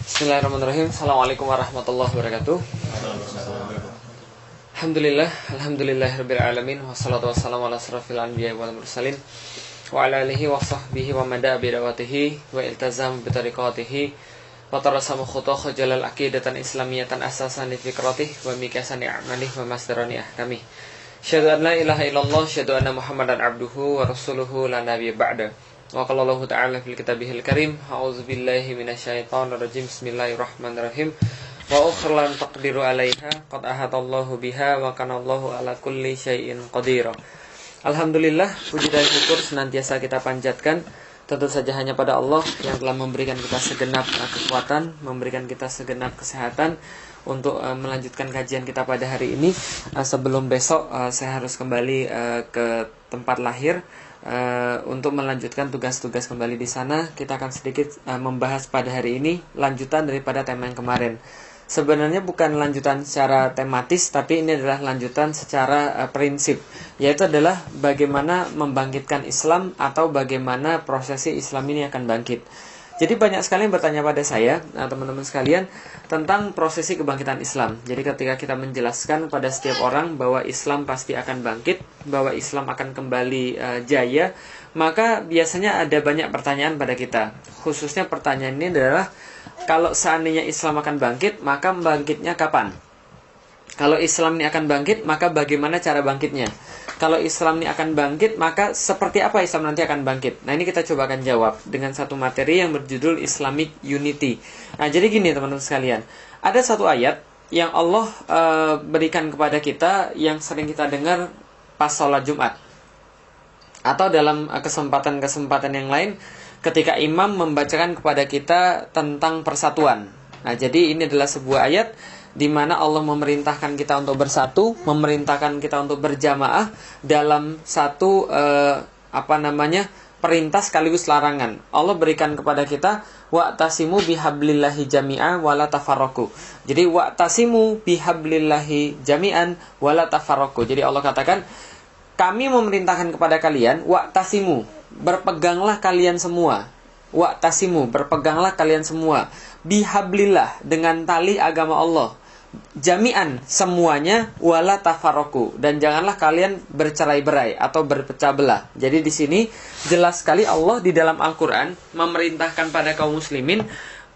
Bismillahirrahmanirrahim. Assalamualaikum warahmatullahi wabarakatuh. Alhamdulillahirabbil alamin wassalatu wassalamu ala asrofil anbiya'i wal mursalin wa ala alihi wa sahbihi wa man da'a bi da'watihi wa iltazam bi tariqatihi wa tarasama khutah jalal aqidatan islamiyatan asasan li fikratihi wa mikasani a'malihi wa masdarani ahkamih. Syahadu an la ilaha illallah, syahadu anna Muhammadan abduhu wa rasuluhu la nabiyya ba'da. Wa qala Allah ta'ala fil kitabihil karim, a'udzu billahi minasyaitonir rajim. Bismillahirrahmanirrahim. Wa ukhra lan taqdiru 'alaiha qad ahatallahu biha wa kana Allahu ala kulli syai'in qadir. Alhamdulillah, puji dan syukur senantiasa kita panjatkan tentu saja hanya pada Allah yang telah memberikan kita segenap kekuatan, memberikan kita segenap kesehatan untuk melanjutkan kajian kita pada hari ini. Sebelum besok saya harus kembali ke tempat lahir untuk melanjutkan tugas-tugas kembali di sana. Kita akan sedikit membahas pada hari ini lanjutan daripada tema yang kemarin. Sebenarnya bukan lanjutan secara tematis, tapi ini adalah lanjutan secara prinsip, yaitu adalah bagaimana membangkitkan Islam atau bagaimana prosesi Islam ini akan bangkit. Jadi banyak sekali yang bertanya pada saya, teman-teman sekalian, tentang prosesi kebangkitan Islam. Jadi ketika kita menjelaskan pada setiap orang bahwa Islam pasti akan bangkit, bahwa Islam akan kembali jaya, maka biasanya ada banyak pertanyaan pada kita. Khususnya pertanyaan ini adalah, kalau seandainya Islam akan bangkit, maka bangkitnya kapan? Kalau Islam ini akan bangkit, maka bagaimana cara bangkitnya? Kalau Islam ini akan bangkit, maka seperti apa Islam nanti akan bangkit? Nah, ini kita coba akan jawab dengan satu materi yang berjudul Islamic Unity. Nah, jadi gini teman-teman sekalian, ada satu ayat yang Allah berikan kepada kita yang sering kita dengar pas sholat Jumat, atau dalam kesempatan-kesempatan yang lain ketika imam membacakan kepada kita tentang persatuan. Nah, jadi ini adalah sebuah ayat di mana Allah memerintahkan kita untuk bersatu, memerintahkan kita untuk berjamaah dalam satu perintah sekaligus larangan. Allah berikan kepada kita wa'tasimu bihablillahi jami'an wala tafarraqu. Jadi wa'tasimu bihablillahi jami'an wala tafarraqu. Jadi Allah katakan, kami memerintahkan kepada kalian wa'tasimu, berpeganglah kalian semua. Wa'tasimu, berpeganglah kalian semua, bihablillah, dengan tali agama Allah, jami'an, semuanya, wala tafarraqu, dan janganlah kalian bercerai-berai atau berpecah belah. Jadi di sini jelas sekali Allah di dalam Al-Qur'an memerintahkan pada kaum muslimin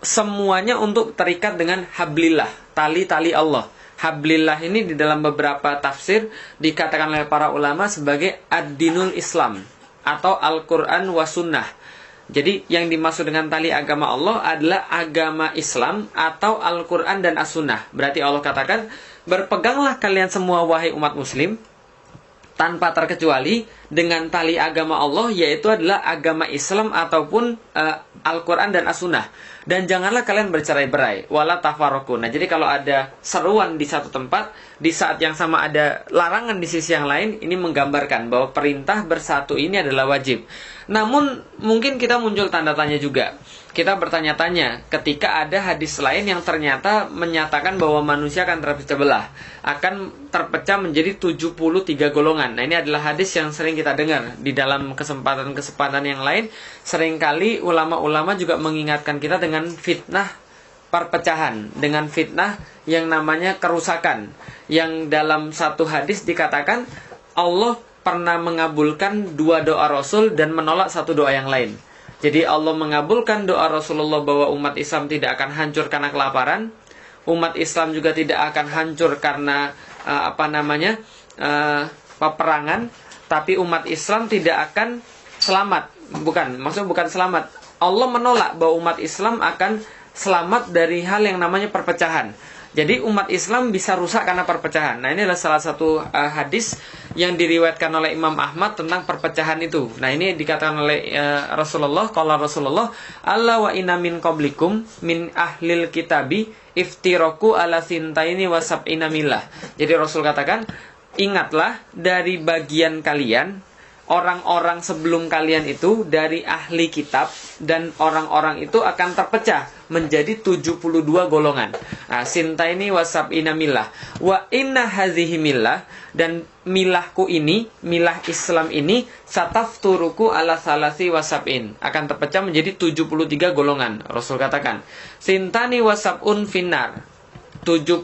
semuanya untuk terikat dengan hablillah, tali-tali Allah. Hablillah ini di dalam beberapa tafsir dikatakan oleh para ulama sebagai ad-dinul Islam atau Al-Qur'an wa sunnah. Jadi yang dimaksud dengan tali agama Allah adalah agama Islam atau Al-Quran dan As-Sunnah. Berarti Allah katakan, berpeganglah kalian semua wahai umat muslim tanpa terkecuali dengan tali agama Allah, yaitu adalah agama Islam ataupun Al-Quran dan As-Sunnah. Dan janganlah kalian bercerai-berai, wala tafarraqu. Nah, jadi kalau ada seruan di satu tempat, di saat yang sama ada larangan di sisi yang lain, ini menggambarkan bahwa perintah bersatu ini adalah wajib. Namun mungkin kita muncul tanda tanya juga. Kita bertanya-tanya ketika ada hadis lain yang ternyata menyatakan bahwa manusia akan terpecah belah, akan terpecah menjadi 73 golongan. Nah, ini adalah hadis yang sering kita dengar di dalam kesempatan-kesempatan yang lain. Seringkali ulama-ulama juga mengingatkan kita dengan fitnah perpecahan, dengan fitnah yang namanya kerusakan. Yang dalam satu hadis dikatakan Allah pernah mengabulkan 2 doa Rasul dan menolak 1 doa yang lain. Jadi Allah mengabulkan doa Rasulullah bahwa umat Islam tidak akan hancur karena kelaparan, umat Islam juga tidak akan hancur karena peperangan, tapi umat Islam tidak akan selamat. Maksudnya bukan selamat. Allah menolak bahwa umat Islam akan selamat dari hal yang namanya perpecahan. Jadi umat Islam bisa rusak karena perpecahan. Nah, ini adalah salah satu hadis yang diriwayatkan oleh Imam Ahmad tentang perpecahan itu. Nah, ini dikatakan oleh Rasulullah, qala Rasulullah, "Alla wa inna min qablikum min ahlil kitabi iftiraku ala sintaini wa sab'ina millah." Jadi Rasul katakan, ingatlah dari bagian kalian orang-orang sebelum kalian itu dari ahli kitab, dan orang-orang itu akan terpecah menjadi 72 golongan. Nah, sintaini wasab'ina millah wa inna hadhihi millah, dan milahku ini, milah Islam ini, satafturuku ala salasi wasab'in, akan terpecah menjadi 73 golongan. Rasul katakan, sintani wasab'un finnar, 72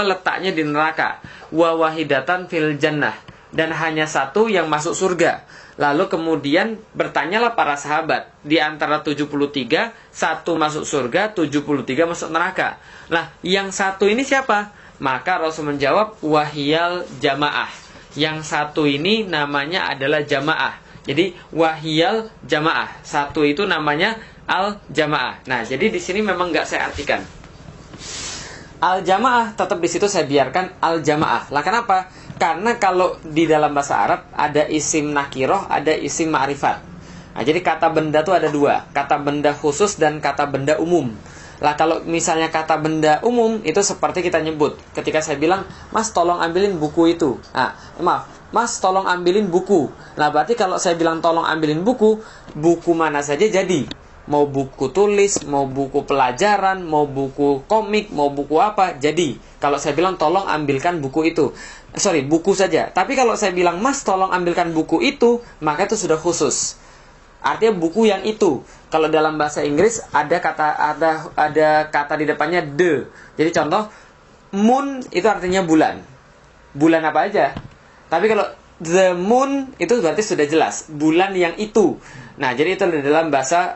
letaknya di neraka, wa wahidatan fil jannah, dan hanya satu yang masuk surga. Lalu kemudian bertanyalah para sahabat, di antara 73, satu masuk surga, 73 masuk neraka. Nah, yang satu ini siapa? Maka Rasul menjawab, wahiyal jamaah. Yang satu ini namanya adalah jamaah. Jadi wahiyal jamaah. Satu itu namanya al jamaah. Nah, jadi di sini memang nggak saya artikan al-jamaah, tetap di situ saya biarkan al-jamaah. Lah kenapa? Karena kalau di dalam bahasa Arab ada isim nakiroh, ada isim ma'rifat. Nah, jadi kata benda itu ada dua, kata benda khusus dan kata benda umum. Lah kalau misalnya kata benda umum itu seperti kita nyebut ketika saya bilang, Mas tolong ambilin buku itu. Nah, maaf, Mas tolong ambilin buku. Nah, berarti kalau saya bilang tolong ambilin buku, buku mana saja jadi. Mau buku tulis, mau buku pelajaran, mau buku komik, mau buku apa, jadi. Kalau saya bilang tolong ambilkan buku itu, buku saja. Tapi kalau saya bilang Mas tolong ambilkan buku itu, maka itu sudah khusus. Artinya buku yang itu. Kalau dalam bahasa Inggris ada kata di depannya the. Jadi contoh, moon itu artinya bulan. Bulan apa aja. Tapi kalau the moon itu berarti sudah jelas bulan yang itu. Nah, jadi itu dalam bahasa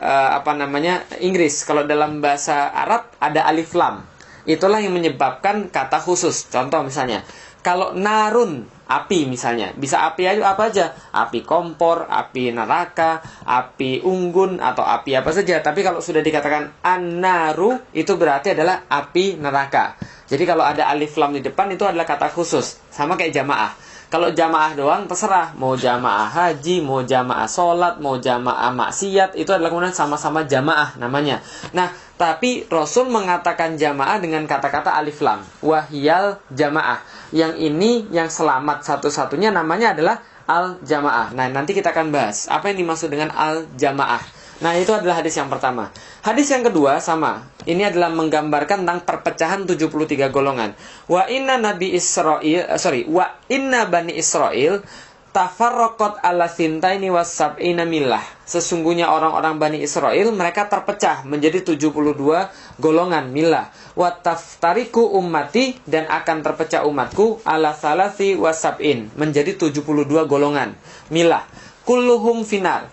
Inggris. Kalau dalam bahasa Arab ada alif lam. Itulah yang menyebabkan kata khusus. Contoh misalnya, kalau narun, api misalnya, bisa api apa aja, api kompor, api neraka, api unggun, atau api apa saja. Tapi kalau sudah dikatakan an-naru, itu berarti adalah api neraka. Jadi kalau ada alif lam di depan itu adalah kata khusus. Sama kayak jamaah. Kalau jamaah doang terserah, mau jamaah haji, mau jamaah sholat, mau jamaah maksiat, itu adalah kemudian sama-sama jamaah namanya. Nah, tapi Rasul mengatakan jamaah dengan kata-kata alif lam, wahiyal jamaah. Yang ini yang selamat satu-satunya namanya adalah al jamaah. Nah, nanti kita akan bahas apa yang dimaksud dengan al jamaah. Nah, itu adalah hadis yang pertama. Hadis yang kedua sama. Ini adalah menggambarkan tentang perpecahan 73 golongan. Wa inna bani Israil tafarraqat ala thintaini wasab'ina millah. Sesungguhnya orang-orang Bani Israel mereka terpecah menjadi 72 golongan millah. Wa taftariku ummati, dan akan terpecah umatku ala salasi wasab'in menjadi 72 golongan millah. Kulluhum finar.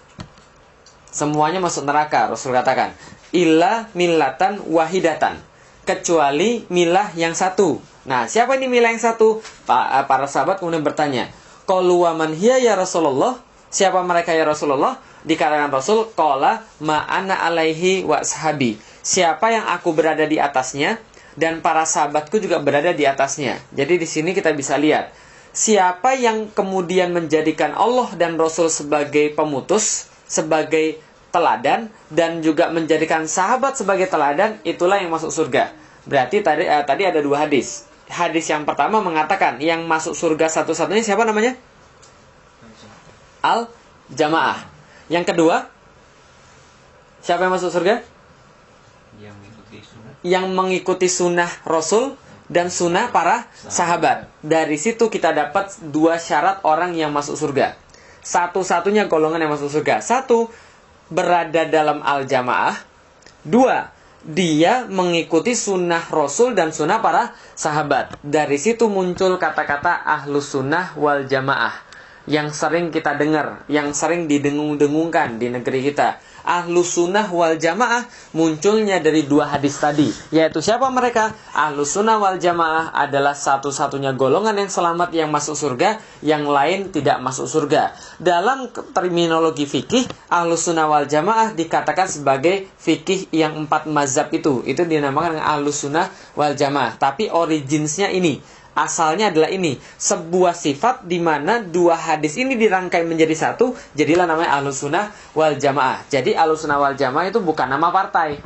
Semuanya masuk neraka, Rasul katakan. Illa millatan wahidatan, kecuali milah yang satu. Nah, siapa ini milah yang satu? Para sahabat kemudian bertanya, qalu wa man hiya ya Rasulullah? Siapa mereka ya Rasulullah? Dikatakan Rasul, qala ma ana alaihi wa sahabi. Siapa yang aku berada di atasnya dan para sahabatku juga berada di atasnya. Jadi di sini kita bisa lihat siapa yang kemudian menjadikan Allah dan Rasul sebagai pemutus, sebagai teladan, dan juga menjadikan sahabat sebagai teladan, itulah yang masuk surga. Berarti tadi ada dua hadis. Hadis yang pertama mengatakan yang masuk surga satu-satunya siapa namanya? Al-Jamaah. Yang kedua, siapa yang masuk surga? Yang mengikuti sunnah Rasul dan sunnah para sahabat. Dari situ kita dapat dua syarat orang yang masuk surga. Satu-satunya golongan yang masuk surga. Satu, berada dalam al-jamaah. Dua, dia mengikuti sunnah Rasul dan sunnah para sahabat. Dari situ muncul kata-kata ahlus sunnah wal jamaah yang sering kita dengar, yang sering didengung-dengungkan di negeri kita. Ahlus sunnah wal jamaah munculnya dari dua hadis tadi, yaitu siapa mereka? Ahlus sunnah wal jamaah adalah satu-satunya golongan yang selamat yang masuk surga, yang lain tidak masuk surga. Dalam terminologi fikih, ahlus sunnah wal jamaah dikatakan sebagai fikih yang 4 mazhab itu dinamakan dengan ahlus sunnah wal jamaah. Tapi originsnya ini, asalnya adalah ini, sebuah sifat di mana dua hadis ini dirangkai menjadi satu, jadilah namanya Ahlus Sunnah wal Jamaah. Jadi Ahlus Sunnah wal Jamaah itu bukan nama partai.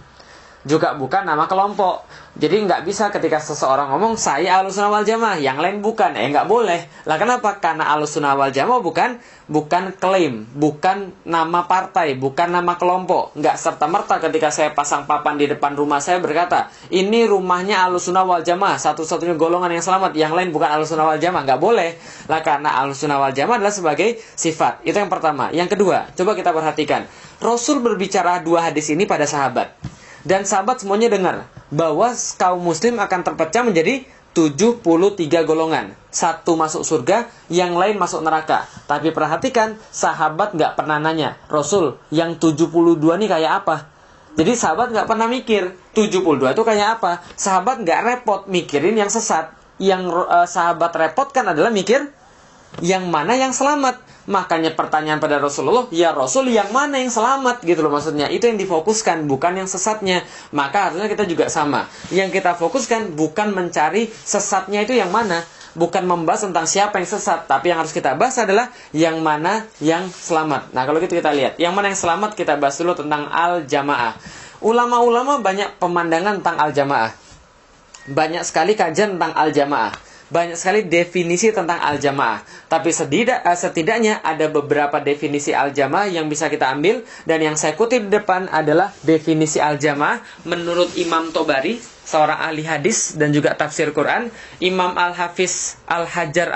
juga bukan nama kelompok. Jadi nggak bisa ketika seseorang ngomong saya Ahlussunnah wal Jamaah, yang lain bukan, nggak boleh. Lah kenapa? Karena Ahlussunnah wal Jamaah bukan klaim, bukan nama partai, bukan nama kelompok. Nggak serta-merta ketika saya pasang papan di depan rumah saya berkata, ini rumahnya Ahlussunnah wal Jamaah, satu-satunya golongan yang selamat, yang lain bukan Ahlussunnah wal Jamaah, nggak boleh. Lah karena Ahlussunnah wal Jamaah adalah sebagai sifat. Itu yang pertama. Yang kedua, coba kita perhatikan. Rasul berbicara 2 hadis ini pada sahabat. Dan sahabat semuanya dengar bahwa kaum muslim akan terpecah menjadi 73 golongan. Satu masuk surga, yang lain masuk neraka. Tapi perhatikan, sahabat nggak pernah nanya, Rasul, yang 72 nih kayak apa? Jadi sahabat nggak pernah mikir 72 itu kayak apa. Sahabat nggak repot mikirin yang sesat. Yang sahabat repotkan adalah mikir yang mana yang selamat. Makanya pertanyaan pada Rasulullah, ya Rasul, yang mana yang selamat gitu loh maksudnya. Itu yang difokuskan, bukan yang sesatnya. Maka harusnya kita juga sama. Yang kita fokuskan bukan mencari sesatnya itu yang mana, bukan membahas tentang siapa yang sesat, tapi yang harus kita bahas adalah yang mana yang selamat. Nah, kalau gitu kita lihat, yang mana yang selamat kita bahas dulu tentang al-jamaah. Ulama-ulama banyak pemandangan tentang al-jamaah. Banyak sekali kajian tentang al-jamaah. Banyak sekali definisi tentang al-jamaah. Tapi setidaknya ada beberapa definisi al-jamaah yang bisa kita ambil. Dan yang saya kutip di depan adalah definisi al-jamaah menurut Imam Tobari, seorang ahli hadis dan juga tafsir Quran. Imam Al-Hafiz Al-Hafiz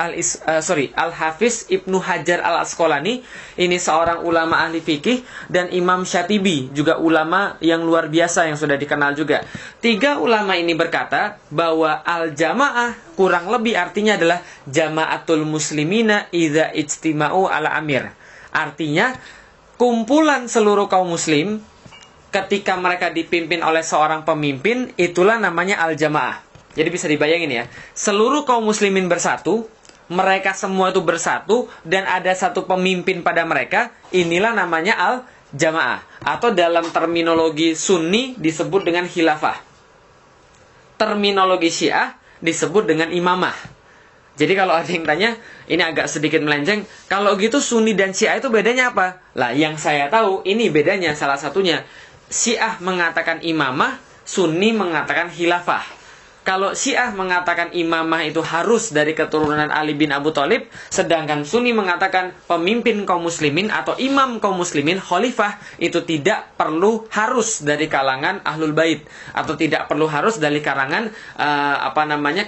Ibnu Hajar Al-Asqalani, ini seorang ulama ahli fikih. Dan Imam Syatibi, juga ulama yang luar biasa yang sudah dikenal juga. 3 ulama ini berkata bahwa al-jamaah kurang lebih artinya adalah jama'atul muslimina idza ijtima'u ala amir. Artinya kumpulan seluruh kaum muslim ketika mereka dipimpin oleh seorang pemimpin, itulah namanya al-jamaah. Jadi bisa dibayangin ya, seluruh kaum muslimin bersatu, mereka semua itu bersatu, dan ada satu pemimpin pada mereka, inilah namanya al-jamaah. Atau dalam terminologi Sunni disebut dengan khilafah. Terminologi Syiah disebut dengan imamah. Jadi kalau ada yang tanya, ini agak sedikit melenceng, kalau gitu Sunni dan Syiah itu bedanya apa? Lah yang saya tahu, ini bedanya salah satunya. Syiah mengatakan imamah, Sunni mengatakan khilafah. Kalau Syiah mengatakan imamah itu harus dari keturunan Ali bin Abu Thalib, sedangkan Sunni mengatakan pemimpin kaum muslimin atau imam kaum muslimin, khalifah, itu tidak perlu harus dari kalangan Ahlul Bait atau tidak perlu harus dari kalangan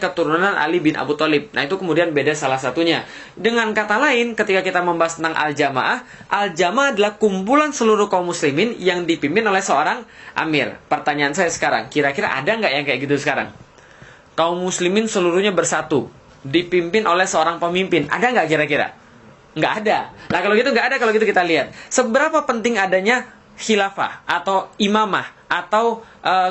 keturunan Ali bin Abu Thalib. Nah, itu kemudian beda salah satunya. Dengan kata lain, ketika kita membahas tentang al-jamaah adalah kumpulan seluruh kaum muslimin yang dipimpin oleh seorang amir. Pertanyaan saya sekarang, kira-kira ada nggak yang kayak gitu sekarang? Kaum muslimin seluruhnya bersatu, dipimpin oleh seorang pemimpin. Ada nggak kira-kira? Nggak ada. Nah kalau gitu nggak ada, kalau gitu kita lihat. Seberapa penting adanya khilafah atau imamah atau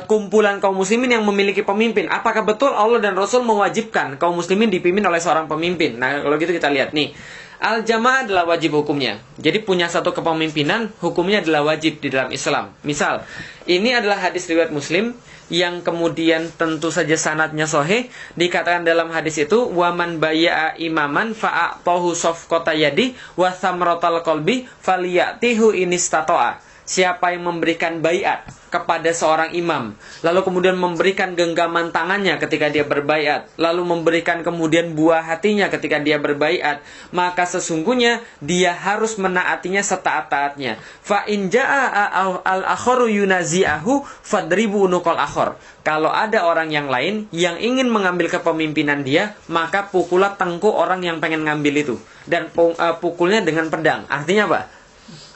kumpulan kaum muslimin yang memiliki pemimpin. Apakah betul Allah dan Rasul mewajibkan kaum muslimin dipimpin oleh seorang pemimpin? Nah kalau gitu kita lihat nih. Al-jamaah adalah wajib hukumnya. Jadi punya satu kepemimpinan, hukumnya adalah wajib di dalam Islam. Misal, ini adalah hadis riwayat Muslim yang kemudian tentu saja sanadnya sahih. Dikatakan dalam hadis itu, waman baya'a imaman fa'a'tahu safqata yadi wa thamratal qalbi faliyatihu inistata'a. Siapa yang memberikan baiat kepada seorang imam, lalu kemudian memberikan genggaman tangannya ketika dia berbaiat, lalu memberikan kemudian buah hatinya ketika dia berbaiat, maka sesungguhnya dia harus menaatinya setaat-taatnya. Fa in jaa al-akharu yunazi'ahu fadribu unuqal akhar. Kalau ada orang yang lain yang ingin mengambil kepemimpinan dia, maka pukullah tengkuk orang yang pengen ngambil itu, dan pukulnya dengan pedang. Artinya apa?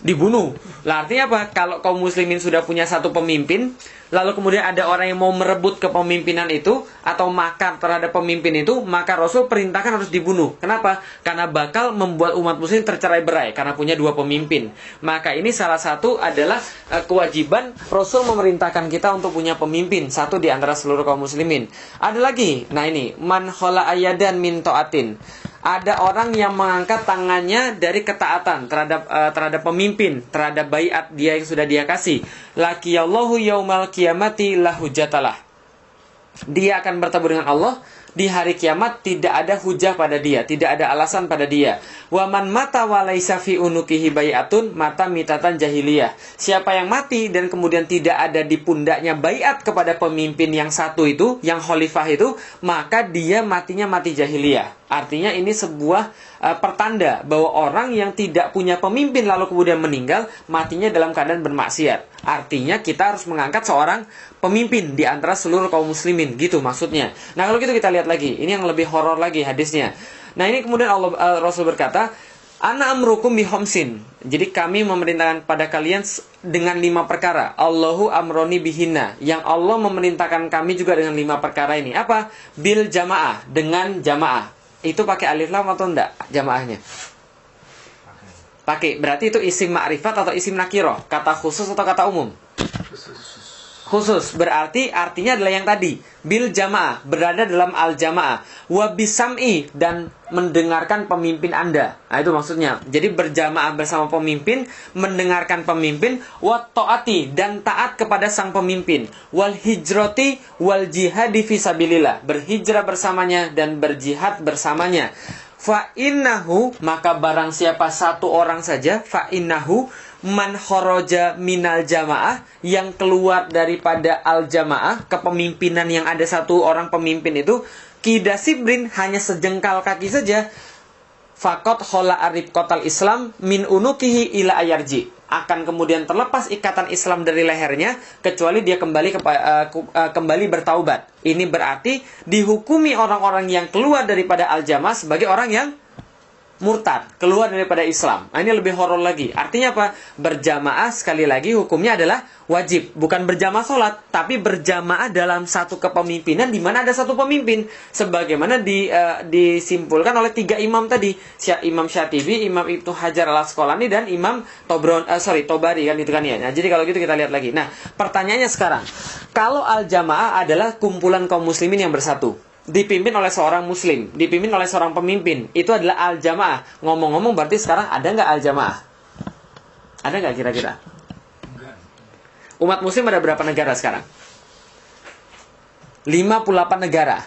Dibunuh. Lah artinya apa? Kalau kaum muslimin sudah punya satu pemimpin, lalu kemudian ada orang yang mau merebut kepemimpinan itu atau makar terhadap pemimpin itu, maka Rasul perintahkan harus dibunuh. Kenapa? Karena bakal membuat umat muslim tercerai-berai karena punya 2 pemimpin. Maka ini salah satu adalah kewajiban Rasul memerintahkan kita untuk punya pemimpin, satu di antara seluruh kaum muslimin. Ada lagi. Nah ini, man khala ayadan min taatin. Ada orang yang mengangkat tangannya dari ketaatan terhadap pemimpin, terhadap baiat dia yang sudah dia kasih. Laqiyallahu yaumal qiyamati la hujjatalah. dia akan bertemu dengan Allah di hari kiamat, tidak ada hujah pada dia, tidak ada alasan pada dia. Wa man mata wa laisa fi unukihi bai'atun mata mitatan jahiliyah. Siapa yang mati dan kemudian tidak ada di pundaknya baiat kepada pemimpin yang satu itu, yang khalifah itu, maka dia matinya mati jahiliyah. Artinya ini sebuah pertanda bahwa orang yang tidak punya pemimpin lalu kemudian meninggal, matinya dalam keadaan bermaksiat. Artinya kita harus mengangkat seorang pemimpin di antara seluruh kaum muslimin, gitu maksudnya. Nah, kalau gitu kita lihat lagi, ini yang lebih horor lagi hadisnya. Nah, ini kemudian Rasul berkata, ana amrukum bihomsin. Jadi kami memerintahkan pada kalian dengan 5 perkara. Allahu amroni bihinna. Yang Allah memerintahkan kami juga dengan 5 perkara ini. Apa? Bil jamaah, dengan jamaah. Itu pakai alif lam atau enggak jamaahnya? Pakai. Berarti itu isim ma'rifat atau isim nakiroh? Kata khusus atau kata umum? Khusus. Berarti artinya adalah yang tadi, bil jamaah, berada dalam al jamaah, wa bisam'i, dan mendengarkan pemimpin Anda. Nah, itu maksudnya. Jadi berjamaah bersama pemimpin, mendengarkan pemimpin, wa ta'ati, dan taat kepada sang pemimpin, wal hijrati wal jihadi fisabilillah, berhijrah bersamanya dan berjihad bersamanya. Fa innahu, maka barang siapa satu orang saja, fa innahu man kharaja minal jamaah, yang keluar daripada al jamaah, kepemimpinan yang ada satu orang pemimpin itu, kidasibrin, hanya sejengkal kaki saja, fakot khola arib kotal Islam min unukihi ila ayarji, akan kemudian terlepas ikatan Islam dari lehernya kecuali dia kembali bertaubat. Ini berarti dihukumi orang-orang yang keluar daripada al-jamaah sebagai orang yang murtad, keluar daripada Islam. Nah, ini lebih horor lagi. Artinya apa? Berjamaah sekali lagi hukumnya adalah wajib, bukan berjamaah sholat, tapi berjamaah dalam satu kepemimpinan di mana ada satu pemimpin, sebagaimana disimpulkan oleh 3 imam tadi, Imam Syatibi, Imam Ibnu Hajar al-Asqalani, dan Imam Tobari kan, itu kan ya. Nah, jadi kalau gitu kita lihat lagi. Nah, pertanyaannya sekarang, kalau al-jamaah adalah kumpulan kaum muslimin yang bersatu, dipimpin oleh seorang muslim, dipimpin oleh seorang pemimpin, itu adalah al-jamaah. Ngomong-ngomong, berarti sekarang ada nggak al-jamaah? Ada nggak kira-kira? Umat muslim ada berapa negara sekarang? 58 negara.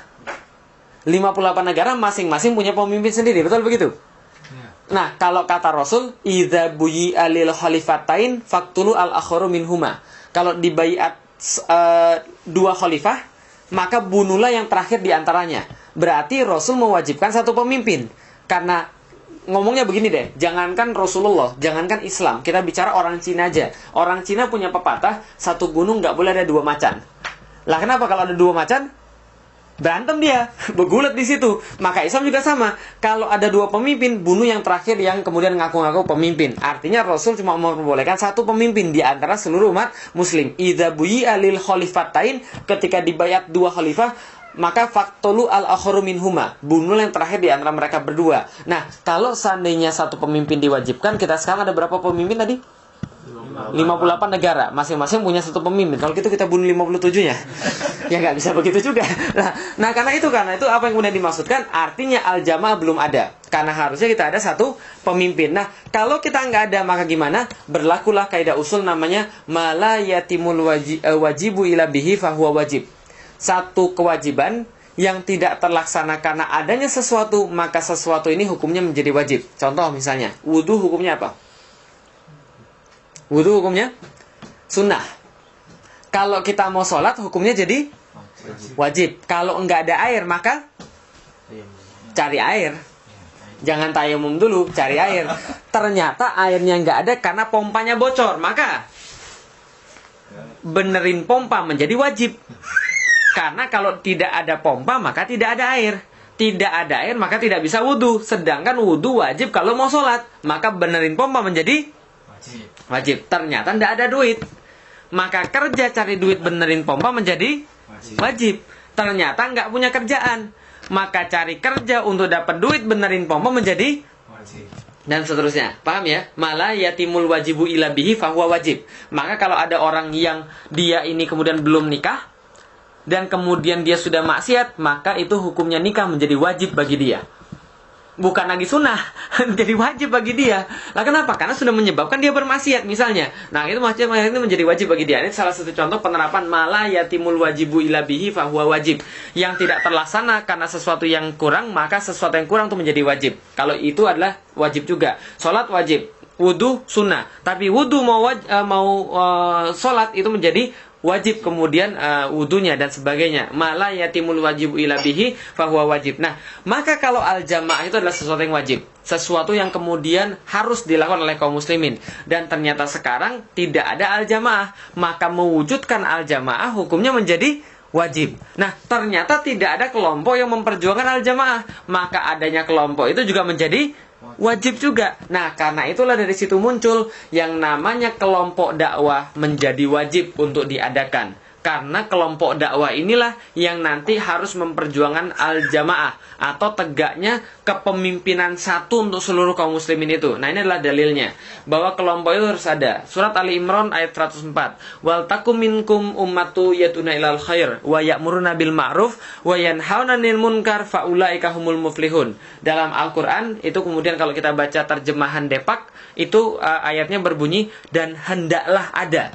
58 negara masing-masing punya pemimpin sendiri, betul begitu? Nah, kalau kata Rasul, idza buyi alil khalifatain faktulu al-akharu minhuma. Kalau dibaiat 2 khalifah, maka bunuhlah yang terakhir di antaranya. Berarti Rasul mewajibkan satu pemimpin. Karena ngomongnya begini deh, jangankan Rasulullah, jangankan Islam, kita bicara orang Cina aja. Orang Cina punya pepatah, satu gunung nggak boleh ada 2 macan. Lah kenapa kalau ada 2 macan? Berantem dia, bergulat di situ. Maka Islam juga sama. Kalau ada 2 pemimpin, bunuh yang terakhir yang kemudian ngaku-ngaku pemimpin. Artinya Rasul cuma memperbolehkan satu pemimpin di antara seluruh umat muslim. Idza buyi'a lil khalifatain, ketika dibayat 2 khalifah, maka faktulu al-akharu minhuma, bunuh yang terakhir di antara mereka berdua. Nah, kalau seandainya satu pemimpin diwajibkan, kita sekarang ada berapa pemimpin tadi? 58 negara, masing-masing punya satu pemimpin. Kalau gitu kita bunuh 57-nya. Ya nggak bisa begitu juga. Nah, karena itu apa yang kemudian dimaksudkan? Artinya al-jamaah belum ada. Karena harusnya kita ada satu pemimpin. Nah, kalau kita nggak ada, maka gimana? Berlakulah kaidah usul namanya mala yatimul wajibu ila bihi fahuwa wajib. Satu kewajiban yang tidak terlaksana karena adanya sesuatu, maka sesuatu ini hukumnya menjadi wajib. Contoh misalnya, wudu hukumnya apa? Wudu hukumnya sunnah. Kalau kita mau sholat hukumnya jadi wajib. Kalau enggak ada air maka cari air. Jangan tayamum dulu, cari air. Ternyata airnya enggak ada karena pompanya bocor, maka benerin pompa menjadi wajib. Karena kalau tidak ada pompa maka tidak ada air. Tidak ada air maka tidak bisa wudu. Sedangkan wudu wajib kalau mau sholat. Maka benerin pompa menjadi wajib. Ternyata tidak ada duit, maka kerja cari duit benerin pompa menjadi wajib. Ternyata nggak punya kerjaan, maka cari kerja untuk dapat duit benerin pompa menjadi wajib. Dan seterusnya. Paham ya? Malah yatimul wajibu ila bihi fahuwa wajib. Maka kalau ada orang yang dia ini kemudian belum nikah dan kemudian dia sudah maksiat, maka itu hukumnya nikah menjadi wajib bagi dia. bukan lagi sunnah, jadi wajib bagi dia. Lah kenapa? Karena sudah menyebabkan dia bermaksiat misalnya. Nah, itu maksiat itu menjadi wajib bagi dia. Ini salah satu contoh penerapan mala yatimul wajibu ila bihi fahuwa wajib. Yang tidak terlaksana karena sesuatu yang kurang, maka sesuatu yang kurang itu menjadi wajib. Kalau itu adalah wajib juga. Salat wajib, wudu sunnah. Tapi wudu mau salat itu menjadi wajib, kemudian wudunya dan sebagainya. Mala yatimul wajibu ila bihi fahuwa wajib. Nah, maka kalau al-jamaah itu adalah sesuatu yang wajib, sesuatu yang kemudian harus dilakukan oleh kaum muslimin, dan ternyata sekarang tidak ada al-jamaah, maka mewujudkan al-jamaah hukumnya menjadi wajib. Nah, ternyata tidak ada kelompok yang memperjuangkan al-jamaah, maka adanya kelompok itu juga menjadi wajib juga. Nah, karena itulah dari situ muncul yang namanya kelompok dakwah menjadi wajib untuk diadakan. Karena kelompok dakwah inilah yang nanti harus memperjuangkan al-jamaah atau tegaknya kepemimpinan satu untuk seluruh kaum muslimin itu. Nah, ini adalah dalilnya bahwa kelompok itu harus ada. Surat Ali Imran ayat 104. Wal takum minkum ummatu yatuna ilal khair wa ya'muruna bil ma'ruf wa yanhauna 'anil munkar faulaika humul muflihun. Dalam Al-Qur'an itu kemudian kalau kita baca terjemahan Depak itu ayatnya berbunyi dan hendaklah ada.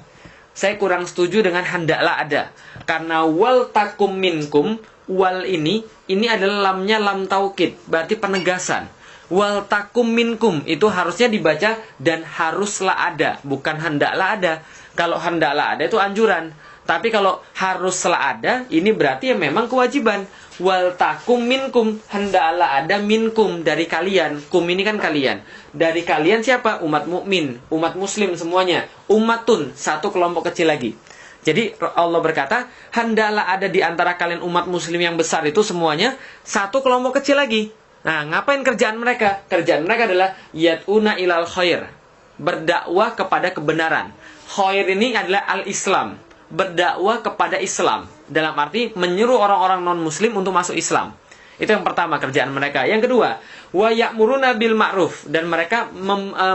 Saya kurang setuju dengan hendaklah ada. Karena wal takum minkum, wal ini adalah lamnya lam taukid, berarti penegasan. Wal takum minkum itu harusnya dibaca dan haruslah ada, bukan hendaklah ada. Kalau hendaklah ada itu anjuran. Tapi kalau haruslah ada, ini berarti ya memang kewajiban. Wal takum minkum, hendaklah ada minkum dari kalian. Kum ini kan kalian. Dari kalian siapa? Umat mukmin, umat muslim semuanya. Ummatun, satu kelompok kecil lagi. Jadi Allah berkata, hendaklah ada di antara kalian umat muslim yang besar itu semuanya satu kelompok kecil lagi. Nah, ngapain kerjaan mereka? Kerjaan mereka adalah yat'una ilal khair, berdakwah kepada kebenaran. Khair ini adalah al-Islam, berdakwah kepada Islam. Dalam arti menyuruh orang-orang non-muslim untuk masuk Islam. Itu yang pertama kerjaan mereka. Yang kedua, wa ya'muruna bil ma'ruf, dan mereka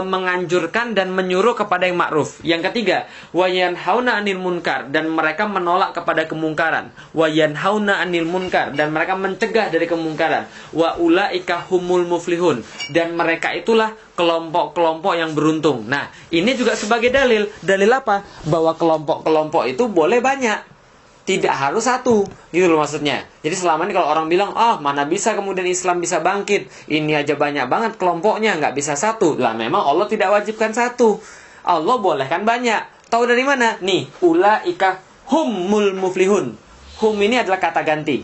menganjurkan dan menyuruh kepada yang ma'ruf. Yang ketiga, wa yanhauna 'anil munkar, dan mereka menolak kepada kemungkaran. Wa yanhauna 'anil munkar, dan mereka mencegah dari kemungkaran. Wa ulaika humul muflihun, dan mereka itulah kelompok-kelompok yang beruntung. Nah, ini juga sebagai dalil. Dalil apa? Bahwa kelompok-kelompok itu boleh banyak, tidak harus satu, gitu loh maksudnya. Jadi selama ini kalau orang bilang, mana bisa kemudian Islam bisa bangkit, ini aja banyak banget kelompoknya, nggak bisa satu. Lah memang Allah tidak wajibkan satu, Allah bolehkan banyak. Tahu dari mana? Nih, ulaika humul muflihun. Hum ini adalah kata ganti,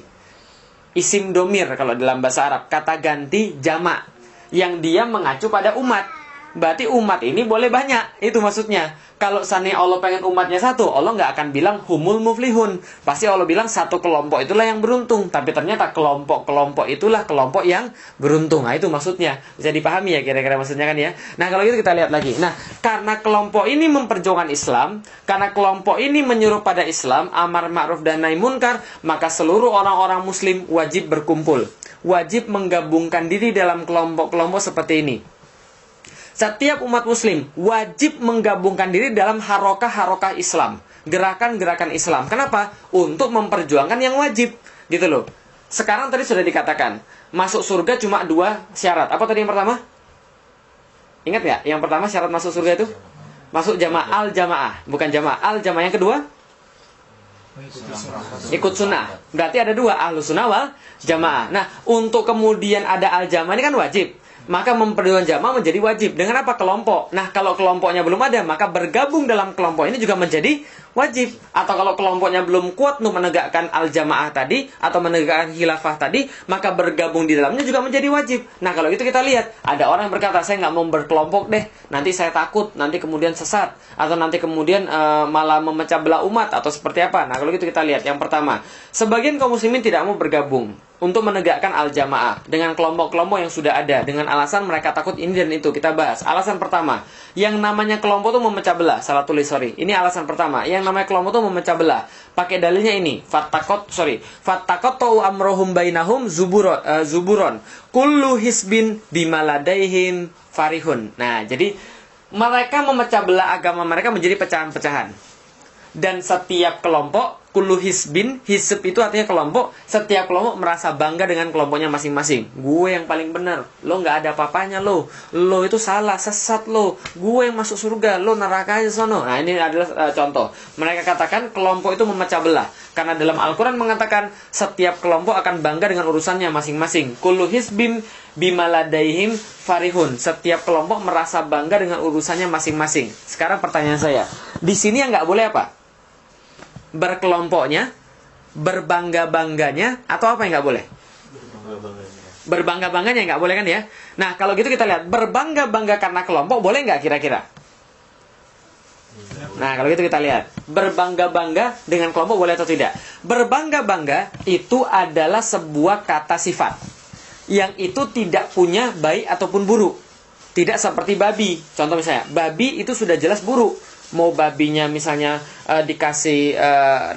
isim domir kalau dalam bahasa Arab, kata ganti jamak, yang dia mengacu pada umat. Berarti umat ini boleh banyak, itu maksudnya. Kalau seandainya Allah pengen umatnya satu, Allah nggak akan bilang humul muflihun. Pasti Allah bilang satu kelompok itulah yang beruntung. Tapi ternyata kelompok-kelompok itulah kelompok yang beruntung. Nah, itu maksudnya. Bisa dipahami ya kira-kira maksudnya kan ya. Nah, kalau gitu kita lihat lagi. Nah, karena kelompok ini memperjuangkan Islam, karena kelompok ini menyuruh pada Islam, amar ma'ruf dan nahi munkar, maka seluruh orang-orang muslim wajib berkumpul, wajib menggabungkan diri dalam kelompok-kelompok seperti ini. Setiap umat muslim wajib menggabungkan diri dalam harokah-harokah Islam, gerakan-gerakan Islam. Kenapa? Untuk memperjuangkan yang wajib, gitu loh. Sekarang tadi sudah dikatakan, masuk surga cuma 2 syarat. Apa tadi yang pertama? Ingat nggak? Yang pertama syarat masuk surga itu? Masuk jamaah, al-jamaah. Bukan jamaah, al-jamaah. Yang kedua? Ikut sunnah. Berarti ada 2, ahlus sunnah wal jamaah. Nah, untuk kemudian ada al-jamaah ini kan wajib, maka memperjuangkan jamaah menjadi wajib. Dengan apa? Kelompok. Nah, kalau kelompoknya belum ada, maka bergabung dalam kelompok ini juga menjadi wajib. Atau kalau kelompoknya belum kuat untuk menegakkan al-jamaah tadi, atau menegakkan khilafah tadi, maka bergabung di dalamnya juga menjadi wajib. Nah, kalau itu kita lihat, ada orang yang berkata, saya nggak mau berkelompok deh, nanti saya takut, nanti kemudian sesat, atau nanti kemudian malah memecah belah umat, atau seperti apa. Nah, kalau gitu kita lihat. Yang pertama, sebagian kaum muslimin tidak mau bergabung untuk menegakkan al-jamaah dengan kelompok-kelompok yang sudah ada, dengan alasan mereka takut ini dan itu. Kita bahas. Alasan pertama, yang namanya kelompok itu memecah belah. Salah tulis, sorry. Ini alasan pertama. Yang namanya kelompok itu memecah belah. Pakai dalilnya ini. Fattakot tau amrohum bainahum zuburon. Kullu hisbin bimaladaihim farihun. Nah, jadi mereka memecah belah agama mereka menjadi pecahan-pecahan. Dan setiap kelompok Kullu hisbin, hisb itu artinya kelompok. Setiap kelompok merasa bangga dengan kelompoknya masing-masing. Gue yang paling benar, lo nggak ada apa-apanya lo itu salah, sesat lo. Gue yang masuk surga, lo neraka aja sono. Nah ini adalah contoh. Mereka katakan kelompok itu memecah belah. Karena dalam Al-Quran mengatakan setiap kelompok akan bangga dengan urusannya masing-masing. Kullu hisbin bimaladaihim farihun. Setiap kelompok merasa bangga dengan urusannya masing-masing. Sekarang pertanyaan saya, di sini yang nggak boleh apa? Berkelompoknya, berbangga-bangganya, atau apa yang nggak boleh? Berbangga-bangganya nggak boleh kan ya? Nah kalau gitu kita lihat, berbangga-bangga karena kelompok boleh nggak kira-kira? Nah kalau gitu kita lihat, berbangga-bangga dengan kelompok boleh atau tidak? Berbangga-bangga itu adalah sebuah kata sifat yang itu tidak punya baik ataupun buruk. Tidak seperti babi. Contoh misalnya, babi itu sudah jelas buruk. Mau babinya misalnya dikasih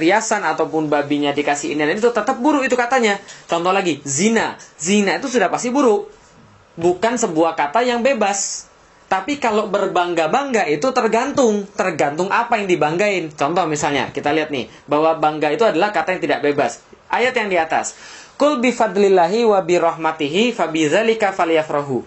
riasan ataupun babinya dikasih ini dan itu tetap buruk itu katanya. Contoh lagi, zina. Zina itu sudah pasti buruk. Bukan sebuah kata yang bebas. Tapi kalau berbangga-bangga itu tergantung apa yang dibanggain. Contoh misalnya, kita lihat nih, bahwa bangga itu adalah kata yang tidak bebas. Ayat yang di atas. Qul bifadlillahi wa birahmatihi fabidzalika falyafrahu.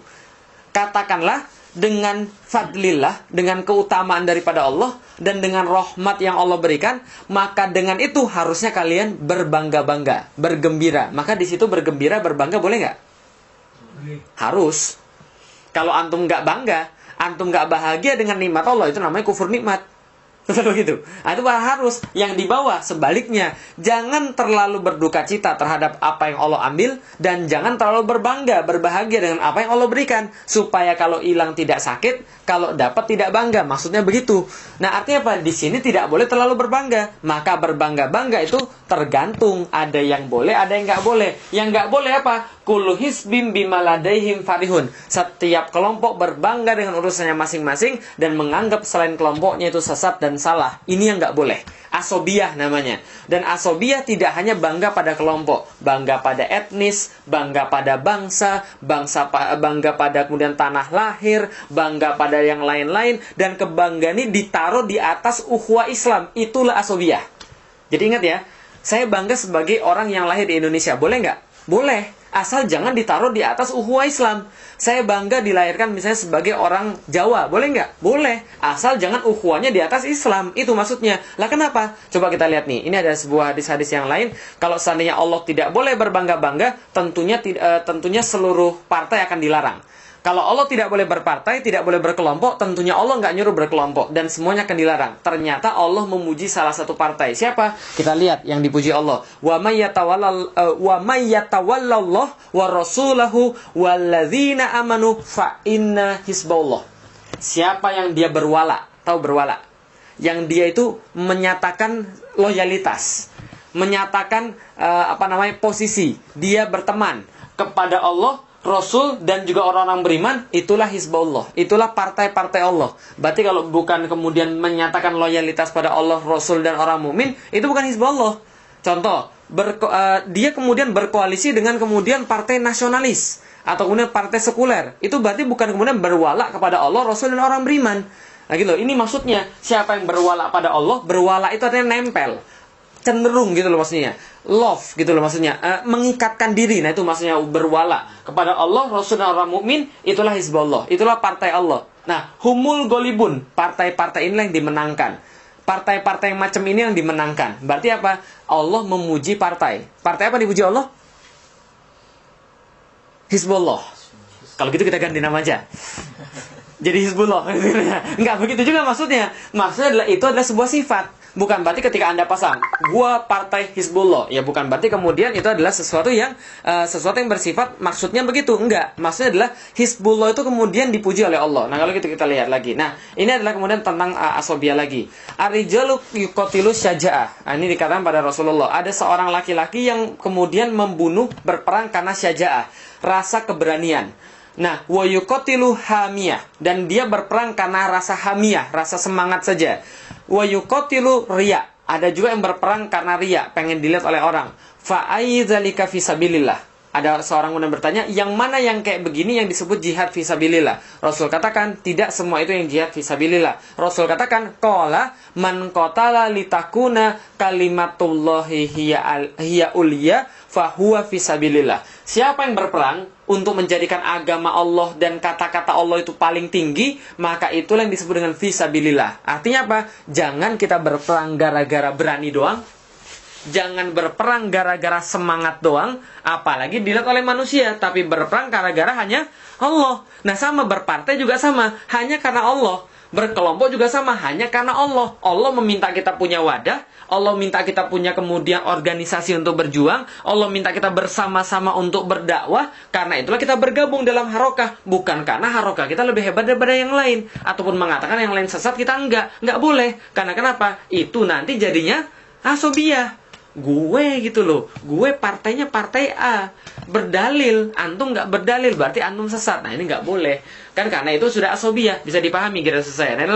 Katakanlah dengan fadlillah, dengan keutamaan daripada Allah dan dengan rahmat yang Allah berikan, maka dengan itu harusnya kalian berbangga-bangga, bergembira. Maka di situ bergembira, berbangga boleh nggak? Harus. Kalau antum nggak bangga, antum nggak bahagia dengan nikmat Allah, itu namanya kufur nikmat. Betul begitu. Nah, itu harus. Yang di bawah sebaliknya, jangan terlalu berduka cita terhadap apa yang Allah ambil dan jangan terlalu berbangga, berbahagia dengan apa yang Allah berikan, supaya kalau hilang tidak sakit, kalau dapat tidak bangga. Maksudnya begitu. Nah, artinya apa? Di sini tidak boleh terlalu berbangga. Maka berbangga-bangga itu tergantung. Ada yang boleh, ada yang nggak boleh. Yang nggak boleh apa? Kullu hisbim bimaladaihim farihun. Setiap kelompok berbangga dengan urusannya masing-masing dan menganggap selain kelompoknya itu sesat dan salah. Ini yang nggak boleh. Asobiyah namanya. Dan asobiyah tidak hanya bangga pada kelompok, bangga pada etnis, bangga pada bangsa, bangga pada kemudian tanah lahir, bangga pada yang lain-lain, dan kebanggaan ini ditaruh di atas ukhuwah Islam. Itulah asobiyah. Jadi ingat ya, saya bangga sebagai orang yang lahir di Indonesia. Boleh nggak? Boleh. Asal jangan ditaruh di atas ukhuwah Islam. Saya bangga dilahirkan misalnya sebagai orang Jawa. Boleh nggak? Boleh. Asal jangan ukhuwahnya di atas Islam. Itu maksudnya. Lah kenapa? Coba kita lihat nih. Ini ada sebuah hadis-hadis yang lain. Kalau seandainya Allah tidak boleh berbangga-bangga, tentunya seluruh partai akan dilarang. Kalau Allah tidak boleh berpartai, tidak boleh berkelompok, tentunya Allah nggak nyuruh berkelompok dan semuanya akan dilarang. Ternyata Allah memuji salah satu partai. Siapa? Kita lihat yang dipuji Allah. Wa may yatawallallah wa rasulahu walladzina amanu fa inna hisballah. Siapa yang dia berwala? Tahu berwala? Yang dia itu menyatakan loyalitas, menyatakan posisi, dia berteman kepada Allah, Rasul dan juga orang-orang beriman, itulah Hizbullah, itulah partai-partai Allah. Berarti kalau bukan kemudian menyatakan loyalitas pada Allah, Rasul dan orang mukmin, itu bukan Hizbullah. Contoh, dia kemudian berkoalisi dengan kemudian partai nasionalis atau kemudian partai sekuler. Itu berarti bukan kemudian berwala kepada Allah, Rasul dan orang beriman. Nah gitu loh, ini maksudnya siapa yang berwala pada Allah, berwala itu artinya nempel, cenderung gitu loh maksudnya, love gitu loh maksudnya, mengikatkan diri. Nah itu maksudnya berwala kepada Allah, Rasul dan orang mukmin, itulah Hizbullah, itulah partai Allah. Nah, humul golibun, partai-partai inilah yang dimenangkan, partai-partai yang macam ini yang dimenangkan. Berarti apa? Allah memuji partai. Partai apa dipuji Allah? Hizbullah. Kalau gitu kita ganti nama aja, jadi Hizbullah. Enggak begitu juga maksudnya. Maksudnya adalah itu adalah sebuah sifat. Bukan berarti ketika Anda pasang gua partai Hizbullah, ya bukan berarti kemudian itu adalah sesuatu yang bersifat maksudnya begitu. Enggak. Maksudnya adalah Hizbullah itu kemudian dipuji oleh Allah. Nah, kalau gitu kita lihat lagi. Nah, ini adalah kemudian tentang asobia lagi. Ar-rijalu yuqatilu syaja'ah. Nah, ini dikatakan pada Rasulullah, ada seorang laki-laki yang kemudian membunuh berperang karena syaja'ah, rasa keberanian. Nah, wa yuqatilu hamiyah, dan dia berperang karena rasa hamiyah, rasa semangat saja. Wa yuqatilu riya, ada juga yang berperang karena riya, pengen dilihat oleh orang. Fa aidzalika fisabilillah. Ada seorang kemudian bertanya, yang mana yang kayak begini yang disebut jihad fisabilillah? Rasul katakan, tidak semua itu yang jihad fisabilillah. Rasul katakan, qala man qatala litakuna kalimatullahi hiya ulya fahuwa fisabilillah. Siapa yang berperang untuk menjadikan agama Allah dan kata-kata Allah itu paling tinggi, maka itulah yang disebut dengan fisabilillah. Artinya apa? Jangan kita berperang gara-gara berani doang. Jangan berperang gara-gara semangat doang, apalagi dilihat oleh manusia, tapi berperang gara-gara hanya Allah. Nah, sama berpartai juga sama, hanya karena Allah. Berkelompok juga sama, hanya karena Allah. Allah meminta kita punya wadah, Allah minta kita punya kemudian organisasi untuk berjuang, Allah minta kita bersama-sama untuk berdakwah. Karena itulah kita bergabung dalam harokah, bukan karena harokah kita lebih hebat daripada yang lain, ataupun mengatakan yang lain sesat kita enggak boleh. Karena kenapa? Itu nanti jadinya asobiyah. Gue gitu loh, gue partainya partai A, berdalil, antum nggak berdalil berarti antum sesat. Nah, ini nggak boleh kan, karena itu sudah asobiyah, bisa dipahami kira selesai. Nah,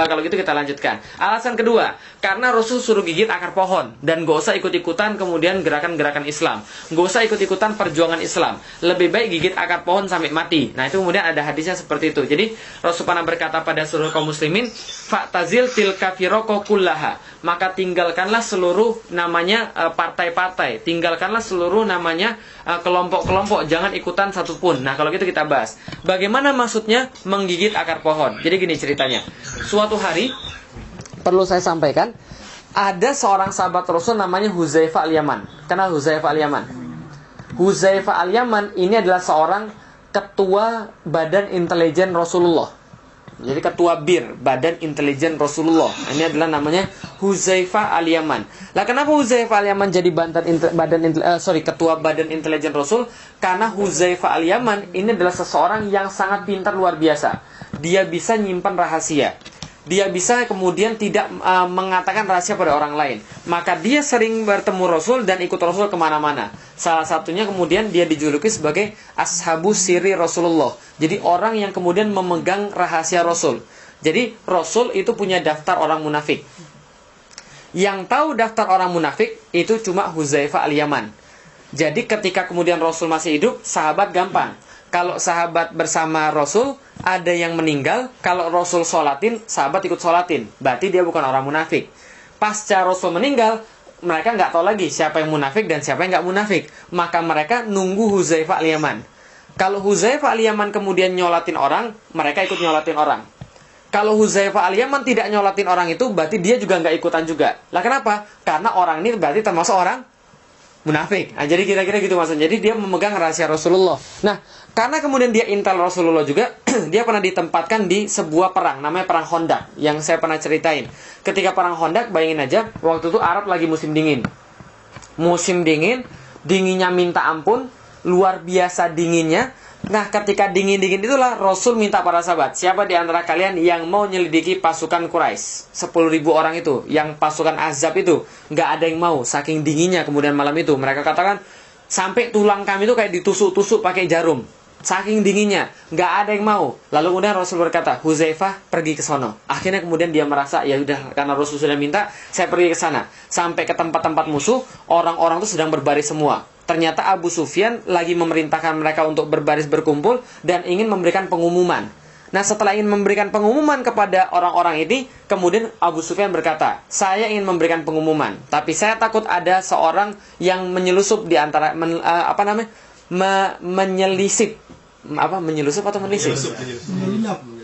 kalau gitu kita lanjutkan. Alasan kedua, karena Rasul suruh gigit akar pohon dan gak usah ikut-ikutan kemudian gerakan-gerakan Islam, gak usah ikut-ikutan perjuangan Islam, lebih baik gigit akar pohon sampai mati. Nah, itu kemudian ada hadisnya seperti itu. Jadi Rasul pernah berkata pada seluruh kaum muslimin, fa'tazil tilka firaqo kullaha, maka tinggalkanlah seluruh namanya partai-partai, tinggalkanlah seluruh namanya kelompok-kelompok, jangan ikutan satupun. Nah, kalau gitu kita bahas bagaimana maksudnya menggigit akar pohon. Jadi gini ceritanya, suatu hari perlu saya sampaikan, ada seorang sahabat Rasul namanya Huzaifah al-Yaman. Kenal Huzaifah al-Yaman? Huzaifah al-Yaman ini adalah seorang ketua badan intelijen Rasulullah. Jadi ketua BIR, Badan Intelijen Rasulullah. Ini adalah namanya Huzaifah al-Yaman. Lah kenapa Huzaifah al-Yaman jadi ketua Badan Intelijen Rasul? Karena Huzaifah al-Yaman ini adalah seseorang yang sangat pintar luar biasa. Dia bisa nyimpan rahasia. Dia bisa kemudian tidak mengatakan rahasia pada orang lain. Maka dia sering bertemu Rasul dan ikut Rasul kemana-mana. Salah satunya kemudian dia dijuluki sebagai Ashabu Siri Rasulullah. Jadi orang yang kemudian memegang rahasia Rasul. Jadi Rasul itu punya daftar orang munafik. Yang tahu daftar orang munafik itu cuma Huzaifah al-Yaman. Jadi ketika kemudian Rasul masih hidup, sahabat gampang. Kalau sahabat bersama Rasul, ada yang meninggal, kalau Rasul sholatin, sahabat ikut sholatin. Berarti dia bukan orang munafik. Pasca Rasul meninggal, mereka nggak tahu lagi siapa yang munafik dan siapa yang nggak munafik. Maka mereka nunggu Huzaifah al-Yaman. Kalau Huzaifah al-Yaman kemudian nyolatin orang, mereka ikut nyolatin orang. Kalau Huzaifah al-Yaman tidak nyolatin orang itu, berarti dia juga nggak ikutan juga. Lah kenapa? Karena orang ini berarti termasuk orang munafik. Nah, jadi kira-kira gitu maksudnya. Jadi dia memegang rahasia Rasulullah. Nah, karena kemudian dia intel Rasulullah juga, dia pernah ditempatkan di sebuah perang, namanya perang Khandaq, yang saya pernah ceritain. Ketika perang Khandaq, bayangin aja, waktu itu Arab lagi musim dingin. Musim dingin, dinginnya minta ampun, luar biasa dinginnya. Nah, ketika dingin-dingin itulah Rasul minta para sahabat, siapa di antara kalian yang mau nyelidiki pasukan Quraisy? 10.000 orang itu, yang pasukan Azab itu, nggak ada yang mau, saking dinginnya kemudian malam itu. Mereka katakan, sampai tulang kami itu kayak ditusuk-tusuk pakai jarum. Saking dinginnya, nggak ada yang mau. Lalu kemudian Rasul berkata, Huzaifah pergi ke sono. Akhirnya kemudian dia merasa, ya udah, karena Rasul sudah minta, saya pergi ke sana. Sampai ke tempat-tempat musuh, orang-orang itu sedang berbaris semua. Ternyata Abu Sufyan lagi memerintahkan mereka untuk berbaris berkumpul dan ingin memberikan pengumuman. Nah, setelah ingin memberikan pengumuman kepada orang-orang ini, kemudian Abu Sufyan berkata, saya ingin memberikan pengumuman, tapi saya takut ada seorang yang menyelusup di antara menyelisip. Menyelusup atau menelisip?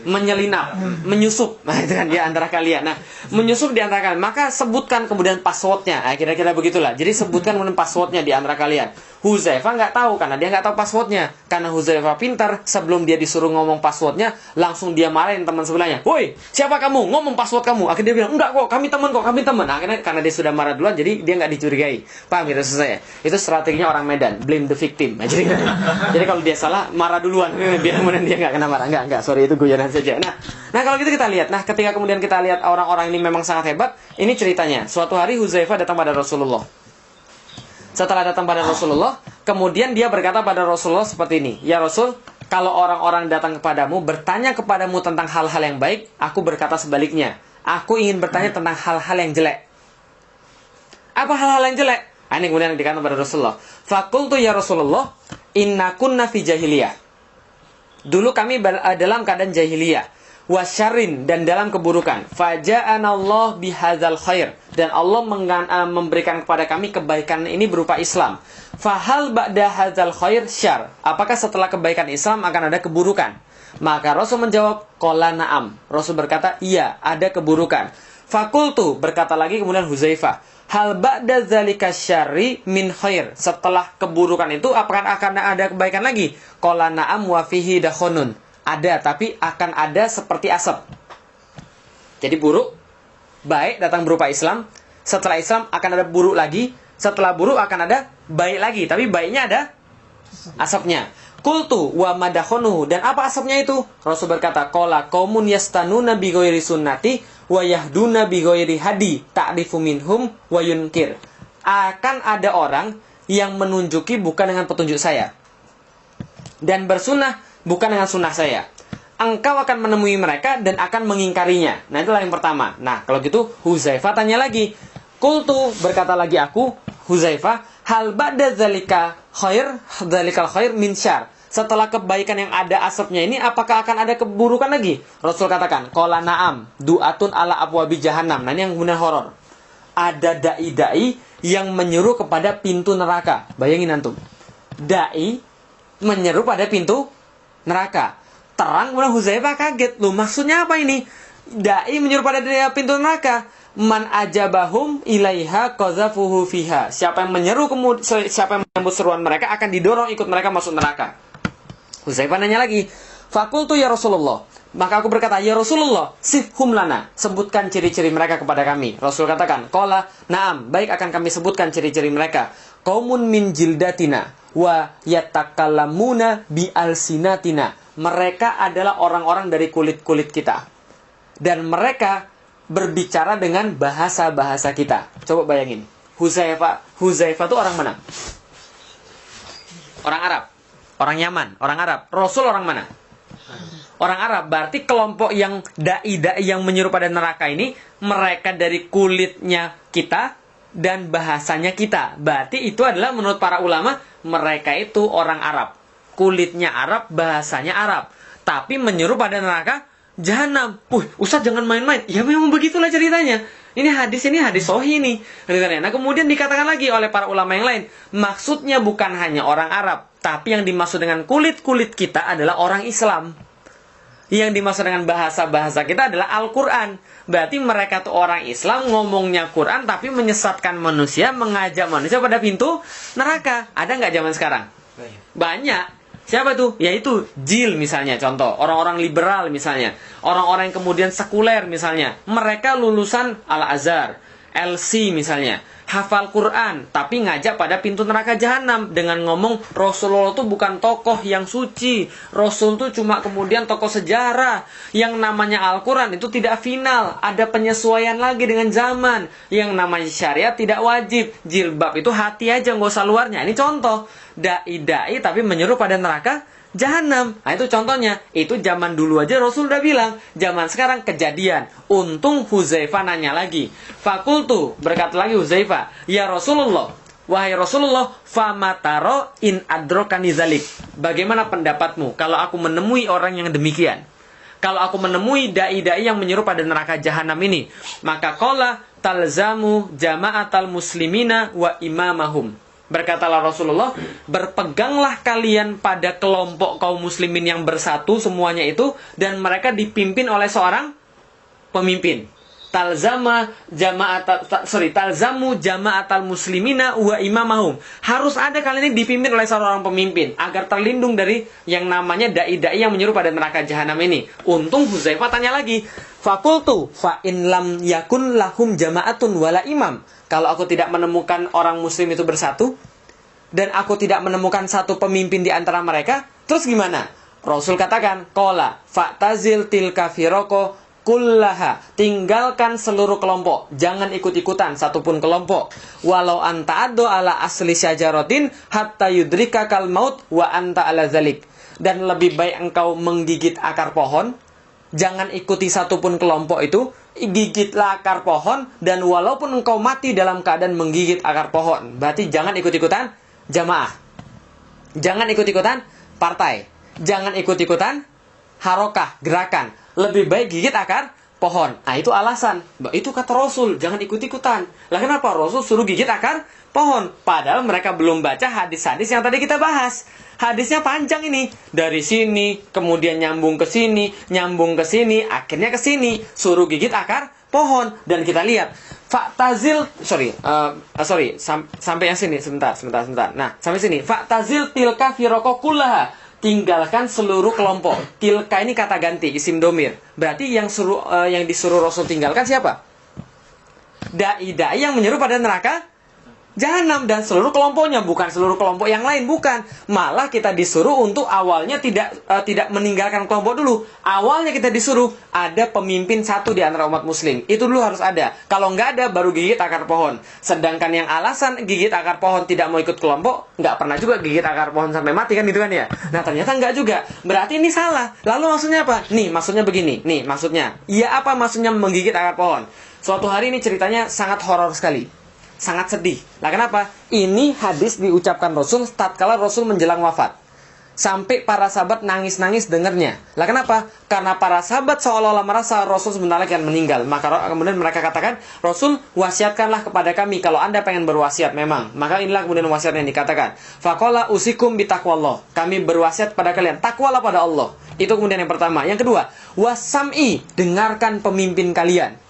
Menyelinap, menyusup. Nah, itu kan di antara kalian. Nah, menyusup di antara kalian. Maka sebutkan kemudian passwordnya. Nah, kira-kira begitulah. Jadi sebutkan kemudian passwordnya di antara kalian. Huzaifah nggak tahu karena dia nggak tahu passwordnya. Karena Huzaifah pintar, sebelum dia disuruh ngomong passwordnya, langsung dia marahin teman sebelahnya. Woi, siapa kamu? Ngomong password kamu. Akhirnya dia bilang, enggak kok, kami teman kok, kami teman. Nah, akhirnya karena dia sudah marah duluan, jadi dia nggak dicurigai. Paham gitu saya? Itu strateginya orang Medan, blame the victim. Nah, jadi kalau dia salah, marah duluan, biar kemudian dia nggak kena marah. Enggak, sorry itu guyonan saja. Nah, kalau gitu kita lihat. Nah, ketika kemudian kita lihat orang-orang ini memang sangat hebat, ini ceritanya. Suatu hari Huzaifah datang pada Rasulullah. Setelah datang pada Rasulullah, kemudian dia berkata pada Rasulullah seperti ini, ya Rasul, kalau orang-orang datang kepadamu, bertanya kepadamu tentang hal-hal yang baik, aku berkata sebaliknya. Aku ingin bertanya tentang hal-hal yang jelek. Apa hal-hal yang jelek? Ini kemudian dikatakan kepada Rasulullah. Faqultu ya Rasulullah, inna kunna fi jahiliyah. Dulu kami dalam keadaan jahiliyah. Wasyarin, dan dalam keburukan. Faja'ana Allah bihadzal khair, dan Allah memberikan kepada kami kebaikan ini berupa Islam. Fahal ba'da hadzal khair syar, apakah setelah kebaikan Islam akan ada keburukan? Maka Rasul menjawab, qala na'am. Rasul berkata, iya, ada keburukan. Fakultu, berkata lagi kemudian Huzaifah, hal ba'da zalika syarri min khair, setelah keburukan itu apakah akan ada kebaikan lagi? Qala na'am wa fihi dakhunun. Ada, tapi akan ada seperti asap. Jadi buruk, baik datang berupa Islam. Setelah Islam akan ada buruk lagi. Setelah buruk akan ada baik lagi. Tapi baiknya ada asapnya. Qultu wa madakhunuhu, dan apa asapnya itu? Rasul berkata, qala qaumun yastanuna bi ghairi sunnati wa yahduna bi ghairi hadi ta'rifu minhum wa yunkir. Akan ada orang yang menunjuki bukan dengan petunjuk saya, dan bersunnah bukan dengan sunnah saya. Engkau akan menemui mereka dan akan mengingkarinya. Nah, itulah yang pertama. Nah, kalau gitu Huzaifah tanya lagi. Qultu, berkata lagi aku, Huzaifah, hal ba'da zalika khair, zalikal khair min syar. Setelah kebaikan yang ada asapnya ini, apakah akan ada keburukan lagi? Rasul katakan, qala na'am, du'atun ala abwabi jahannam. Nah, ini yang kemudian horor. Ada dai-dai yang menyeru kepada pintu neraka. Bayangin antum. Dai menyeru pada pintu neraka. Terang, kemudian Huzaifah kaget. Loh, maksudnya apa ini? Dai menyuruh pada pintu neraka. Man ajabahum ilaiha qazafuhu fiha. Siapa yang menyeru siapa yang menyambut seruan mereka akan didorong ikut mereka masuk neraka. Huzaifah nanya lagi. Fakultu ya Rasulullah. Maka aku berkata, ya Rasulullah, sifhum lana, sebutkan ciri-ciri mereka kepada kami. Rasul katakan, qala na'am, baik akan kami sebutkan ciri-ciri mereka. Qaumun min jildatina wa yatakallamuna bi alsinatina. Mereka adalah orang-orang dari kulit-kulit kita, dan mereka berbicara dengan bahasa-bahasa kita. Coba bayangin, Huzaifah itu orang mana? Orang Arab, orang Yaman, orang Arab. Rasul orang mana? Orang Arab. Berarti kelompok yang dai-dai yang menyuruh pada neraka ini, mereka dari kulitnya kita dan bahasanya kita. Berarti itu adalah menurut para ulama, mereka itu orang Arab. Kulitnya Arab, bahasanya Arab. Tapi menyuruh pada neraka jahanam. Ustaz jangan main-main. Ya memang begitulah ceritanya. Ini hadis sahih nih. Nah, kemudian dikatakan lagi oleh para ulama yang lain, maksudnya bukan hanya orang Arab, tapi yang dimaksud dengan kulit-kulit kita adalah orang Islam. Yang dimaksud dengan bahasa-bahasa kita adalah Al-Quran. Berarti mereka tuh orang Islam, ngomongnya Quran, tapi menyesatkan manusia, mengajak manusia pada pintu neraka. Ada nggak zaman sekarang? Banyak. Siapa tuh? Yaitu Jil misalnya, contoh. Orang-orang liberal misalnya. Orang-orang yang kemudian sekuler misalnya. Mereka lulusan Al-Azhar, LC misalnya. Hafal Quran, tapi ngajak pada pintu neraka jahanam dengan ngomong Rasulullah itu bukan tokoh yang suci. Rasul itu cuma kemudian tokoh sejarah. Yang namanya Al-Quran itu tidak final. Ada penyesuaian lagi dengan zaman. Yang namanya syariat tidak wajib. Jilbab itu hati aja, nggak usah luarnya. Ini contoh. Dai-dai tapi menyeru pada neraka jahanam. Nah, itu contohnya. Itu zaman dulu aja Rasul udah bilang. Zaman sekarang kejadian. Untung Huzaifah nanya lagi. Fakultu, berkata lagi Huzaifah, ya Rasulullah, wahai Rasulullah, famataro in adrokani zalik. Bagaimana pendapatmu kalau aku menemui orang yang demikian? Kalau aku menemui dai-dai yang menyeru pada neraka jahanam ini, maka qala talzamu jama'atal muslimina wa imamahum. Berkatalah Rasulullah, berpeganglah kalian pada kelompok kaum muslimin yang bersatu semuanya itu, dan mereka dipimpin oleh seorang pemimpin. Talzamu jama'atal muslimina wa imamahum. Harus ada kalian ini dipimpin oleh seorang pemimpin agar terlindung dari yang namanya dai-dai yang menyuruh pada neraka jahanam ini. Untung Huzaifah tanya lagi. Fakultu fa in lam yakun lahum jama'atun wala imam. Kalau aku tidak menemukan orang muslim itu bersatu, dan aku tidak menemukan satu pemimpin di antara mereka, terus gimana? Rasul katakan, qala fa'tazil tilka firaqo kullaha. Tinggalkan seluruh kelompok, jangan ikut-ikutan satupun kelompok. Walau anta addo ala asli syajaratin hatta yudrika kal maut wa anta ala zalik. Dan lebih baik engkau menggigit akar pohon, jangan ikuti satupun kelompok itu, gigitlah akar pohon, dan walaupun engkau mati dalam keadaan menggigit akar pohon. Berarti jangan ikut-ikutan jamaah, jangan ikut-ikutan partai, jangan ikut-ikutan harokah, gerakan. Lebih baik gigit akar pohon. Nah, itu alasan. Itu kata Rasul, jangan ikut-ikutan. Lah kenapa Rasul suruh gigit akar pohon? Padahal mereka belum baca hadis-hadis yang tadi kita bahas. Hadisnya panjang ini. Dari sini, kemudian nyambung ke sini, nyambung ke sini, akhirnya ke sini. Suruh gigit akar pohon. Dan kita lihat, sampai yang sini, sebentar. Nah, sampai sini. Faktazil tilka firoko kullaha. Tinggalkan seluruh kelompok. Tilka ini kata ganti, isim domir. Berarti yang disuruh Rasul tinggalkan siapa? Dai-dai yang menyeru pada neraka Jahanam, dan seluruh kelompoknya, bukan seluruh kelompok yang lain, bukan. Malah kita disuruh untuk awalnya tidak meninggalkan kelompok dulu. Awalnya kita disuruh ada pemimpin satu di antara umat muslim. Itu dulu harus ada. Kalau nggak ada, baru gigit akar pohon. Sedangkan yang alasan gigit akar pohon tidak mau ikut kelompok, nggak pernah juga gigit akar pohon sampai mati, kan gitu kan ya. Nah, ternyata nggak juga. Berarti ini salah. Lalu maksudnya apa? Nih, maksudnya begini. Nih, maksudnya. Iya, apa maksudnya menggigit akar pohon? Suatu hari ini ceritanya sangat horor sekali. Sangat sedih. Lah kenapa? Ini hadis diucapkan Rasul tatkala Rasul menjelang wafat. Sampai para sahabat nangis-nangis dengarnya. Lah kenapa? Karena para sahabat seolah-olah merasa Rasul sebentar lagi akan meninggal. Maka kemudian mereka katakan, Rasul, wasiatkanlah kepada kami kalau Anda pengen berwasiat memang. Maka inilah kemudian wasiat yang dikatakan. Faqala usikum bitaqwallah. Kami berwasiat pada kalian, takwalah pada Allah. Itu kemudian yang pertama. Yang kedua, wasam'i, dengarkan pemimpin kalian.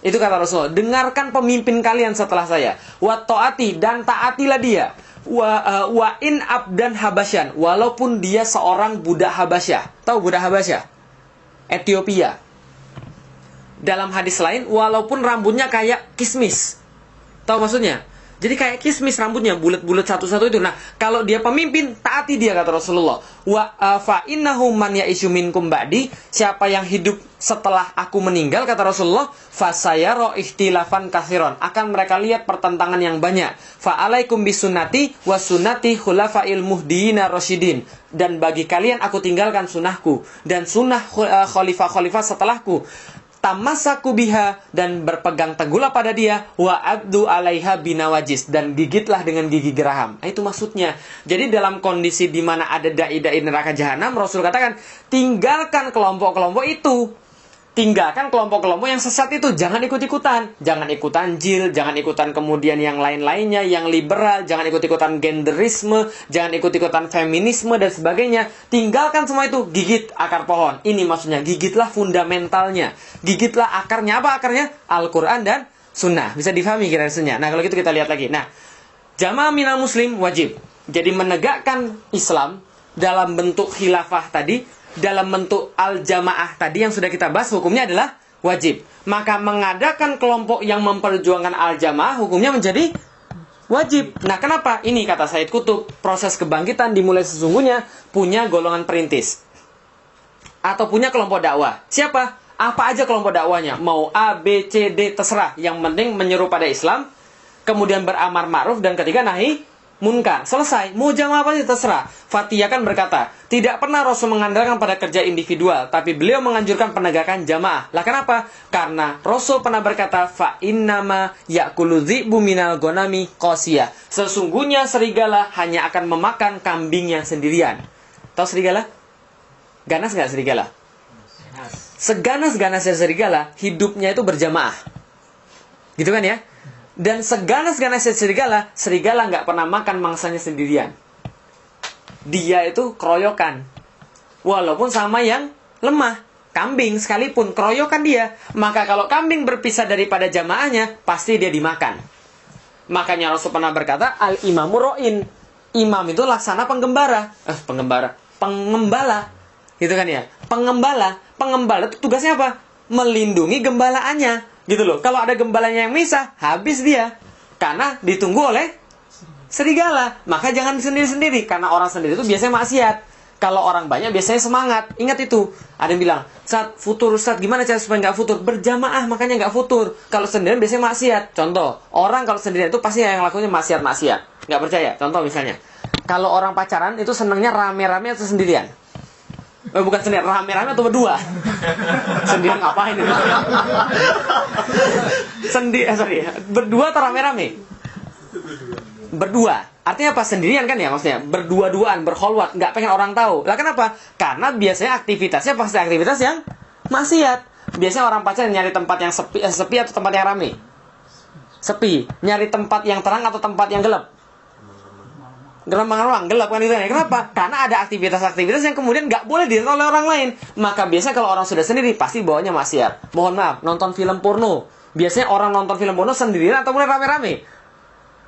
Itu kata Rasul, dengarkan pemimpin kalian setelah saya. Wa ta'ati, dan taatilah dia. Wa in abdan habasyan, walaupun dia seorang budak Habasyah. Tahu budak Habasyah? Ethiopia. Dalam hadis lain, walaupun rambutnya kayak kismis. Tahu maksudnya? Jadi kayak kismis rambutnya, bulat-bulat satu-satu itu. Nah, kalau dia pemimpin, taati dia, kata Rasulullah. Fa innahu man ya'isyu minkum ba'di, siapa yang hidup setelah aku meninggal, kata Rasulullah, fa sayara ikhtilafan katsiran, akan mereka lihat pertentangan yang banyak. Fa alaikum bisunnati wa sunnati khulafa'il muhdiyina rasyidin, dan bagi kalian aku tinggalkan sunnahku dan sunnah khalifah-khalifah setelahku. Tamassaku biha, dan berpegang teguhlah pada dia, wa abdu alaiha binawajis, dan gigitlah dengan gigi geraham. Itu maksudnya. Jadi dalam kondisi di mana ada dai-dai neraka jahanam, Rasul katakan, tinggalkan kelompok-kelompok itu. Tinggalkan kelompok-kelompok yang sesat itu. Jangan ikut-ikutan. Jangan ikutan jil, jangan ikutan kemudian yang lain-lainnya, yang liberal, jangan ikut-ikutan genderisme, jangan ikut-ikutan feminisme dan sebagainya. Tinggalkan semua itu, gigit akar pohon. Ini maksudnya, gigitlah fundamentalnya. Gigitlah akarnya. Apa akarnya? Al-Quran dan Sunnah. Bisa difahami kira-kira. Nah, kalau gitu kita lihat lagi. Nah, jamaah minal muslim wajib. Jadi menegakkan Islam dalam bentuk khilafah tadi, dalam bentuk al-jamaah tadi yang sudah kita bahas, hukumnya adalah wajib. Maka mengadakan kelompok yang memperjuangkan al-jamaah, hukumnya menjadi wajib. Nah, kenapa? Ini kata Said Qutb, proses kebangkitan dimulai sesungguhnya punya golongan perintis atau punya kelompok dakwah. Siapa? Apa aja kelompok dakwahnya, mau A, B, C, D, terserah. Yang penting menyeru pada Islam, kemudian beramar ma'ruf, dan ketiga nahi munkar. Selesai. Mau jamaah apa sih, terserah. Fatiyah kan berkata, tidak pernah Rasul mengandalkan pada kerja individual, tapi beliau menganjurkan penegakan jamaah. Lah kenapa? Karena Rasul pernah berkata, fa innama ya'kulu dzi'bu minal ghanami qasiyah. Sesungguhnya serigala hanya akan memakan kambing yang sendirian. Tahu serigala? Ganas nggak serigala? Seganas-ganasnya serigala, hidupnya itu berjamaah. Gitu kan ya? Dan seganas-ganasnya serigala nggak pernah makan mangsanya sendirian. Dia itu keroyokan. Walaupun sama yang lemah, kambing sekalipun, keroyokan dia. Maka kalau kambing berpisah daripada jamaahnya, pasti dia dimakan. Makanya Rasul pernah berkata, al-imamu ro'in. Imam itu laksana pengembala. Gitu kan ya? Pengembala itu tugasnya apa? Melindungi gembalaannya. Gitu loh. Kalau ada gembalanya yang misah, habis dia. Karena ditunggu oleh serigala. Maka jangan sendiri-sendiri. Karena orang sendiri itu biasanya maksiat. Kalau orang banyak biasanya semangat. Ingat itu. Ada yang bilang, Ustaz, futur Ustaz, gimana cara supaya nggak futur? Berjamaah, makanya nggak futur. Kalau sendirian biasanya maksiat. Contoh, orang kalau sendirian itu pasti yang lakunya maksiat-maksiat. Nggak percaya? Contoh misalnya, kalau orang pacaran itu senangnya rame-rame atau sendirian? Bukan sendirian, rame-rame atau berdua? Sendirian ngapain itu? Berdua atau rame-rame? Berdua. Artinya apa? Sendirian kan ya maksudnya? Berdua-duaan, berkholwat, nggak pengen orang tahu. Lah kenapa? Karena biasanya aktivitasnya pasti aktivitas yang maksiat. Biasanya orang pacaran nyari tempat yang sepi atau tempat yang rame? Sepi. Nyari tempat yang terang atau tempat yang gelap? Gelap kan itu ya. Kenapa? Karena ada aktivitas-aktivitas yang kemudian nggak boleh dilakukan oleh orang lain. Maka biasanya kalau orang sudah sendiri pasti bawanya maksiat. Mohon maaf, nonton film porno. Biasanya orang nonton film porno sendirian atau mulai rame-rame?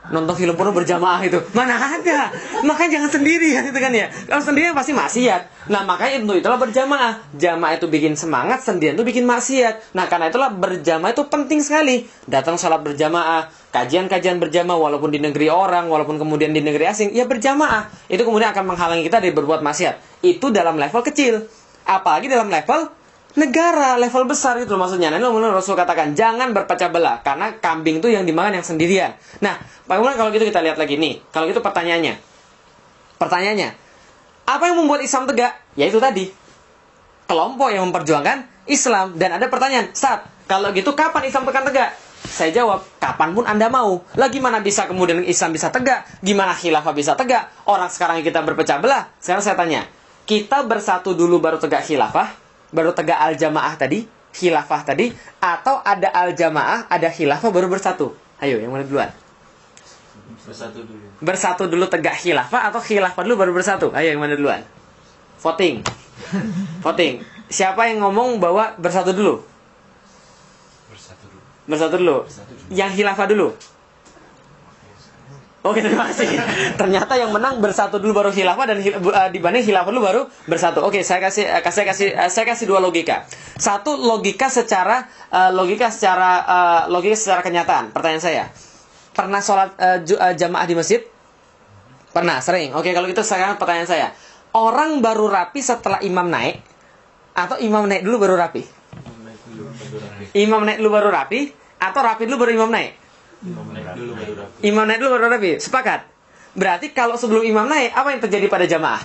Nonton film porno berjamaah itu mana ada, makanya jangan sendirian itu kan ya. Kalau sendirian pasti maksiat. Nah makanya itulah berjamaah. Jamaah itu bikin semangat, sendirian itu bikin maksiat. Nah karena itulah berjamaah itu penting sekali. Datang sholat berjamaah, kajian-kajian berjamaah, walaupun di negeri orang, walaupun kemudian di negeri asing, ya berjamaah. Itu kemudian akan menghalangi kita dari berbuat maksiat. Itu dalam level kecil. Apalagi dalam level negara, level besar itu maksudnya. Nah, ini Rasul katakan jangan berpecah belah karena kambing itu yang dimakan yang sendirian. Nah, bagaimana kalau gitu kita lihat lagi nih. Kalau gitu pertanyaannya, apa yang membuat Islam tegak? Yaitu tadi kelompok yang memperjuangkan Islam. Dan ada pertanyaan, Ustaz, kalau gitu kapan Islam akan tegak? Saya jawab, kapanpun Anda mau. Lah gimana bisa kemudian Islam bisa tegak? Gimana khilafah bisa tegak? Orang sekarang kita berpecah belah. Sekarang saya tanya, kita bersatu dulu baru tegak khilafah? Baru tegak al-jamaah tadi, khilafah tadi, atau ada al-jamaah, ada khilafah baru bersatu? Ayo, yang mana duluan? Bersatu dulu. Bersatu dulu tegak khilafah atau khilafah dulu baru bersatu? Ayo, yang mana duluan? Voting. Voting. Siapa yang ngomong bahwa bersatu dulu? Bersatu dulu. Yang khilafah dulu? Oke, terima kasih. Ternyata yang menang bersatu dulu baru khilafah dan dibanding khilafah dulu baru bersatu. Oke, saya kasih dua logika. Satu logika secara kenyataan. Pertanyaan saya, pernah sholat jamaah di masjid? Pernah, sering. Oke, kalau gitu sekarang pertanyaan saya, orang baru rapi setelah imam naik atau imam naik dulu baru rapi? Imam naik dulu baru rapi atau rapi dulu baru imam naik? Imam naik dulu baru rapi. Sepakat? Berarti kalau sebelum imam naik, apa yang terjadi pada jamaah?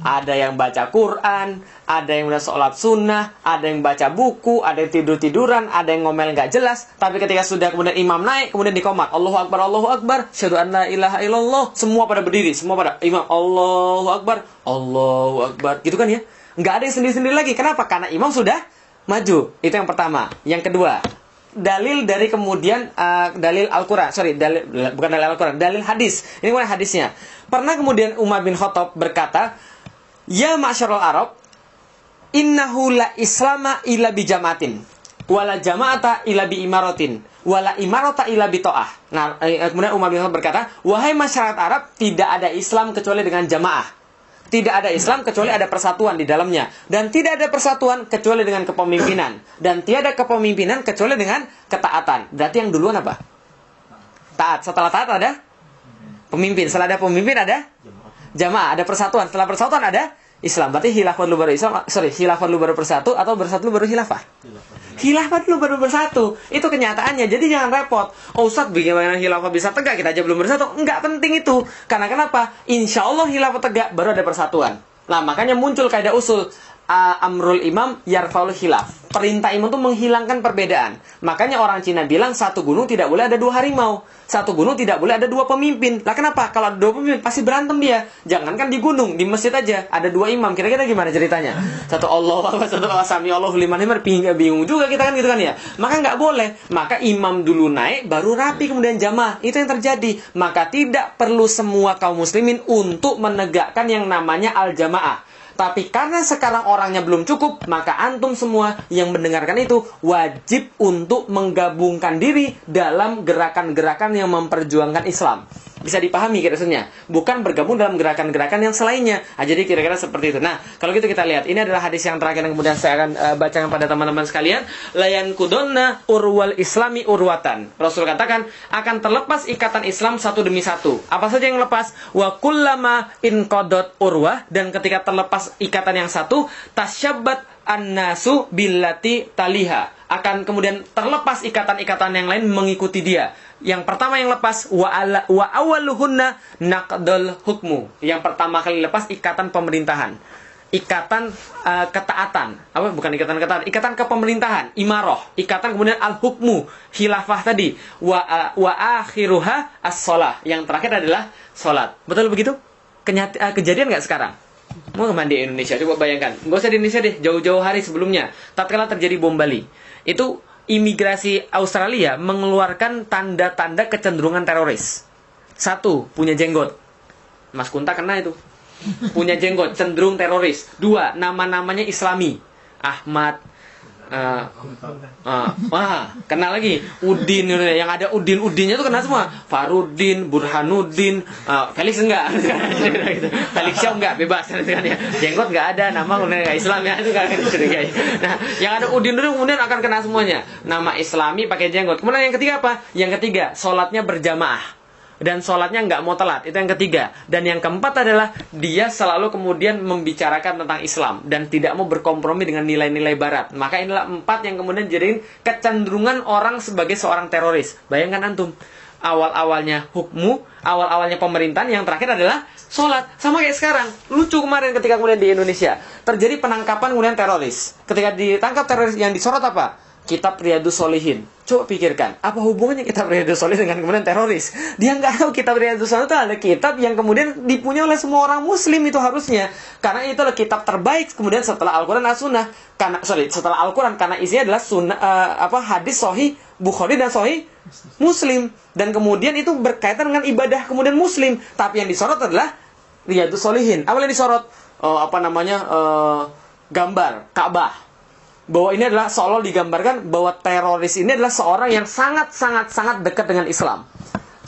Ada yang baca Quran, ada yang udah sholat sunnah, ada yang baca buku, ada yang tidur-tiduran, ada yang ngomel nggak jelas. Tapi ketika sudah kemudian imam naik, kemudian dikomat, Allahu Akbar, syahadu an la ilaha illallah, semua pada berdiri, semua pada imam, Allahu Akbar, gitu kan ya? Nggak ada yang sendiri-sendiri lagi. Kenapa? Karena imam sudah maju. Itu yang pertama. Yang kedua, dalil dari kemudian dalil Al-Quran, bukan dalil Al-Quran, dalil hadis. Ini kemudian hadisnya. Pernah kemudian Umar bin Khattab berkata, ya ma'syarul Arab, innahu la islama illa bi jama'atin, wala jama'ata illa bi imaratin, wala imarata illa bi ta'ah. Nah, kemudian Umar bin Khattab berkata, wahai masyarakat Arab, tidak ada Islam kecuali dengan jamaah. Tidak ada Islam kecuali ada persatuan di dalamnya. Dan tidak ada persatuan kecuali dengan kepemimpinan. Dan tiada kepemimpinan kecuali dengan ketaatan. Berarti yang duluan apa? Taat. Setelah taat ada pemimpin. Setelah ada pemimpin ada jamaah. Ada persatuan. Setelah persatuan ada Islam. Berarti khilafah dulu baru Islam. Khilafah dulu baru bersatu atau bersatu dulu baru khilafah? Khilafah dulu baru bersatu. Itu kenyataannya. Jadi jangan repot. Oh Ustaz, bagaimana khilafah bisa tegak? Kita aja belum bersatu. Enggak penting itu. Karena kenapa? Insya Allah khilafah tegak baru ada persatuan. Nah makanya muncul kaidah usul amrul imam yarfaul khilaf. Perintah imam itu menghilangkan perbedaan. Makanya orang Cina bilang satu gunung tidak boleh ada dua harimau. Satu gunung tidak boleh ada dua pemimpin. Lah kenapa? Kalau ada dua pemimpin pasti berantem dia. Jangankan di gunung, di masjid aja ada dua imam. Kira-kira gimana ceritanya? Satu Allah, satu sami Allahu liman hamid, bingung juga kita kan gitu kan ya. Maka nggak boleh. Maka imam dulu naik baru rapi kemudian jamaah. Itu yang terjadi. Maka tidak perlu semua kaum muslimin untuk menegakkan yang namanya al-jamaah. Tapi karena sekarang orangnya belum cukup, maka antum semua yang mendengarkan itu wajib untuk menggabungkan diri dalam gerakan-gerakan yang memperjuangkan Islam. Bisa dipahami kira-kira, bukan bergabung dalam gerakan-gerakan yang selainnya. Nah, jadi kira-kira seperti itu. Nah, kalau gitu kita lihat, ini adalah hadis yang terakhir yang kemudian saya akan bacakan pada teman-teman sekalian. Layan kudonna urwal islami urwatan. Rasul katakan akan terlepas ikatan Islam satu demi satu. Apa saja yang lepas? Wa kullama inqadat urwah, dan ketika terlepas ikatan yang satu, tasyabbat an-nasu billati taliha, akan kemudian terlepas ikatan-ikatan yang lain mengikuti dia. Yang pertama yang lepas wa awaluhunna naqdul hukmu. Yang pertama kali lepas ikatan pemerintahan. ikatan ketaatan, apa bukan ikatan ketaatan, ikatan kepemerintahan, imaroh, ikatan kemudian al-hukmu, khilafah tadi, wa akhiruha as-shalah, yang terakhir adalah salat. Betul begitu? Kejadian nggak sekarang? Mau kemana di Indonesia? Coba bayangkan. Nggak usah di Indonesia deh, jauh-jauh hari sebelumnya. Tatkala terjadi bom Bali, itu imigrasi Australia mengeluarkan tanda-tanda kecenderungan teroris. 1, punya jenggot. Mas Kunta kena itu. Punya jenggot, cenderung teroris. 2, nama-namanya Islami. Ahmad, kena lagi Udin, yang ada Udinnya tuh kena semua. Farudin, Burhanuddin, Felix enggak. Felix Syah enggak, bebas kan ya. Jenggot enggak ada, nama enggak Islam ya, itu enggak dicurigai. Nah, yang ada Udin dulu kemudian akan kena semuanya. Nama Islami pakai jenggot. Kemudian yang ketiga apa? Yang ketiga, sholatnya berjamaah. Dan sholatnya nggak mau telat, itu yang ketiga. Dan yang keempat adalah dia selalu kemudian membicarakan tentang Islam dan tidak mau berkompromi dengan nilai-nilai Barat. Maka inilah 4 yang kemudian jadiin kecenderungan orang sebagai seorang teroris. Bayangkan antum, awal-awalnya hukmu, awal-awalnya pemerintahan, yang terakhir adalah sholat. Sama kayak sekarang. Lucu kemarin ketika kemudian di Indonesia terjadi penangkapan kemudian teroris. Ketika ditangkap teroris, yang disorot apa? Kitab Riyadhus Shalihin. Coba pikirkan, apa hubungannya kitab Riyadhus Shalihin dengan kemudian teroris? Dia nggak tahu kitab Riyadhus Shalihin itu adalah kitab yang kemudian dipunyai oleh semua orang muslim itu harusnya. Karena itu adalah kitab terbaik kemudian setelah Al-Quran dan Sunnah. Setelah Al-Quran, karena isinya adalah sunnah, hadis sahih Bukhari dan sahih Muslim. Dan kemudian itu berkaitan dengan ibadah kemudian muslim. Tapi yang disorot adalah Riyadhus Shalihin. Apa yang disorot? Gambar Ka'bah. Bahwa ini adalah seolah digambarkan bahwa teroris ini adalah seorang yang sangat dekat dengan Islam.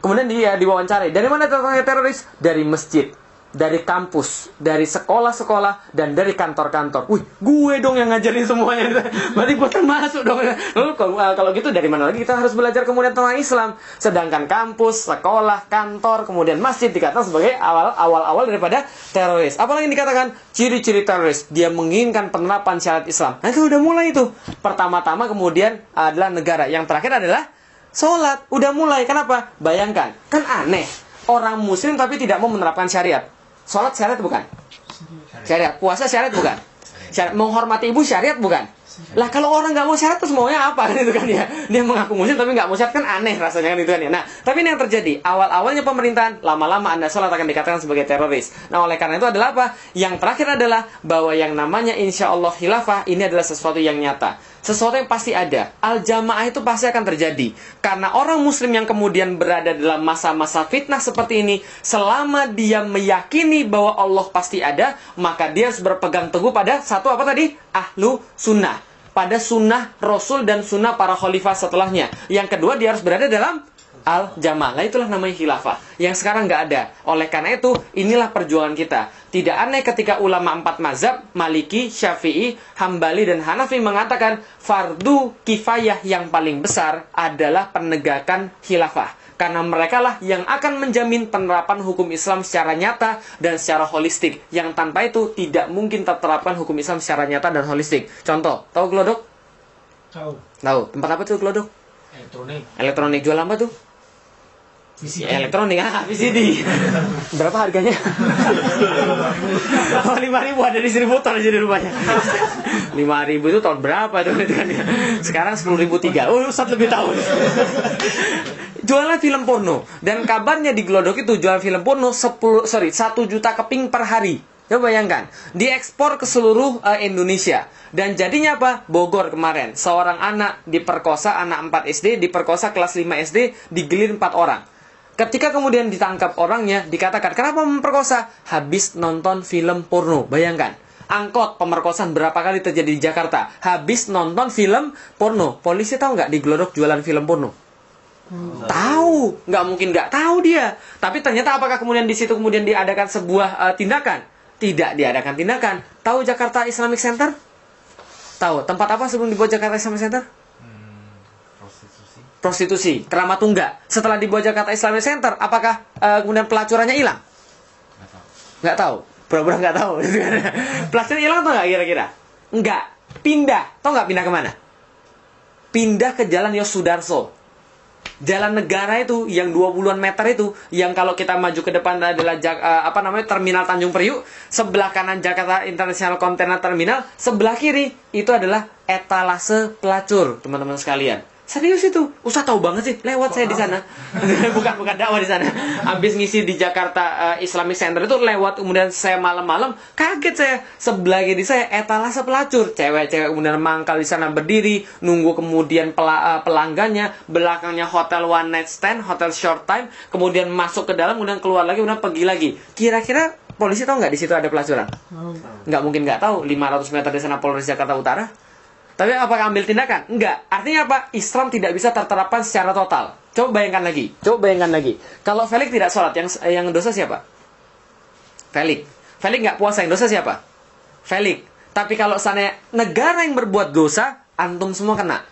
Kemudian dia diwawancarai. Dari mana datangnya teroris? Dari masjid, dari kampus, dari sekolah-sekolah, dan dari kantor-kantor. Wih, gue dong yang ngajarin semuanya. Berarti gue termasuk dong. Lalu kalau gitu dari mana lagi kita harus belajar kemudian tentang Islam? Sedangkan kampus, sekolah, kantor, kemudian masjid dikatakan sebagai awal-awal daripada teroris. Apalagi dikatakan ciri-ciri teroris, dia menginginkan penerapan syariat Islam. Nah, itu udah mulai itu. Pertama-tama kemudian adalah negara. Yang terakhir adalah sholat. Udah mulai. Kenapa? Bayangkan, kan aneh. Orang muslim tapi tidak mau menerapkan syariat. Sholat syariat bukan? Syariat. Puasa syariat bukan? Syariat. Menghormati ibu syariat bukan? Lah kalau orang nggak mau syariat terus maunya apa kan itu kan ya? Dia mengaku muslim tapi nggak mau syariat kan aneh rasanya kan itu kan ya. Nah, tapi ini yang terjadi. Awal-awalnya pemerintahan, lama-lama Anda sholat akan dikatakan sebagai teroris. Nah, oleh karena itu adalah apa? Yang terakhir adalah bahwa yang namanya insya Allah khilafah ini adalah sesuatu yang nyata. Sesuatu yang pasti ada. Al-jamaah itu pasti akan terjadi. Karena orang muslim yang kemudian berada dalam masa-masa fitnah seperti ini, selama dia meyakini bahwa Allah pasti ada, maka dia harus berpegang teguh pada satu apa tadi? Ahlu sunnah. Pada sunnah Rasul dan sunnah para khalifah setelahnya. Yang kedua, dia harus berada dalam al-jamaah. Nah, itulah namanya khilafah. Yang sekarang nggak ada. Oleh karena itu, inilah perjuangan kita. Tidak aneh ketika ulama 4 mazhab, Maliki, Syafi'i, Hambali, dan Hanafi mengatakan fardu kifayah yang paling besar adalah penegakan khilafah. Karena mereka lah yang akan menjamin penerapan hukum Islam secara nyata dan secara holistik. Yang tanpa itu tidak mungkin terterapkan hukum Islam secara nyata dan holistik. Contoh, tahu gelodok? Tahu. Tempat apa tuh gelodok? Elektronik. Jual apa tuh? VCD. Elektronik, VCD. Berapa harganya? Oh, 5.000 ada distributor di rumahnya. 5.000 itu tahun berapa tuh? Sekarang 10.003. Oh, Ustaz lebih tahu. Jualan film porno. Dan kabarnya di gelodok itu jualan film porno 1 juta keping per hari. Coba bayangkan, diekspor ke seluruh Indonesia. Dan jadinya apa? Bogor kemarin, seorang anak diperkosa, anak 4 SD diperkosa kelas 5 SD, digilir 4 orang. Ketika kemudian ditangkap orangnya, dikatakan, kenapa memperkosa? Habis nonton film porno. Bayangkan, angkot pemerkosaan berapa kali terjadi di Jakarta? Habis nonton film porno. Polisi tahu nggak di gelodok jualan film porno? Tahu, nggak mungkin nggak tahu dia. Tapi ternyata apakah kemudian di situ kemudian diadakan sebuah tindakan? Tidak diadakan tindakan. Tahu Jakarta Islamic Center? Tahu tempat apa sebelum dibuat Jakarta Islamic Center? Prostitusi, keramat tunggak. Setelah dibuat Jakarta Islamic Center, apakah kemudian pelacurannya hilang? Nggak tahu. Pura-pura nggak tahu. Pelacuran hilang atau nggak kira-kira? Nggak. Pindah. Tahu nggak pindah kemana? Pindah ke Jalan Yos Sudarso. Jalan negara itu yang 20-an meter itu, yang kalau kita maju ke depan adalah Terminal Tanjung Priuk, sebelah kanan Jakarta International Container Terminal, sebelah kiri itu adalah etalase pelacur, teman-teman sekalian. Serius itu, Ustaz tahu banget sih, lewat saya di sana. bukan dakwah di sana. Habis ngisi di Jakarta Islamic Center itu lewat, kemudian saya malam-malam kaget saya, sebelah kiri saya etalase pelacur, cewek-cewek kemudian mangkal di sana berdiri nunggu, kemudian pelanggannya, belakangnya hotel one night stand, hotel short time, kemudian masuk ke dalam, kemudian keluar lagi, kemudian pergi lagi. Kira-kira polisi tahu nggak di situ ada pelacuran? Nggak mungkin nggak tahu. 500 meter di sana Polres Jakarta Utara. Tapi apakah ambil tindakan? Enggak. Artinya apa? Islam tidak bisa terterapkan secara total. Coba bayangkan lagi. Kalau Felix tidak sholat, yang dosa siapa? Felix nggak puasa, yang dosa siapa? Felix. Tapi kalau sana negara yang berbuat dosa, antum semua kena.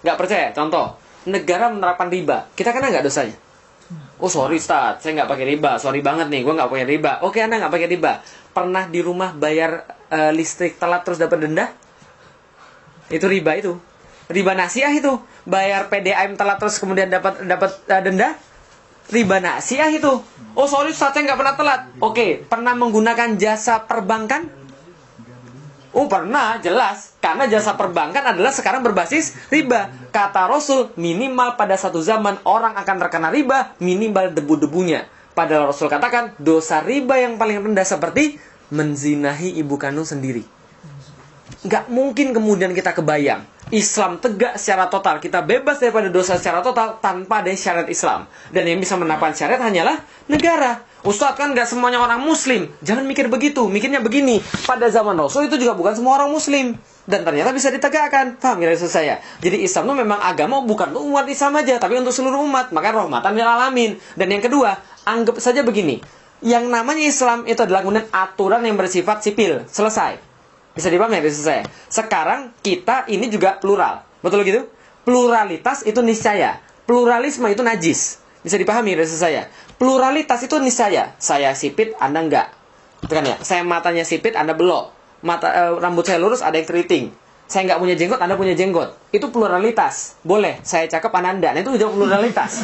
Nggak percaya? Contoh, negara menerapkan riba, kita kena nggak dosanya? Oh sorry Ustaz, saya nggak pakai riba. Sorry banget nih, gue nggak pakai riba. Oke, Anda nggak pakai riba. Pernah di rumah bayar listrik telat terus dapat denda? Itu riba itu. Riba nasiah itu. Bayar PDAM telat terus kemudian dapat denda? Riba nasiah itu. Oh sorry Ustaz, saya nggak pernah telat. Oke, pernah menggunakan jasa perbankan? Oh pernah, jelas. Karena jasa perbankan adalah sekarang berbasis riba. Kata Rasul, minimal pada satu zaman orang akan terkena riba, minimal debu-debunya. Padahal Rasul katakan, dosa riba yang paling rendah seperti menzinahi ibu kandung sendiri. Nggak mungkin kemudian kita kebayang Islam tegak secara total, kita bebas daripada dosa secara total tanpa ada syariat Islam. Dan yang bisa menerapkan syariat hanyalah negara. Ustaz, kan nggak semuanya orang muslim. Jangan mikir begitu, mikirnya begini. Pada zaman Rasul itu juga bukan semua orang muslim, dan ternyata bisa ditegakkan. Paham ya maksud saya? Jadi Islam itu memang agama bukan untuk umat Islam aja, tapi untuk seluruh umat. Maka rahmatan lil alamin. Dan yang kedua, anggap saja begini, yang namanya Islam itu adalah kemudian aturan yang bersifat sipil. Selesai. Bisa dipahami ya maksud saya? Sekarang kita ini juga plural. Betul gitu? Pluralitas itu niscaya. Pluralisme itu najis. Bisa dipahami maksud saya? Pluralitas itu niscaya. Saya sipit, Anda enggak. Itu kan ya? Saya matanya sipit, Anda belok. Rambut saya lurus, ada yang keriting. Saya nggak punya jenggot, Anda punya jenggot. Itu pluralitas. Boleh. Saya cakep, Anda enggak. Nah, itu juga pluralitas.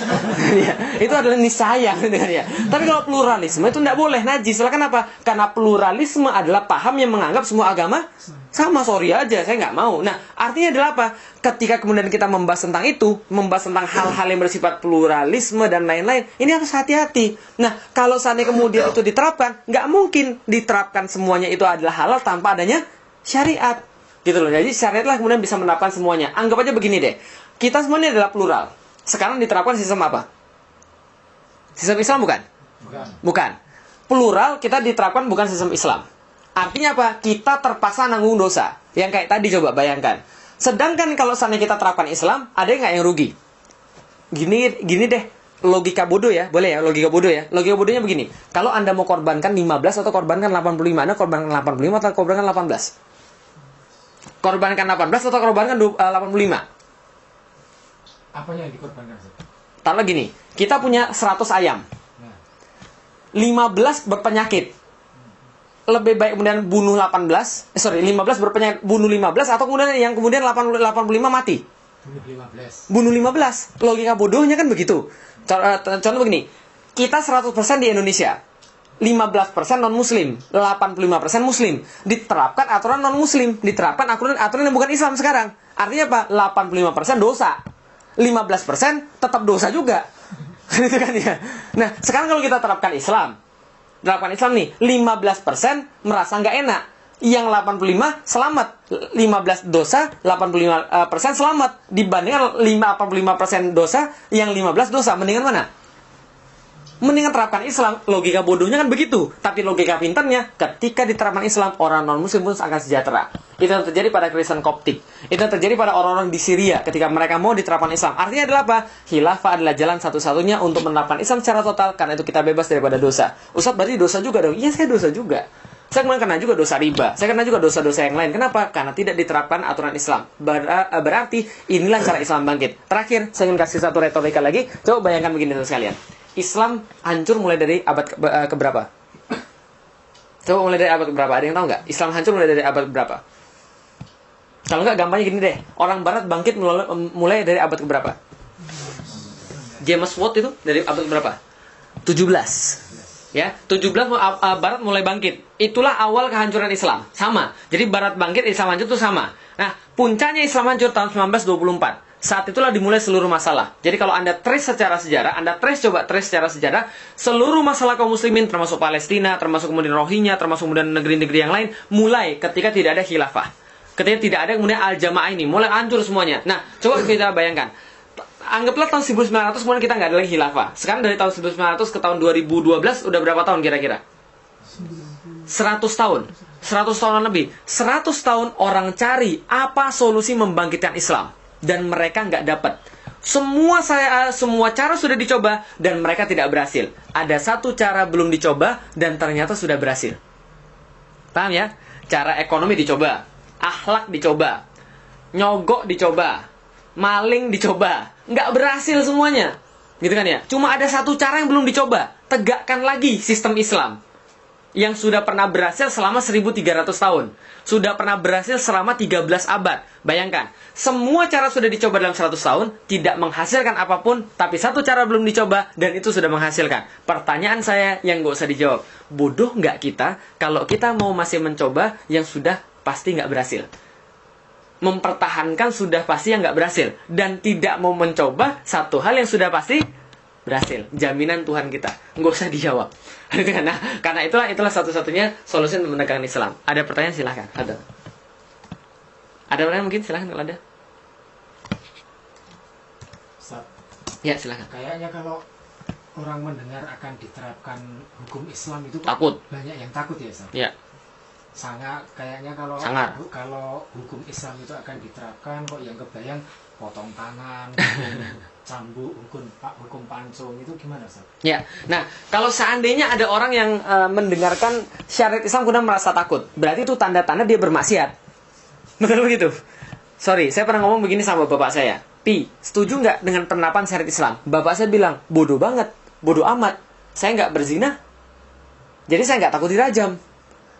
Ya, itu adalah niscaya. Gitu kan ya? Tapi kalau pluralisme itu enggak boleh. Najis. Kenapa? Karena pluralisme adalah paham yang menganggap semua agama sama. Sorry aja, saya nggak mau. Nah, artinya adalah apa? Ketika kemudian kita membahas tentang itu, membahas tentang hal-hal yang bersifat pluralisme dan lain-lain, ini harus hati-hati. Nah, kalau seandainya kemudian itu diterapkan, nggak mungkin diterapkan semuanya itu adalah halal tanpa adanya syariat. Gitu loh. Jadi syariatlah kemudian bisa menerapkan semuanya. Anggap aja begini deh. Kita semuanya adalah plural. Sekarang diterapkan sistem apa? Sistem Islam bukan? Bukan. Plural kita diterapkan bukan sistem Islam. Artinya apa? Kita terpaksa nanggung dosa. Yang kayak tadi coba bayangkan. Sedangkan kalau seandainya kita terapkan Islam, ada nggak yang rugi? Gini deh. Logika bodoh ya. Boleh ya? Logika bodoh ya. Logika bodohnya begini. Kalau Anda mau korbankan 15 atau korbankan 85, Anda korbankan 85 atau korbankan 18? Korbankan 18 atau korbankan 85? Apanya yang dikorbankan? Taruh gini, kita punya 100 ayam. 15 berpenyakit. Lebih baik kemudian bunuh 15 berpenyakit, bunuh 15 atau kemudian yang kemudian 85 mati? Bunuh 15. Logika bodohnya kan begitu. Contoh begini, kita 100% di Indonesia. 15% non-muslim, 85% muslim. Diterapkan aturan non-muslim, diterapkan aturan yang bukan Islam sekarang. Artinya apa? 85% dosa, 15% tetap dosa juga. Gitu kan ya. Nah, sekarang kalau kita terapkan Islam nih, 15% merasa nggak enak. Yang 85 selamat, 15 dosa, 85% selamat. Dibandingkan 85% dosa, yang 15 dosa, mendingan mana? Mendingan terapkan Islam. Logika bodohnya kan begitu. Tapi logika pintarnya, ketika diterapkan Islam, orang non-muslim pun akan sejahtera. Itu yang terjadi pada Kristen Koptik. Itu yang terjadi pada orang-orang di Syria ketika mereka mau diterapkan Islam. Artinya adalah apa? Khilafah adalah jalan satu-satunya untuk menerapkan Islam secara total. Karena itu kita bebas daripada dosa. Ustaz, berarti dosa juga dong? Iya, saya dosa juga. Saya kena juga dosa riba. Saya kena juga dosa-dosa yang lain. Kenapa? Karena tidak diterapkan aturan Islam. Berarti inilah cara Islam bangkit. Terakhir, saya ingin kasih satu retorika lagi. Coba bayangkan begini sekalian. Islam hancur mulai dari abad keberapa? Coba mulai dari abad keberapa? Ada yang tahu nggak? Islam hancur mulai dari abad keberapa? Kalau nggak, gampangnya gini deh. Orang Barat bangkit mulai dari abad keberapa? James Watt itu dari abad berapa? 17. Ya, 17 Barat mulai bangkit. Itulah awal kehancuran Islam. Sama. Jadi Barat bangkit, Islam hancur itu sama. Nah, puncaknya Islam hancur tahun 1924. Saat itulah dimulai seluruh masalah. Jadi kalau Anda trace secara sejarah, coba trace secara sejarah, seluruh masalah kaum muslimin, termasuk Palestina, termasuk kemudian Rohingya, termasuk kemudian negeri-negeri yang lain, mulai ketika tidak ada khilafah. Ketika tidak ada kemudian al-jamaah ini, mulai hancur semuanya. Nah, coba kita bayangkan. Anggaplah tahun 1900 kemudian kita nggak ada lagi khilafah. Sekarang dari tahun 1900 ke tahun 2012, udah berapa tahun kira-kira? 100 tahun. 100 tahun lebih. 100 tahun orang cari apa solusi membangkitkan Islam. Dan mereka nggak dapat. Semua cara sudah dicoba dan mereka tidak berhasil. Ada satu cara belum dicoba dan ternyata sudah berhasil. Paham ya? Cara ekonomi dicoba, akhlak dicoba, nyogok dicoba, maling dicoba, nggak berhasil semuanya. Gitu kan ya? Cuma ada satu cara yang belum dicoba. Tegakkan lagi sistem Islam yang sudah pernah berhasil selama 1300 tahun. Sudah pernah berhasil selama 13 abad. Bayangkan, semua cara sudah dicoba dalam 100 tahun, tidak menghasilkan apapun, tapi satu cara belum dicoba, dan itu sudah menghasilkan. Pertanyaan saya yang nggak usah dijawab, bodoh nggak kita kalau kita mau masih mencoba yang sudah pasti nggak berhasil? Mempertahankan sudah pasti yang nggak berhasil, dan tidak mau mencoba satu hal yang sudah pasti berhasil. Jaminan Tuhan kita nggak usah dijawab. Nah, karena itulah satu-satunya solusi untuk menegakkan Islam. Ada pertanyaan silahkan. Ada pertanyaan mungkin silahkan kalau ada. Ustaz, Ya silahkan. kayaknya kalau orang mendengar akan diterapkan hukum Islam itu Takut. banyak yang takut ya Ustaz. Ya. Kayaknya kalau Sangat. kalau hukum Islam itu akan diterapkan kok yang kebayang potong tangan, cambuk, hukum pancung itu gimana Ustaz? Ya. Nah, kalau seandainya ada orang yang mendengarkan syariat Islam kemudian merasa takut, berarti itu tanda-tanda dia bermaksiat. Betul begitu? Sorry, saya pernah ngomong begini sama bapak saya. Pi, setuju nggak dengan penerapan syariat Islam? Bapak saya bilang, bodoh banget, bodoh amat. Saya nggak berzina, jadi saya nggak takut dirajam.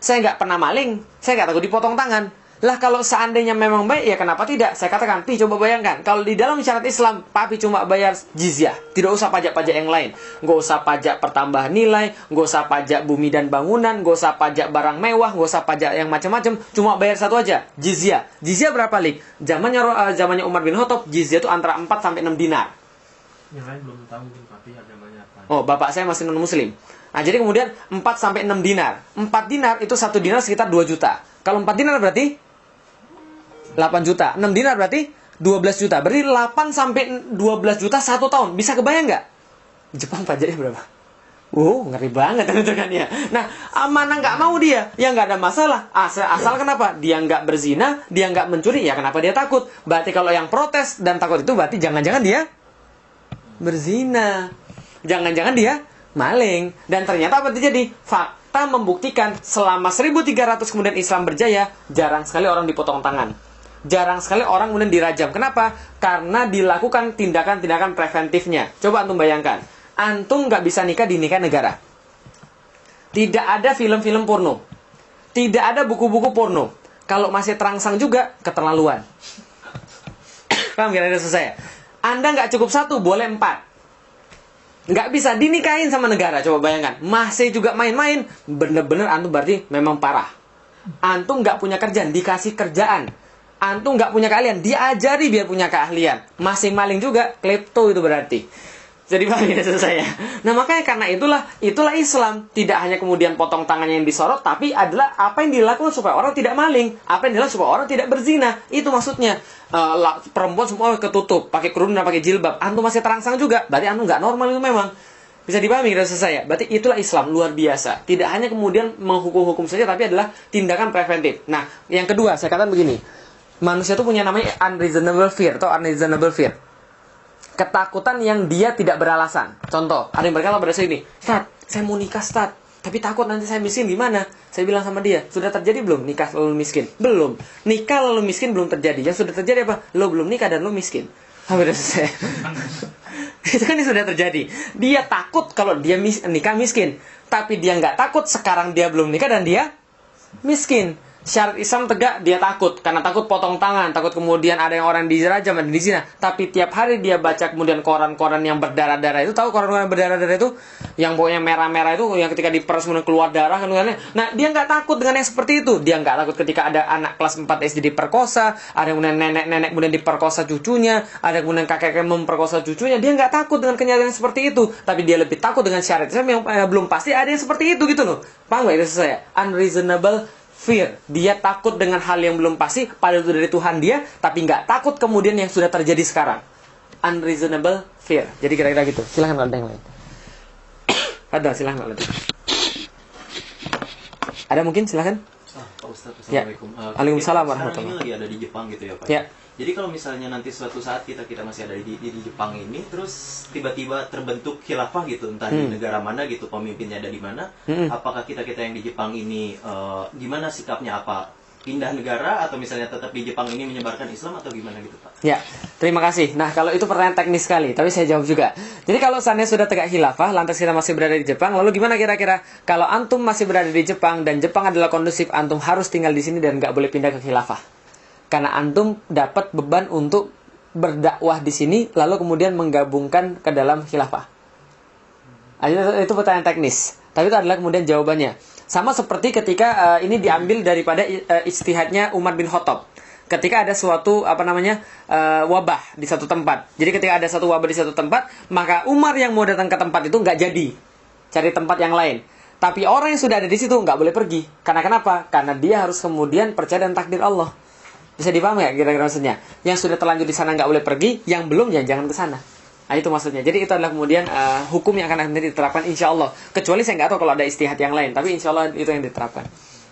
Saya nggak pernah maling, saya nggak takut dipotong tangan. Lah kalau seandainya memang baik, ya kenapa tidak? Saya katakan, Pi coba bayangkan, kalau di dalam syariat Islam, Papi cuma bayar jizyah, tidak usah pajak-pajak yang lain. Nggak usah pajak pertambahan nilai, nggak usah pajak bumi dan bangunan, nggak usah pajak barang mewah, nggak usah pajak yang macam-macam, cuma bayar satu aja, jizyah. Jizyah berapa, Lik? Zamannya Umar bin Khattab, jizyah itu antara 4 sampai 6 dinar. Yang lain belum tahu mungkin Papi agamanya apa. Oh, bapak saya masih non-muslim. Nah, jadi kemudian 4 sampai 6 dinar. 4 dinar itu 1 dinar sekitar 2 juta. Kalau 4 dinar berarti 8 juta. 6 dinar berarti 12 juta. Berarti 8 sampai 12 juta 1 tahun. Bisa kebayang nggak? Jepang pajaknya berapa? Ngeri banget itu kan ya. Nah, mana nggak mau dia? Ya nggak ada masalah. Asal kenapa? Dia nggak berzina, dia nggak mencuri. Ya kenapa dia takut? Berarti kalau yang protes dan takut itu berarti jangan-jangan dia berzina. Jangan-jangan dia maling. Dan ternyata apa terjadi? Fakta membuktikan selama 1300 kemudian Islam berjaya, jarang sekali orang dipotong tangan. Jarang sekali orang kemudian dirajam. Kenapa? Karena dilakukan tindakan-tindakan preventifnya. Coba antum bayangkan. Antum nggak bisa nikah di nikah negara. Tidak ada film-film porno. Tidak ada buku-buku porno. Kalau masih terangsang juga, keterlaluan. Paham kira-kira saya? Anda nggak cukup 1, boleh 4. Nggak bisa dinikahin sama negara. Coba bayangkan, masih juga main-main. Bener-bener antum berarti memang parah. Antum nggak punya kerjaan, dikasih kerjaan. Antum nggak punya keahlian, diajari biar punya keahlian. Masih maling juga, klepto itu berarti. Jadi paham ya saya. Nah makanya karena itulah Islam. Tidak hanya kemudian potong tangannya yang disorot, tapi adalah apa yang dilakukan supaya orang tidak maling, apa yang dilakukan supaya orang tidak berzina. Itu maksudnya. Perempuan semua ketutup, pakai kerudung dan pakai jilbab. Antum masih terangsang juga, berarti antum nggak normal itu memang. Bisa dipahami kira saya. Berarti itulah Islam luar biasa. Tidak hanya kemudian menghukum-hukum saja, tapi adalah tindakan preventif. Nah, yang kedua saya katakan begini. Manusia itu punya namanya unreasonable fear atau unreasonable fear. Ketakutan yang dia tidak beralasan. Contoh, ada yang berkata pada saya ini, Ustaz, saya mau nikah Ustaz, tapi takut nanti saya miskin gimana? Saya bilang sama dia, sudah terjadi belum nikah lalu miskin? Belum. Nikah lalu miskin belum terjadi. Yang sudah terjadi apa? Lo belum nikah dan lo miskin. Hampir selesai. Itu kan yang sudah terjadi. Dia takut kalau dia nikah miskin. Tapi dia nggak takut sekarang dia belum nikah dan dia miskin. syarat Islam tegak, dia takut. Karena takut potong tangan, takut kemudian ada yang orang dirajam, ada di zina. Tapi tiap hari dia baca kemudian koran-koran yang berdarah-darah itu. Tahu koran-koran berdarah-darah itu? Yang pokoknya merah-merah itu, yang ketika diperas kemudian keluar darah. Nah, dia nggak takut dengan yang seperti itu. Dia nggak takut ketika ada anak kelas 4 SD diperkosa, ada kemudian nenek-nenek kemudian diperkosa cucunya, ada kemudian kakek-kakek memperkosa cucunya. Dia nggak takut dengan kenyataan seperti itu. Tapi dia lebih takut dengan syarat Islam yang belum pasti ada yang seperti itu gitu loh. Paham nggak itu saya? Unreasonable fear. Dia takut dengan hal yang belum pasti, padahal itu dari Tuhan dia, tapi nggak takut kemudian yang sudah terjadi sekarang. Unreasonable fear. Jadi kira-kira gitu. Silahkan kalau ada yang lain. Ada, silahkan kalau ada. Ada mungkin, silahkan. Pak Ustadz, Ya. Assalamualaikum. Waalaikumsalam Sekarang warahmatullahi ini lagi ada di Jepang gitu ya Pak. Ya. Jadi kalau misalnya nanti suatu saat kita masih ada di Jepang ini, terus tiba-tiba terbentuk khilafah gitu, entah di negara mana gitu, pemimpinnya ada di mana, apakah kita yang di Jepang ini gimana sikapnya, apa pindah negara atau misalnya tetap di Jepang ini menyebarkan Islam atau gimana gitu Pak? Ya, terima kasih. Nah, kalau itu pertanyaan teknis sekali, tapi saya jawab juga. Jadi kalau seandainya sudah tegak khilafah, lantas kita masih berada di Jepang, lalu gimana kira-kira? Kalau antum masih berada di Jepang dan Jepang adalah kondusif, antum harus tinggal di sini dan nggak boleh pindah ke khilafah. Karena antum dapat beban untuk berdakwah di sini, lalu kemudian menggabungkan ke dalam khilafah. Itu pertanyaan teknis. Tapi itu adalah kemudian jawabannya. Sama seperti ketika ini diambil daripada ijtihadnya Umar bin Khattab. Ketika ada suatu wabah di satu tempat. Jadi ketika ada satu wabah di satu tempat, maka Umar yang mau datang ke tempat itu nggak jadi, cari tempat yang lain. Tapi orang yang sudah ada di situ nggak boleh pergi. Karena kenapa? Karena dia harus kemudian percaya dan takdir Allah. Bisa dipahami ya kira-kira maksudnya? Yang sudah terlanjur di sana nggak boleh pergi, yang belum jangan ke sana. Nah, itu maksudnya. Jadi itu adalah kemudian hukum yang akan nanti diterapkan insya Allah. Kecuali saya nggak tahu kalau ada istihad yang lain, tapi insya Allah itu yang diterapkan.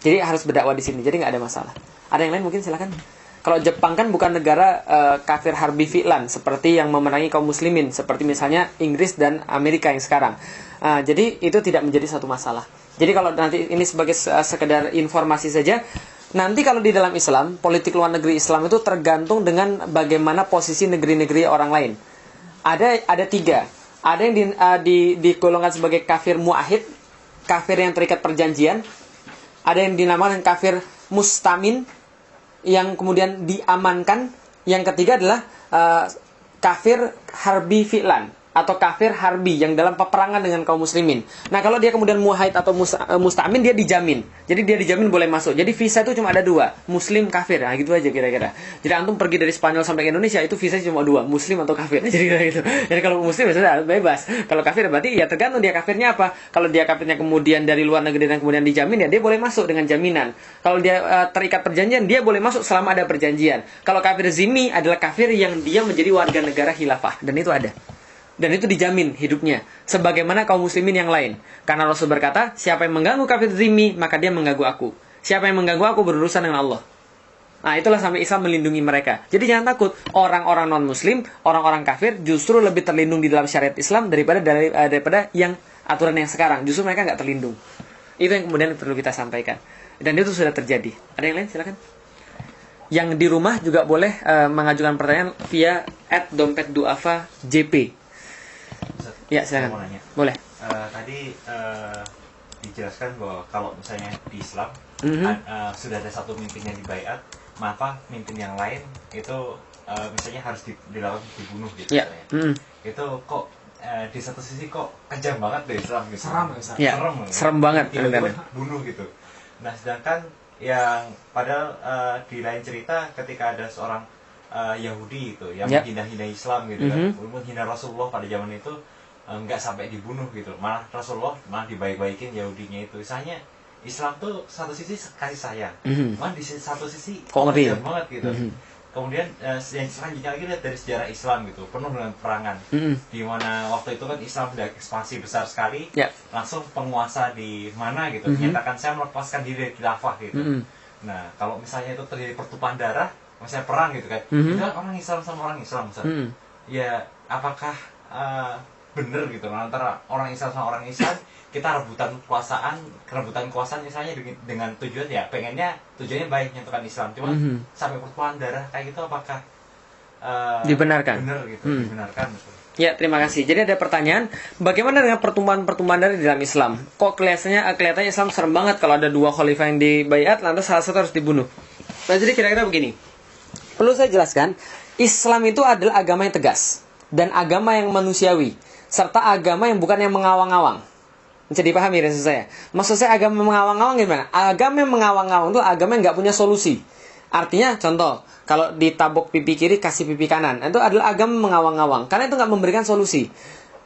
Jadi harus berdakwah di sini. Jadi nggak ada masalah. Ada yang lain mungkin silakan. Kalau Jepang kan bukan negara kafir harbi fi'lan seperti yang memerangi kaum muslimin, seperti misalnya Inggris dan Amerika yang sekarang. Jadi itu tidak menjadi satu masalah. Jadi kalau nanti ini sebagai sekedar informasi saja. Nanti kalau di dalam Islam, politik luar negeri Islam itu tergantung dengan bagaimana posisi negeri-negeri orang lain. Ada tiga. Ada yang digolongkan sebagai kafir mu'ahid, kafir yang terikat perjanjian. Ada yang dinamakan kafir mustamin, yang kemudian diamankan. Yang ketiga adalah kafir harbi fi'lan, atau kafir harbi yang dalam peperangan dengan kaum muslimin. Nah, kalau dia kemudian muahid atau mustamin, dia dijamin. Jadi dia dijamin boleh masuk. Jadi visa itu cuma ada dua, muslim, kafir. Nah, gitu aja kira-kira. Jadi antum pergi dari Spanyol sampai ke Indonesia itu visa cuma dua, muslim atau kafir. Jadi kira gitu. Jadi kalau muslim ya sudah bebas. Kalau kafir berarti ya tergantung dia kafirnya apa. Kalau dia kafirnya kemudian dari luar negeri dan kemudian dijamin, ya dia boleh masuk dengan jaminan. Kalau dia terikat perjanjian, dia boleh masuk selama ada perjanjian. Kalau kafir zimmi adalah kafir yang dia menjadi warga negara khilafah, dan itu ada. Dan itu dijamin hidupnya sebagaimana kaum muslimin yang lain. Karena Rasul berkata, siapa yang mengganggu kafir zimmi, maka dia mengganggu aku. Siapa yang mengganggu aku berurusan dengan Allah. Nah, itulah sampai Islam melindungi mereka. Jadi jangan takut, orang-orang non-muslim, orang-orang kafir justru lebih terlindung di dalam syariat Islam daripada yang aturan yang sekarang. Justru mereka nggak terlindung. Itu yang kemudian perlu kita sampaikan. Dan itu sudah terjadi. Ada yang lain? Silakan. Yang di rumah juga boleh mengajukan pertanyaan via @dompetduafa.jp. Ya, silakan. Boleh. Tadi dijelaskan bahwa kalau misalnya di Islam sudah ada satu pemimpin yang dibaiat, maka pemimpin yang lain itu misalnya harus dilakukan dibunuh gitu. Ya. Itu kok di satu sisi kok kejam banget deh Islam gitu. Ya, serem banget. Tiba-tiba bunuh gitu. Nah, sedangkan yang padahal di lain cerita ketika ada seorang Yahudi itu yang menghina Islam gitu kan, menghina Rasulullah pada zaman itu nggak sampai dibunuh gitu, malah Rasulullah malah dibaik-baikin Yahudinya itu. Misalnya Islam tuh satu sisi kasih sayang, malah di satu sisi kejam banget gitu. Kemudian yang selanjutnya lagi lihat dari sejarah Islam gitu, penuh dengan perangan, di mana waktu itu kan Islam sudah ekspansi besar sekali, langsung penguasa di mana gitu menyatakan saya melepaskan diri dari khilafah gitu. Nah, kalau misalnya itu terjadi pertumpahan darah, misalnya perang gitu kan, itu kan orang Islam sama orang Islam misalnya. Ya, apakah bener gitu antara orang Islam sama orang Islam, kita rebutan kekuasaan misalnya dengan tujuan ya pengennya tujuannya baik nyatukan Islam, cuma sampai pertumpahan darah kayak gitu, apakah dibenarkan? Bener gitu, dibenarkan gitu. Ya, terima kasih. Jadi ada pertanyaan, bagaimana dengan pertumbuhan-pertumbuhan dari dalam Islam? Kok kelihatannya Islam serem banget kalau ada dua khalifah yang dibaiat, lantas salah satu harus dibunuh. Nah, jadi kira-kira begini. Perlu saya jelaskan, Islam itu adalah agama yang tegas dan agama yang manusiawi, serta agama yang bukan yang mengawang-awang. Bisa dipahami maksud saya? Maksud saya agama yang mengawang-awang gimana? Agama yang mengawang-awang itu agama yang nggak punya solusi. Artinya, contoh, kalau ditabok pipi kiri, kasih pipi kanan. Itu adalah agama mengawang-awang. Karena itu nggak memberikan solusi.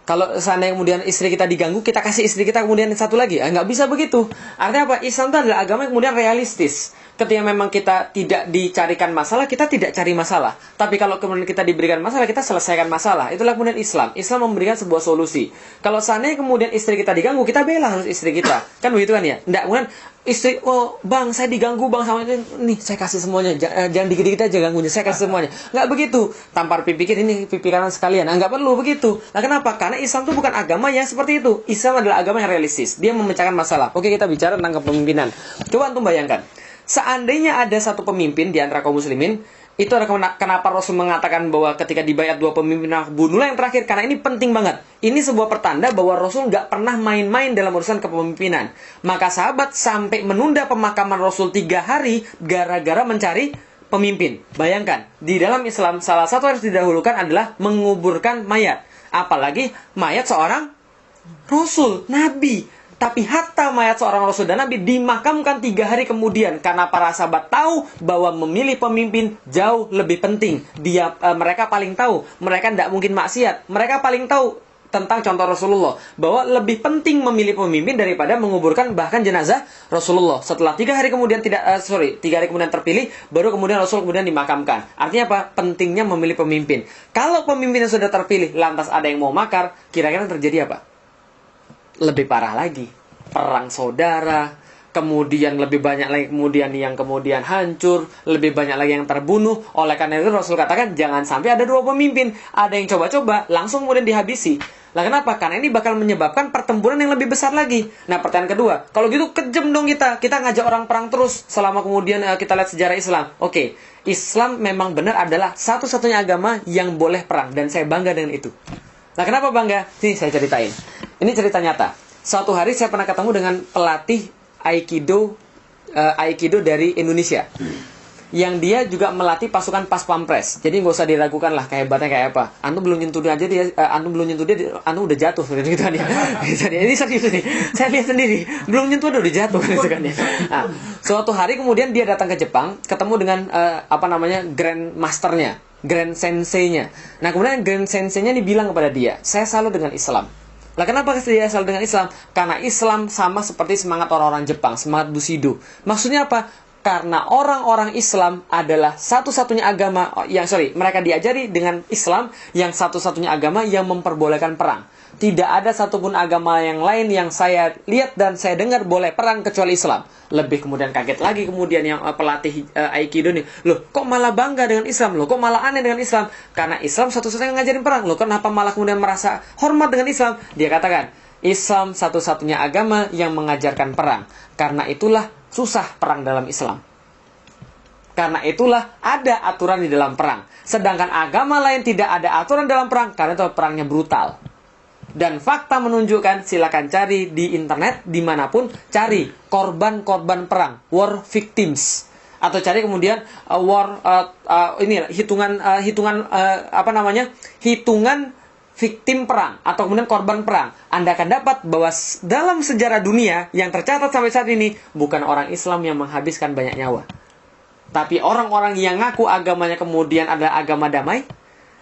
Kalau seandainya kemudian istri kita diganggu, kita kasih istri kita kemudian satu lagi. Nggak bisa begitu. Artinya apa? Islam itu adalah agama yang kemudian realistis. Ketika memang kita tidak dicarikan masalah, kita tidak cari masalah. Tapi kalau kemudian kita diberikan masalah, kita selesaikan masalah. Itulah kemudian Islam. Islam memberikan sebuah solusi. Kalau seandainya kemudian istri kita diganggu, kita bela harus istri kita. Kan begitu kan ya? Nggak, kemudian istri, oh bang saya diganggu bang sama ini, nih saya kasih semuanya, jangan dikit-dikit aja ganggunya, saya kasih semuanya. Nggak begitu. Tampar pipi kiri, ini pipi kanan sekalian. Nggak perlu begitu. Nah kenapa? Karena Islam itu bukan agama yang seperti itu. Islam adalah agama yang realistis. Dia memecahkan masalah. Oke, kita bicara tentang kepemimpinan. Coba antum bayangkan. Seandainya ada satu pemimpin di antara kaum muslimin, itu adalah kenapa Rasul mengatakan bahwa ketika dibayat dua pemimpin, bunuhlah yang terakhir. Karena ini penting banget. Ini sebuah pertanda bahwa Rasul nggak pernah main-main dalam urusan kepemimpinan. Maka sahabat sampai menunda pemakaman Rasul 3 hari gara-gara mencari pemimpin. Bayangkan, di dalam Islam salah satu yang harus didahulukan adalah menguburkan mayat. Apalagi mayat seorang Rasul, Nabi. Tapi hatta mayat seorang Rasul dan Nabi dimakamkan 3 hari kemudian. Karena para sahabat tahu bahwa memilih pemimpin jauh lebih penting. Mereka paling tahu. Mereka tidak mungkin maksiat. Mereka paling tahu tentang contoh Rasulullah. Bahwa lebih penting memilih pemimpin daripada menguburkan bahkan jenazah Rasulullah. Setelah 3 hari kemudian 3 hari kemudian terpilih, baru kemudian Rasul kemudian dimakamkan. Artinya apa? Pentingnya memilih pemimpin. Kalau pemimpinnya sudah terpilih, lantas ada yang mau makar, kira-kira terjadi apa? Lebih parah lagi, perang saudara, kemudian lebih banyak lagi kemudian yang kemudian hancur, lebih banyak lagi yang terbunuh. Oleh karena itu Rasul katakan jangan sampai ada 2 pemimpin, ada yang coba-coba langsung kemudian dihabisi. Lah kenapa? Karena ini bakal menyebabkan pertempuran yang lebih besar lagi. Nah, pertanyaan kedua, kalau gitu kejam dong kita ngajak orang perang terus selama kemudian kita lihat sejarah Islam. Oke, Islam memang benar adalah satu-satunya agama yang boleh perang dan saya bangga dengan itu. Nah, kenapa bangga? Sini saya ceritain. Ini cerita nyata. Suatu hari saya pernah ketemu dengan pelatih Aikido dari Indonesia. Yang dia juga melatih pasukan pas pampres. Jadi nggak usah diragukan lah kehebatnya kayak apa. Antum belum nyentuh dia aja antum udah jatuh gitu kan ya. Ini serius nih. Saya lihat sendiri, belum nyentuh udah jatuh gitu kan ya. Nah, suatu hari kemudian dia datang ke Jepang, ketemu dengan Grand Masternya, Grand Sensei-nya. Nah, kemudian Grand Sensei-nya dibilang kepada dia, saya salut dengan Islam. Lah kenapa dia salut dengan Islam? Karena Islam sama seperti semangat orang-orang Jepang, semangat Bushido. Maksudnya apa? Karena orang-orang Islam adalah satu-satunya agama mereka diajari dengan Islam yang satu-satunya agama yang memperbolehkan perang. Tidak ada satupun agama yang lain yang saya lihat dan saya dengar boleh perang kecuali Islam. Lebih kemudian kaget lagi kemudian yang pelatih Aikido nih. Loh, kok malah bangga dengan Islam? Loh, kok malah aneh dengan Islam? Karena Islam satu-satunya yang ngajarin perang. Loh, kenapa malah kemudian merasa hormat dengan Islam? Dia katakan, Islam satu-satunya agama yang mengajarkan perang. Karena itulah susah perang dalam Islam. Karena itulah ada aturan di dalam perang. Sedangkan agama lain tidak ada aturan dalam perang. Karena itu perangnya brutal. Dan fakta menunjukkan, silakan cari di internet, dimanapun, cari korban-korban perang, war victims, atau cari kemudian hitungan victim perang atau kemudian korban perang. Anda akan dapat bahwa dalam sejarah dunia yang tercatat sampai saat ini bukan orang Islam yang menghabiskan banyak nyawa, tapi orang-orang yang ngaku agamanya kemudian adalah agama damai.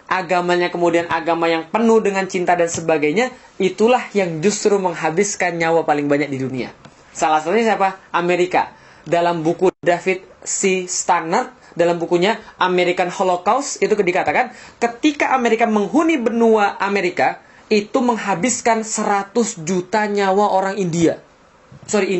Agamanya kemudian agama yang penuh dengan cinta dan sebagainya, itulah yang justru menghabiskan nyawa paling banyak di dunia. Salah satunya siapa? Amerika. Dalam buku David C. Stannard, dalam bukunya American Holocaust, itu dikatakan ketika Amerika menghuni benua Amerika, itu menghabiskan 100 juta nyawa orang Indian. 100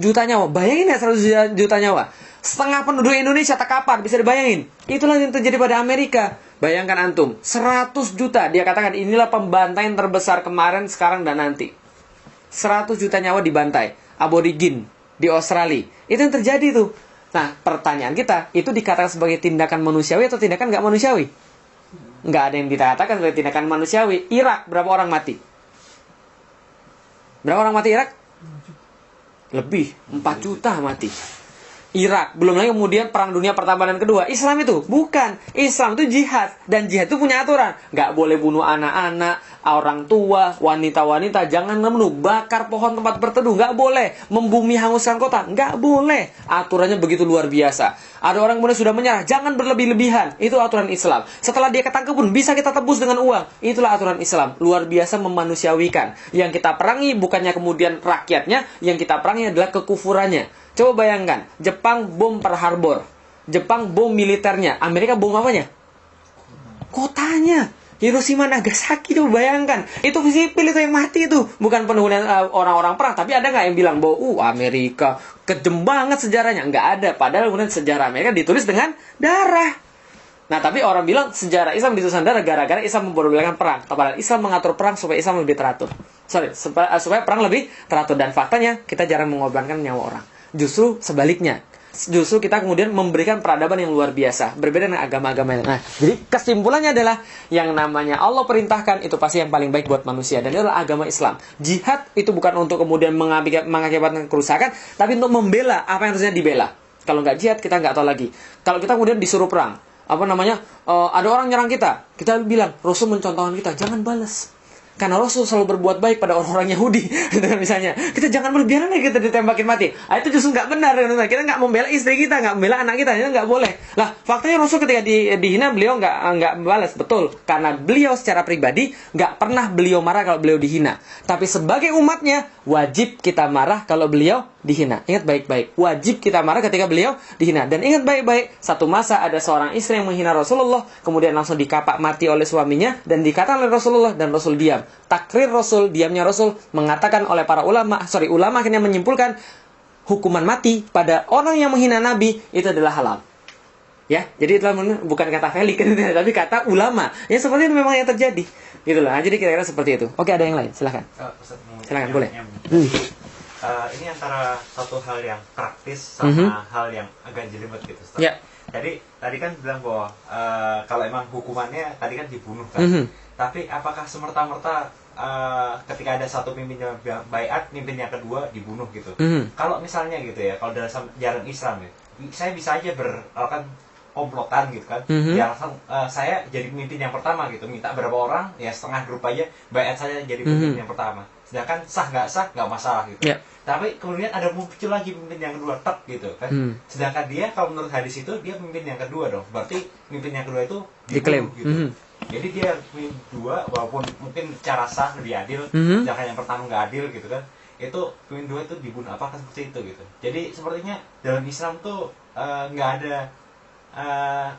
juta nyawa. Bayangin ya 100 juta nyawa. Setengah penduduk Indonesia tak kapar, bisa dibayangin. Itulah yang terjadi pada Amerika. Bayangkan antum, 100 juta. Dia katakan inilah pembantaian terbesar kemarin, sekarang, dan nanti. 100 juta nyawa dibantai. Aborigin di Australia. Itu yang terjadi tuh. Nah, pertanyaan kita, itu dikatakan sebagai tindakan manusiawi atau tindakan nggak manusiawi? Nggak ada yang dikatakan sebagai tindakan manusiawi. Irak, berapa orang mati? Berapa orang mati Irak? Lebih, 4 juta mati. Irak, belum lagi kemudian perang dunia pertama dan kedua. Islam itu bukan, Islam itu jihad, dan jihad itu punya aturan. Nggak boleh bunuh anak-anak, orang tua, wanita-wanita, jangan membunuh, bakar pohon tempat berteduh, nggak boleh, membumi hanguskan kota, nggak boleh. Aturannya begitu luar biasa. Ada orang kemudian sudah menyerah, jangan berlebih-lebihan, itu aturan Islam. Setelah dia ketangkep pun bisa kita tebus dengan uang, itulah aturan Islam. Luar biasa memanusiawikan. Yang kita perangi bukannya kemudian rakyatnya, yang kita perangi adalah kekufurannya. Coba bayangkan, Jepang bom Pearl Harbor, Jepang bom militernya, Amerika bom apanya? Kotanya. Hiroshima, Nagasaki, coba bayangkan. Itu sipil itu yang mati itu, bukan penghunian orang-orang perang. Tapi ada nggak yang bilang bahwa Amerika kejem banget sejarahnya? Nggak ada. Padahal kemudian sejarah Amerika ditulis dengan darah. Nah, tapi orang bilang sejarah Islam ditulis dengan darah gara-gara Islam memperbolehkan perang. Padahal Islam mengatur perang supaya Islam lebih teratur. Supaya perang lebih teratur. Dan faktanya kita jarang mengorbankan nyawa orang. Justru sebaliknya. Justru kita kemudian memberikan peradaban yang luar biasa. Berbeda dengan agama-agama yang lain. Nah, jadi kesimpulannya adalah yang namanya Allah perintahkan itu pasti yang paling baik buat manusia. Dan itu adalah agama Islam. Jihad itu bukan untuk kemudian mengakibatkan kerusakan, tapi untuk membela apa yang harusnya dibela. Kalau nggak jihad, kita nggak tahu lagi. Kalau kita kemudian disuruh perang, ada orang nyerang kita bilang, Rasul mencontohkan kita, jangan balas. Karena Rasul selalu berbuat baik pada orang-orang Yahudi. Misalnya, kita jangan berbiaran kita ditembakin mati. Itu justru nggak benar. Kita nggak membela istri kita, nggak membela anak kita. Itu nggak boleh. Lah, faktanya Rasul ketika dihina, beliau nggak balas. Betul. Karena beliau secara pribadi, nggak pernah beliau marah kalau beliau dihina. Tapi sebagai umatnya, wajib kita marah kalau beliau dihina. Ingat baik-baik. Wajib kita marah ketika beliau dihina. Dan ingat baik-baik, satu masa ada seorang istri yang menghina Rasulullah, kemudian langsung dikapak mati oleh suaminya, dan dikatakan oleh Rasulullah, dan Rasul diam. Takrir Rasul, diamnya Rasul, mengatakan oleh para ulama akhirnya menyimpulkan hukuman mati pada orang yang menghina Nabi itu adalah halal. Ya, jadi itu bukan kata Felix, tapi kata ulama. Ya seperti itu memang yang terjadi. Gitulah. Nah, jadi kira-kira seperti itu. Oke, ada yang lain? Silahkan. Silahkan, boleh. Ini antara satu hal yang praktis sama hal yang agak jelimet gitu, Ustaz. Ya. Jadi tadi kan bilang bahwa kalau emang hukumannya tadi kan dibunuh kan. Tapi apakah semerta-merta ketika ada satu pimpin yang baiat, pimpin yang kedua dibunuh gitu? Kalau misalnya gitu ya, kalau dalam ajaran Islam ya, saya bisa aja kan komplotan gitu kan. Ya langsung saya jadi pemimpin yang pertama gitu, minta berapa orang, ya setengah grup aja baiat saya jadi pemimpin yang pertama. Sedangkan sah nggak masalah gitu. Yeah. Tapi kemudian ada muncul lagi pemimpin yang kedua, gitu kan. Sedangkan dia kalau menurut hadis itu dia pemimpin yang kedua dong. Berarti pemimpin yang kedua itu diklaim gitu. Jadi dia pemimpin dua, walaupun mungkin cara sah lebih adil, sedangkan yang pertama nggak adil gitu kan. Itu pemimpin dua itu dibunuh, apakah seperti itu gitu. Jadi sepertinya dalam Islam tuh nggak ada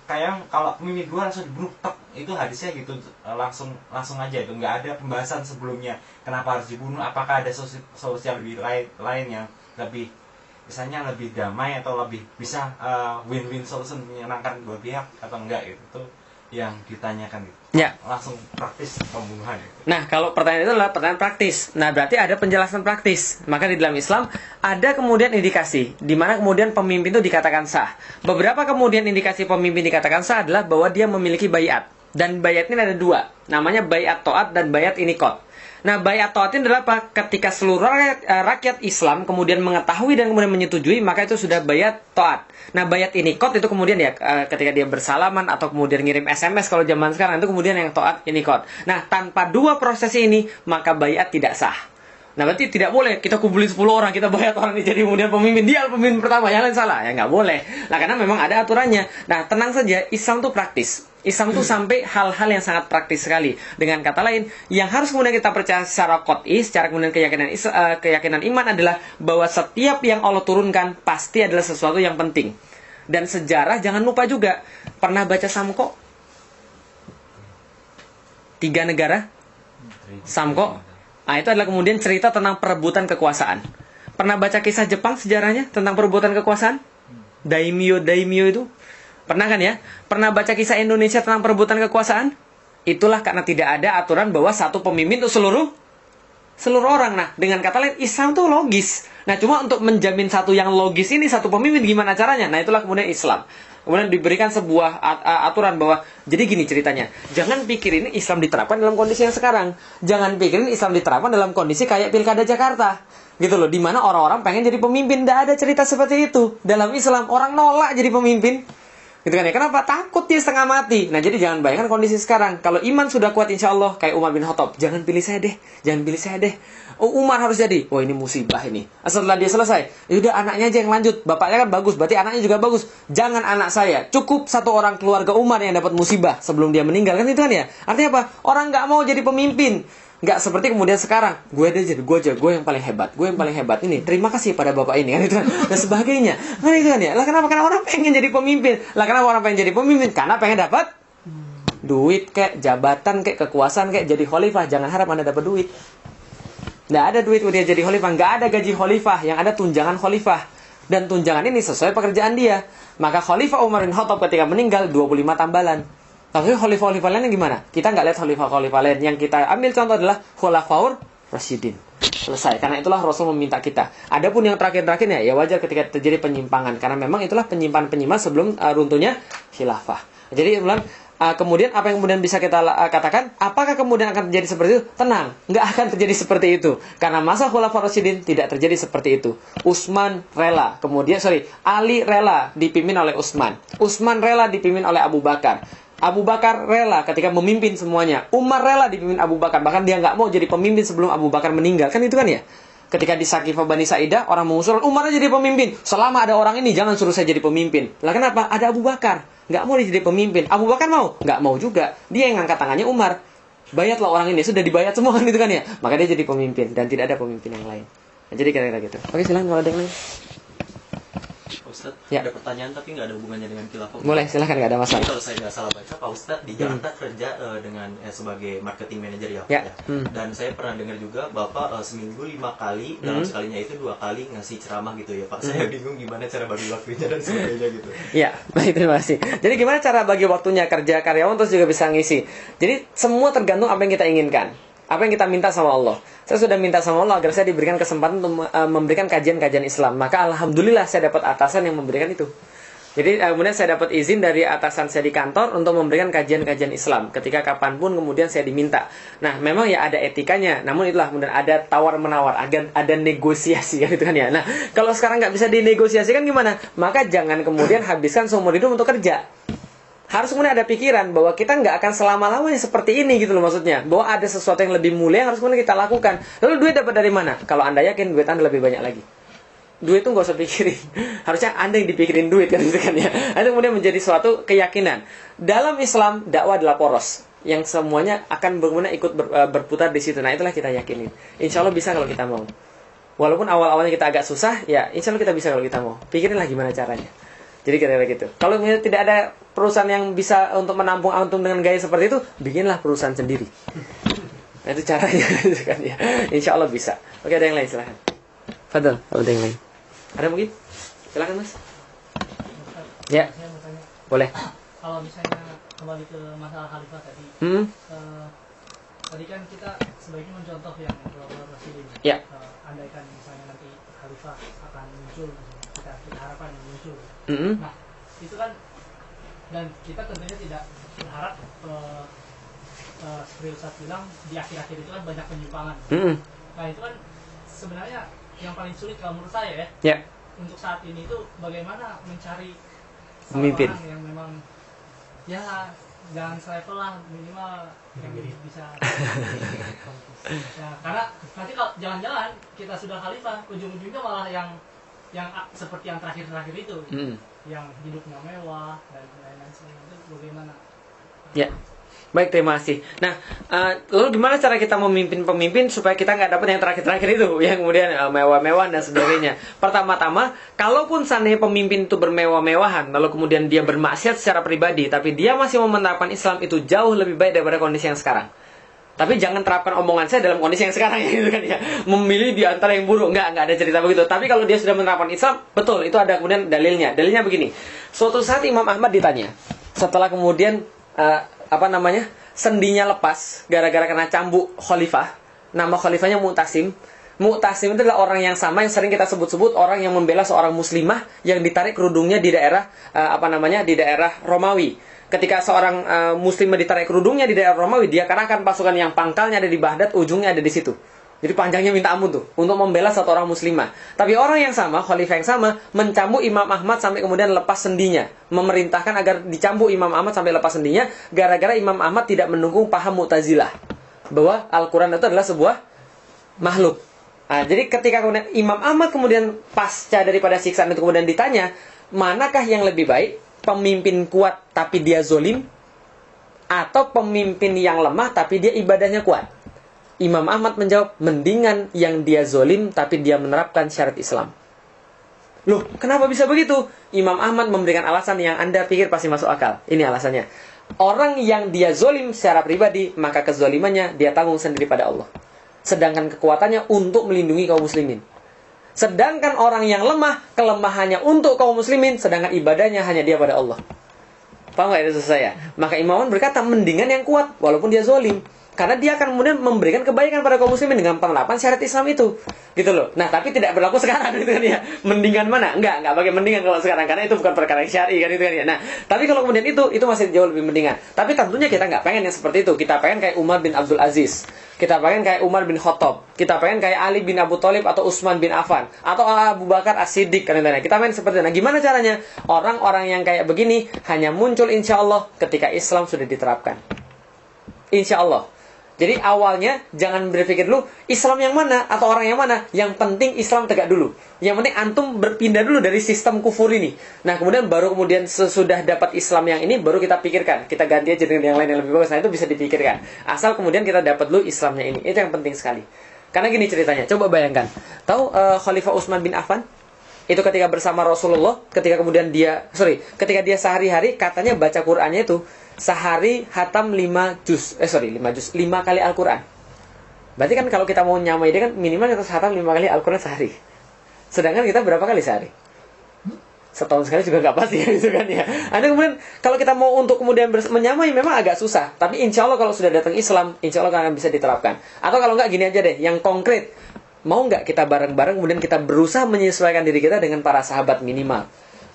kayak kalau pemimpin dua langsung dibunuh, itu hadisnya gitu, langsung aja itu, nggak ada pembahasan sebelumnya kenapa harus dibunuh, apakah ada solusi yang lebih lain yang lebih misalnya lebih damai atau lebih bisa win-win solution menyenangkan dua pihak atau enggak gitu. Itu yang ditanyakan gitu. Ya. Langsung praktis pembunuhan gitu. Nah, kalau pertanyaan itu adalah pertanyaan praktis. Nah, berarti ada penjelasan praktis. Maka di dalam Islam ada kemudian indikasi di mana kemudian pemimpin itu dikatakan sah. Beberapa kemudian indikasi pemimpin dikatakan sah adalah bahwa dia memiliki baiat. Dan baiat ini ada dua. Namanya baiat taat dan baiat inikot. Nah, baiat taat ini adalah apa? Ketika seluruh rakyat Islam kemudian mengetahui dan kemudian menyetujui, maka itu sudah baiat taat. Nah, baiat inikot itu kemudian ya ketika dia bersalaman atau kemudian ngirim SMS kalau zaman sekarang, itu kemudian yang taat inikot. Nah, tanpa dua proses ini, maka baiat tidak sah. Nah, berarti tidak boleh kita kumpulin 10 orang, kita baiat orang ini jadi kemudian pemimpin, dia pemimpin pertama, yang lain salah. Ya nggak boleh. Nah, karena memang ada aturannya. Nah, tenang saja, Islam itu praktis. Islam itu sampai hal-hal yang sangat praktis sekali. Dengan kata lain, yang harus kemudian kita percaya secara qot'i, secara kemudian keyakinan iman adalah bahwa setiap yang Allah turunkan pasti adalah sesuatu yang penting. Dan sejarah jangan lupa juga. Pernah baca Samko? 3 negara Samko. Nah, itu adalah kemudian cerita tentang perebutan kekuasaan. Pernah baca kisah Jepang sejarahnya tentang perebutan kekuasaan? Daimyo itu? Pernah kan ya? Pernah baca kisah Indonesia tentang perebutan kekuasaan? Itulah karena tidak ada aturan bahwa satu pemimpin itu seluruh orang. Nah, dengan kata lain, Islam itu logis. Nah, cuma untuk menjamin satu yang logis ini, satu pemimpin gimana caranya? Nah, itulah kemudian Islam. Kemudian diberikan sebuah aturan bahwa, jadi gini ceritanya, jangan pikirin Islam diterapkan dalam kondisi yang sekarang. Jangan pikirin Islam diterapkan dalam kondisi kayak Pilkada Jakarta. Gitu loh, dimana orang-orang pengen jadi pemimpin. Tidak ada cerita seperti itu. Dalam Islam, orang nolak jadi pemimpin. Gitu kan ya, kenapa? Takut dia setengah mati. Nah, jadi jangan bayangkan kondisi sekarang. Kalau iman sudah kuat insya Allah, kayak Umar bin Khattab, jangan pilih saya deh, jangan pilih saya deh. Oh, Umar harus jadi. Oh, ini musibah ini. Setelah dia selesai, yaudah anaknya aja yang lanjut. Bapaknya kan bagus, berarti anaknya juga bagus. Jangan anak saya. Cukup satu orang keluarga Umar yang dapat musibah sebelum dia meninggal. Kan itu kan ya. Artinya apa? Orang nggak mau jadi pemimpin. Nggak seperti kemudian sekarang, gue yang paling hebat, gue yang paling hebat ini. Terima kasih pada bapak ini, kan itu kan, dan sebagainya. Kan itu kan ya. Lah kenapa? Karena orang pengen jadi pemimpin. Lah kenapa orang pengen jadi pemimpin? Karena pengen dapat duit kayak jabatan kayak kekuasaan kayak jadi khalifah. Jangan harap Anda dapat duit. Nggak ada duit dia jadi khalifah, nggak ada gaji khalifah, yang ada tunjangan khalifah. Dan tunjangan ini sesuai pekerjaan dia. Maka Khalifah Umar bin Khattab ketika meninggal 25 tambalan. Tapi khalifah-khalifah lainnya gimana? Kita nggak lihat khalifah-khalifah lain. Yang kita ambil contoh adalah Khulafaur Rasyidin. Selesai. Karena itulah Rasul meminta kita. Adapun yang terakhir-terakhirnya, ya wajar ketika terjadi penyimpangan. Karena memang itulah penyimpangan-penyimpangan sebelum runtuhnya khilafah. Jadi kemudian apa yang kemudian bisa kita katakan? Apakah kemudian akan terjadi seperti itu? Tenang, nggak akan terjadi seperti itu. Karena masa Khulafaur Rasyidin tidak terjadi seperti itu. Ali rela dipimpin oleh Utsman. Utsman rela dipimpin oleh Abu Bakar. Abu Bakar rela ketika memimpin semuanya. Umar rela dipimpin Abu Bakar. Bahkan dia nggak mau jadi pemimpin sebelum Abu Bakar meninggal. Kan itu kan ya? Ketika di Saqifah Bani Sa'idah, orang mengusulkan Umar jadi pemimpin. Selama ada orang ini, jangan suruh saya jadi pemimpin. Lah kenapa? Ada Abu Bakar. Nggak mau jadi pemimpin. Abu Bakar mau? Nggak mau juga. Dia yang ngangkat tangannya Umar. Bayatlah orang ini. Sudah dibayat semua kan itu kan ya? Maka dia jadi pemimpin. Dan tidak ada pemimpin yang lain. Nah, jadi kira-kira gitu. Oke, silahkan kalau ada yang lain. Ustaz, Ya. ada pertanyaan tapi nggak ada hubungannya dengan khilafah. Boleh, silahkan, nggak ada Jadi masalah. kalau saya nggak salah baca, Pak Ustadz di Jakarta kerja dengan sebagai marketing manager ya, Pak, Ya. ya. Dan saya pernah dengar juga Bapak seminggu 5 kali, dalam sekalinya itu 2 kali ngasih ceramah gitu ya, Pak. Saya bingung gimana cara bagi waktunya dan sebagainya gitu. Ya, baik, terima kasih. Jadi gimana cara bagi waktunya kerja karyawan terus juga bisa ngisi? Jadi semua tergantung apa yang kita inginkan. Apa yang kita minta sama Allah. Saya sudah minta sama Allah agar saya diberikan kesempatan untuk memberikan kajian-kajian Islam. Maka alhamdulillah saya dapat atasan yang memberikan itu. Jadi kemudian saya dapat izin dari atasan saya di kantor untuk memberikan kajian-kajian Islam. Ketika kapanpun kemudian saya diminta. Nah, memang ya ada etikanya. Namun itulah kemudian ada tawar-menawar, ada negosiasi gitu kan ya. Nah, kalau sekarang nggak bisa dinegosiasikan gimana? Maka jangan kemudian habiskan seumur hidup untuk kerja. Harus kemudian ada pikiran bahwa kita nggak akan selama-lamanya seperti ini gitu loh maksudnya. Bahwa ada sesuatu yang lebih mulia yang harus kemudian kita lakukan. Lalu duit dapat dari mana? Kalau Anda yakin duit Anda lebih banyak lagi. Duit itu nggak usah pikirin. Harusnya Anda yang dipikirin duit kan gitu kan ya. Itu kemudian menjadi suatu keyakinan. Dalam Islam dakwah adalah poros yang semuanya akan kemudian ikut berputar di situ. Nah, itulah kita yakinin. Insya Allah bisa kalau kita mau. Walaupun awal-awalnya kita agak susah, ya insya Allah kita bisa kalau kita mau. Pikirinlah gimana caranya. Jadi kira-kira gitu. Kalau tidak ada perusahaan yang bisa untuk menampung antum dengan gaya seperti itu, bikinlah perusahaan sendiri. Nah, itu caranya gitu kan ya. Insya Allah bisa. Oke, ada yang lain silahkan. Fadal, ada yang lain. Ada mungkin? Silahkan Mas. Ya, Saya mau tanya, boleh. kalau misalnya kembali ke masalah khalifah tadi, tadi kan kita sebaiknya mencontoh yang Khulafaur Rasyidin. Ya. Andaikan misalnya nanti khalifah akan muncul, kita harapkan muncul. Nah, itu kan, dan kita tentunya tidak berharap seperti Ustaz bilang di akhir-akhir itu kan banyak penyimpangan. Nah, itu kan sebenarnya yang paling sulit kalau menurut saya ya. Ya. Untuk saat ini itu bagaimana mencari Pemimpin. orang yang memang ya jangan selevel lah, minimal yang bisa ya, karena nanti kalau jangan-jangan kita sudah khalifah ujung-ujungnya malah yang seperti yang terakhir-terakhir itu yang hidupnya mewah dan lain-lain sebagainya. Itu bagaimana? Ya. Baik, terima kasih. Nah, lalu gimana cara kita memimpin pemimpin supaya kita nggak dapat yang terakhir-terakhir itu, yang kemudian mewah-mewah dan sebagainya. Pertama-tama, kalaupun seandainya pemimpin itu bermewah-mewahan, lalu kemudian dia bermaksiat secara pribadi, tapi dia masih mau menerapkan Islam, itu jauh lebih baik daripada kondisi yang sekarang. Tapi jangan terapkan omongan saya dalam kondisi yang sekarang ya, gitu kan ya. Memilih di antara yang buruk, nggak ada cerita begitu. Tapi kalau dia sudah menerapkan Islam, betul, itu ada kemudian dalilnya. Dalilnya begini. Suatu saat Imam Ahmad ditanya, setelah kemudian sendinya lepas gara-gara kena cambuk khalifah, nama khalifahnya Mu'tasim, Mu'tasim itu adalah orang yang sama yang sering kita sebut-sebut orang yang membela seorang muslimah yang ditarik kerudungnya di daerah di daerah Romawi. Ketika seorang muslimah ditarik kerudungnya di daerah Romawi, dia kerahkan pasukan yang pangkalnya ada di Baghdad, ujungnya ada di situ. Jadi panjangnya minta ampun tuh untuk membela satu orang muslimah. Tapi orang yang sama, khalifah yang sama, mencambuk Imam Ahmad sampai kemudian lepas sendinya, memerintahkan agar dicambuk Imam Ahmad sampai lepas sendinya, gara-gara Imam Ahmad tidak mendukung paham Mu'tazilah bahwa Al-Quran itu adalah sebuah makhluk. Nah, jadi ketika kemudian Imam Ahmad kemudian pasca daripada siksaan itu kemudian ditanya, manakah yang lebih baik, pemimpin kuat tapi dia zolim, atau pemimpin yang lemah tapi dia ibadahnya kuat? Imam Ahmad menjawab, mendingan yang dia zolim tapi dia menerapkan syariat Islam. Loh, kenapa bisa begitu? Imam Ahmad memberikan alasan yang Anda pikir pasti masuk akal. Ini alasannya. Orang yang dia zolim secara pribadi, maka kezolimannya dia tanggung sendiri pada Allah. Sedangkan kekuatannya untuk melindungi kaum muslimin. Sedangkan orang yang lemah, kelemahannya untuk kaum muslimin, sedangkan ibadahnya hanya dia pada Allah. Paham gak itu saya? Maka Imam Ahmad berkata, mendingan yang kuat walaupun dia zolim. Karena dia akan kemudian memberikan kebaikan pada kaum muslimin dengan penerapan syariat Islam itu. Gitu loh. Nah, tapi tidak berlaku sekarang gitu kan ya. Mendingan mana? Enggak pakai mendingan kalau sekarang karena itu bukan perkara yang syar'i kan itu kan ya. Nah, tapi kalau kemudian itu masih jauh lebih mendingan. Tapi tentunya kita enggak pengen yang seperti itu. Kita pengen kayak Umar bin Abdul Aziz. Kita pengen kayak Umar bin Khattab. Kita pengen kayak Ali bin Abu Thalib atau Utsman bin Affan atau Abu Bakar As-Siddiq kan itu. Kita pengen seperti itu. Nah, gimana caranya? Orang-orang yang kayak begini hanya muncul insyaallah ketika Islam sudah diterapkan. Insyaallah. Jadi awalnya jangan berpikir dulu Islam yang mana atau orang yang mana. Yang penting Islam tegak dulu. Yang penting antum berpindah dulu dari sistem kufur ini. Nah kemudian sesudah dapat Islam yang ini baru kita pikirkan. Kita ganti aja dengan yang lain yang lebih bagus. Nah itu bisa dipikirkan. Asal kemudian kita dapat dulu Islamnya ini. Itu yang penting sekali. Karena gini ceritanya. Coba bayangkan. Tahu Khalifah Utsman bin Affan? Itu ketika bersama Rasulullah. Ketika dia sehari-hari katanya baca Qur'annya itu sehari hatam 5 kali Al-Quran. Berarti kan kalau kita mau nyamai dia kan minimal kita hatam 5 kali Al-Quran sehari. Sedangkan kita berapa kali sehari? Setahun sekali juga nggak pasti ya gitu kan ya. Ada kemudian kalau kita mau untuk kemudian menyamai memang agak susah. Tapi insya Allah kalau sudah datang Islam, insya Allah akan bisa diterapkan. Atau kalau nggak gini aja deh, yang konkret. Mau nggak kita bareng-bareng kemudian kita berusaha menyesuaikan diri kita dengan para sahabat minimal.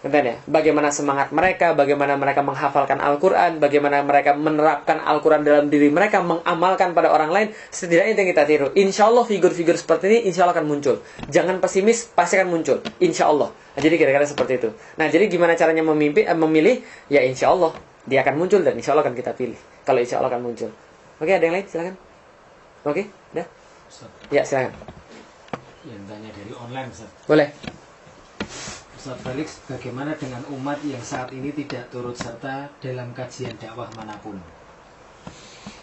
Ya? Bagaimana semangat mereka, bagaimana mereka menghafalkan Al-Quran, bagaimana mereka menerapkan Al-Quran dalam diri mereka, mengamalkan pada orang lain, setidaknya itu yang kita tiru. Insya Allah figur-figur seperti ini insya Allah akan muncul. Jangan pesimis, pasti akan muncul. Insya Allah. Nah, jadi kira-kira seperti itu. Nah, jadi gimana caranya memilih? Ya insya Allah dia akan muncul dan insya Allah akan kita pilih. Kalau insya Allah akan muncul. Oke, ada yang lain? Silakan. Oke, udah? Ya, silakan. Yang tanya dari online, Ustaz. Boleh. Ustaz Felix, bagaimana dengan umat yang saat ini tidak turut serta dalam kajian dakwah manapun?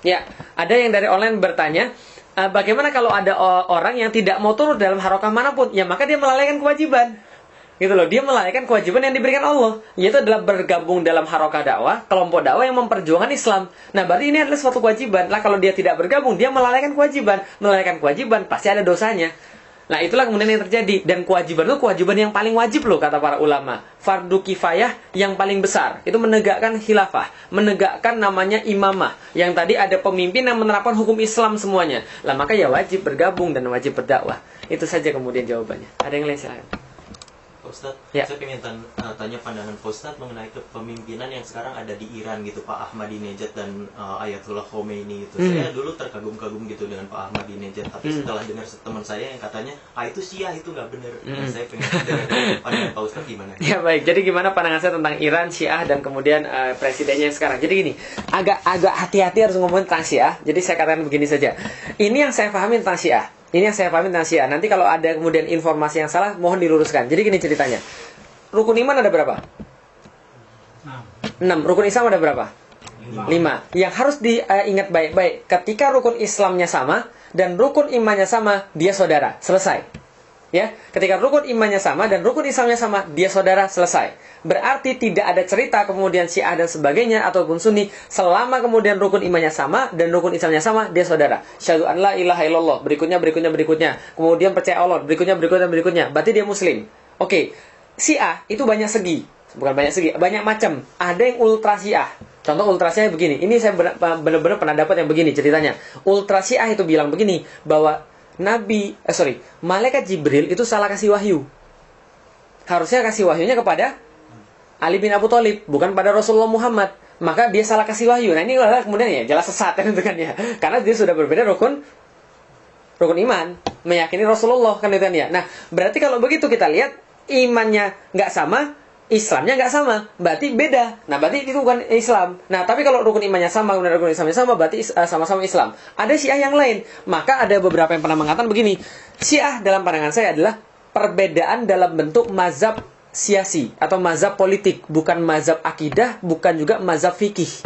Ya, ada yang dari online bertanya, bagaimana kalau ada orang yang tidak mau turut dalam harokah manapun? Ya, maka dia melalaikan kewajiban. Gitu loh, dia melalaikan kewajiban yang diberikan Allah, yaitu adalah bergabung dalam harokah dakwah, kelompok dakwah yang memperjuangkan Islam. Nah, berarti ini adalah suatu kewajiban. Lah, kalau dia tidak bergabung, dia melalaikan kewajiban. Melalaikan kewajiban, pasti ada dosanya. Nah itulah kemudian yang terjadi. Dan kewajiban itu kewajiban yang paling wajib loh kata para ulama. Fardu kifayah yang paling besar. Itu menegakkan khilafah, menegakkan namanya imamah. Yang tadi ada pemimpin yang menerapkan hukum Islam semuanya. Lah maka ya wajib bergabung dan wajib berdakwah. Itu saja kemudian jawabannya. Ada yang lain silakan. Ustaz, ya. Saya ingin tanya pandangan Pak Ustaz mengenai kepemimpinan yang sekarang ada di Iran gitu, Pak Ahmadinejad dan Ayatullah Khomeini gitu. Saya dulu terkagum-kagum gitu dengan Pak Ahmadinejad, tapi setelah dengar teman saya yang katanya, itu Syiah, itu nggak benar. Nah, saya pengen dengar pandangan Pak Ustaz gimana? Ya baik, jadi gimana pandangan saya tentang Iran, Syiah dan kemudian presidennya yang sekarang. Jadi gini, agak hati-hati harus ngomongin tentang Syiah. Jadi saya katakan begini saja. Ini yang saya pahami tentang Syiah. Ini yang saya pahami tentang Syiah. Nanti kalau ada kemudian informasi yang salah, mohon diluruskan. Jadi gini ceritanya. Rukun iman ada berapa? 6. Rukun Islam ada berapa? 5. Yang harus diingat baik-baik. Ketika rukun Islamnya sama dan rukun imannya sama, dia saudara. Selesai. Ya, ketika rukun imannya sama dan rukun Islamnya sama, dia saudara, selesai. Berarti tidak ada cerita kemudian Syiah dan sebagainya ataupun Sunni selama kemudian rukun imannya sama dan rukun Islamnya sama, dia saudara. Syahadu an la ilaha illallah, berikutnya. Kemudian percaya Allah, berikutnya. Berarti dia muslim. Oke. Syiah itu banyak segi. Bukan banyak segi, banyak macam. Ada yang ultra Syiah. Contoh ultra Syiah begini. Ini saya benar-benar pernah dapat yang begini ceritanya. Ultra Syiah itu bilang begini, bahwa malaikat Jibril itu salah kasih wahyu. Harusnya kasih wahyunya kepada Ali bin Abu Thalib, bukan pada Rasulullah Muhammad. Maka dia salah kasih wahyu. Nah ini adalah kemudian ya jelas sesat kan itu kan ya. Karena dia sudah berbeda rukun iman, meyakini Rasulullah kan itu kan ya. Nah berarti kalau begitu kita lihat imannya nggak sama, Islamnya nggak sama, berarti beda. Nah berarti itu bukan Islam. Nah tapi kalau rukun imannya sama, kemudian rukun Islamnya sama, berarti sama-sama Islam. Ada Syiah yang lain. Maka ada beberapa yang pernah mengatakan begini, Syiah dalam pandangan saya adalah perbedaan dalam bentuk mazhab siasi atau mazhab politik, bukan mazhab akidah, bukan juga mazhab fikih.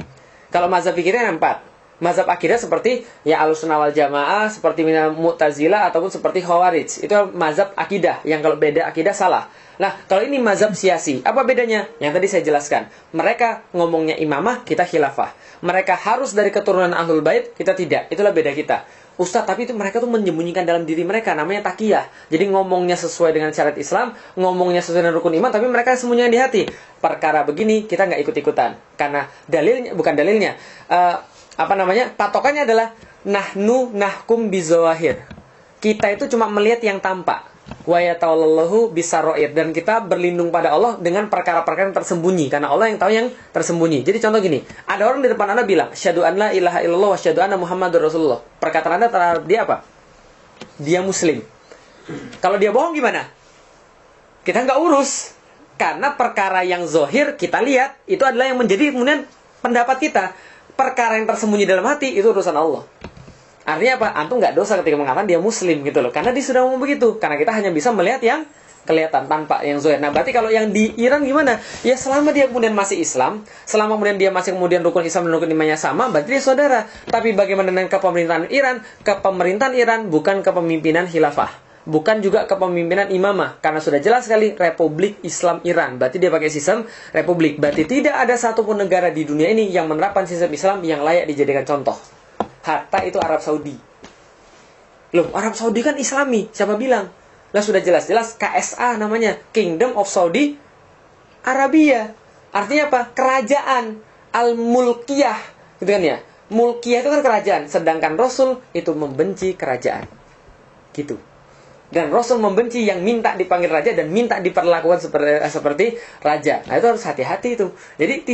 Kalau mazhab fikihnya 4. Mazhab akidah seperti ya Ahlussunnah wal Jamaah, seperti Mu'tazilah ataupun seperti Khawarij. Itu mazhab akidah yang kalau beda akidah salah. Nah, kalau ini mazhab siasi, apa bedanya? Yang tadi saya jelaskan. Mereka ngomongnya imamah, kita khilafah. Mereka harus dari keturunan Ahlul Bait, kita tidak. Itulah beda kita. Ustaz, tapi itu mereka tuh menyembunyikan dalam diri mereka, namanya takiyah. Jadi ngomongnya sesuai dengan syariat Islam, ngomongnya sesuai dengan rukun iman, tapi mereka sembunyikan di hati. Perkara begini kita nggak ikut-ikutan, karena dalilnya bukan dalilnya. Patokannya adalah nahnu nahkum bizawahir. Kita itu cuma melihat yang tampak. Wa yatawallahu bisaroir, dan kita berlindung pada Allah dengan perkara-perkara yang tersembunyi, karena Allah yang tahu yang tersembunyi. Jadi contoh gini, ada orang di depan Anda bilang syahadu an la ilaha illallah wa syahadu anna muhammadur rasulullah. Perkataan Anda terhadap dia apa? Dia muslim. Kalau dia bohong gimana? Kita nggak urus, karena perkara yang zohir kita lihat itu adalah yang menjadi kemudian pendapat kita. Perkara yang tersembunyi dalam hati itu urusan Allah. Artinya apa? Antum nggak dosa ketika mengatakan dia muslim gitu loh. Karena dia sudah ngomong begitu. Karena kita hanya bisa melihat yang kelihatan tanpa yang zahir. Nah berarti kalau yang di Iran gimana? Ya selama dia kemudian masih Islam, selama kemudian dia masih kemudian rukun Islam dan rukun imannya sama, berarti dia saudara. Tapi bagaimana dengan kepemerintahan Iran? Kepemerintahan Iran bukan kepemimpinan khilafah, bukan juga kepemimpinan imamah. Karena sudah jelas sekali Republik Islam Iran. Berarti dia pakai sistem republik. Berarti tidak ada satupun negara di dunia ini yang menerapkan sistem Islam yang layak dijadikan contoh. Hatta itu Arab Saudi. Loh, Arab Saudi kan Islami. Siapa bilang? Lah sudah jelas-jelas KSA namanya, Kingdom of Saudi Arabia. Artinya apa? Kerajaan Al-Mulkiyah. Gitu kan ya? Mulkiyah itu kan kerajaan, sedangkan Rasul itu membenci kerajaan. Gitu. Dan Rasul membenci yang minta dipanggil raja dan minta diperlakukan seperti raja. Nah itu harus hati-hati itu. Jadi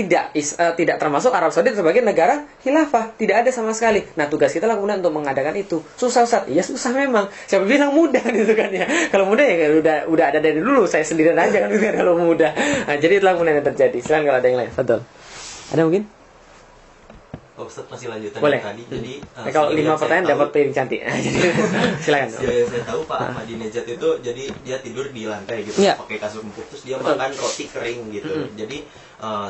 tidak termasuk Arab Saudi sebagai negara khilafah. Tidak ada sama sekali. Nah tugas kita lah kemudian untuk mengadakan itu. Susah Ustaz? Iya susah memang. Siapa bilang mudah gitu kan ya. Kalau mudah ya udah ada dari dulu. Saya sendirian aja kan gitu, kalau mudah. Nah jadi itulah kemudian yang terjadi. Silakan kalau ada yang lain. Betul. Ada mungkin? Oh, Ustaz masih lanjutan Boleh. tadi. Jadi kalau 5 pertanyaan dapat piring cantik. Jadi silakan. Saya tahu Pak Ahmadinejad itu jadi dia tidur di lantai gitu, Ya. pakai kasur empuk, terus dia Betul. makan roti kering gitu. Jadi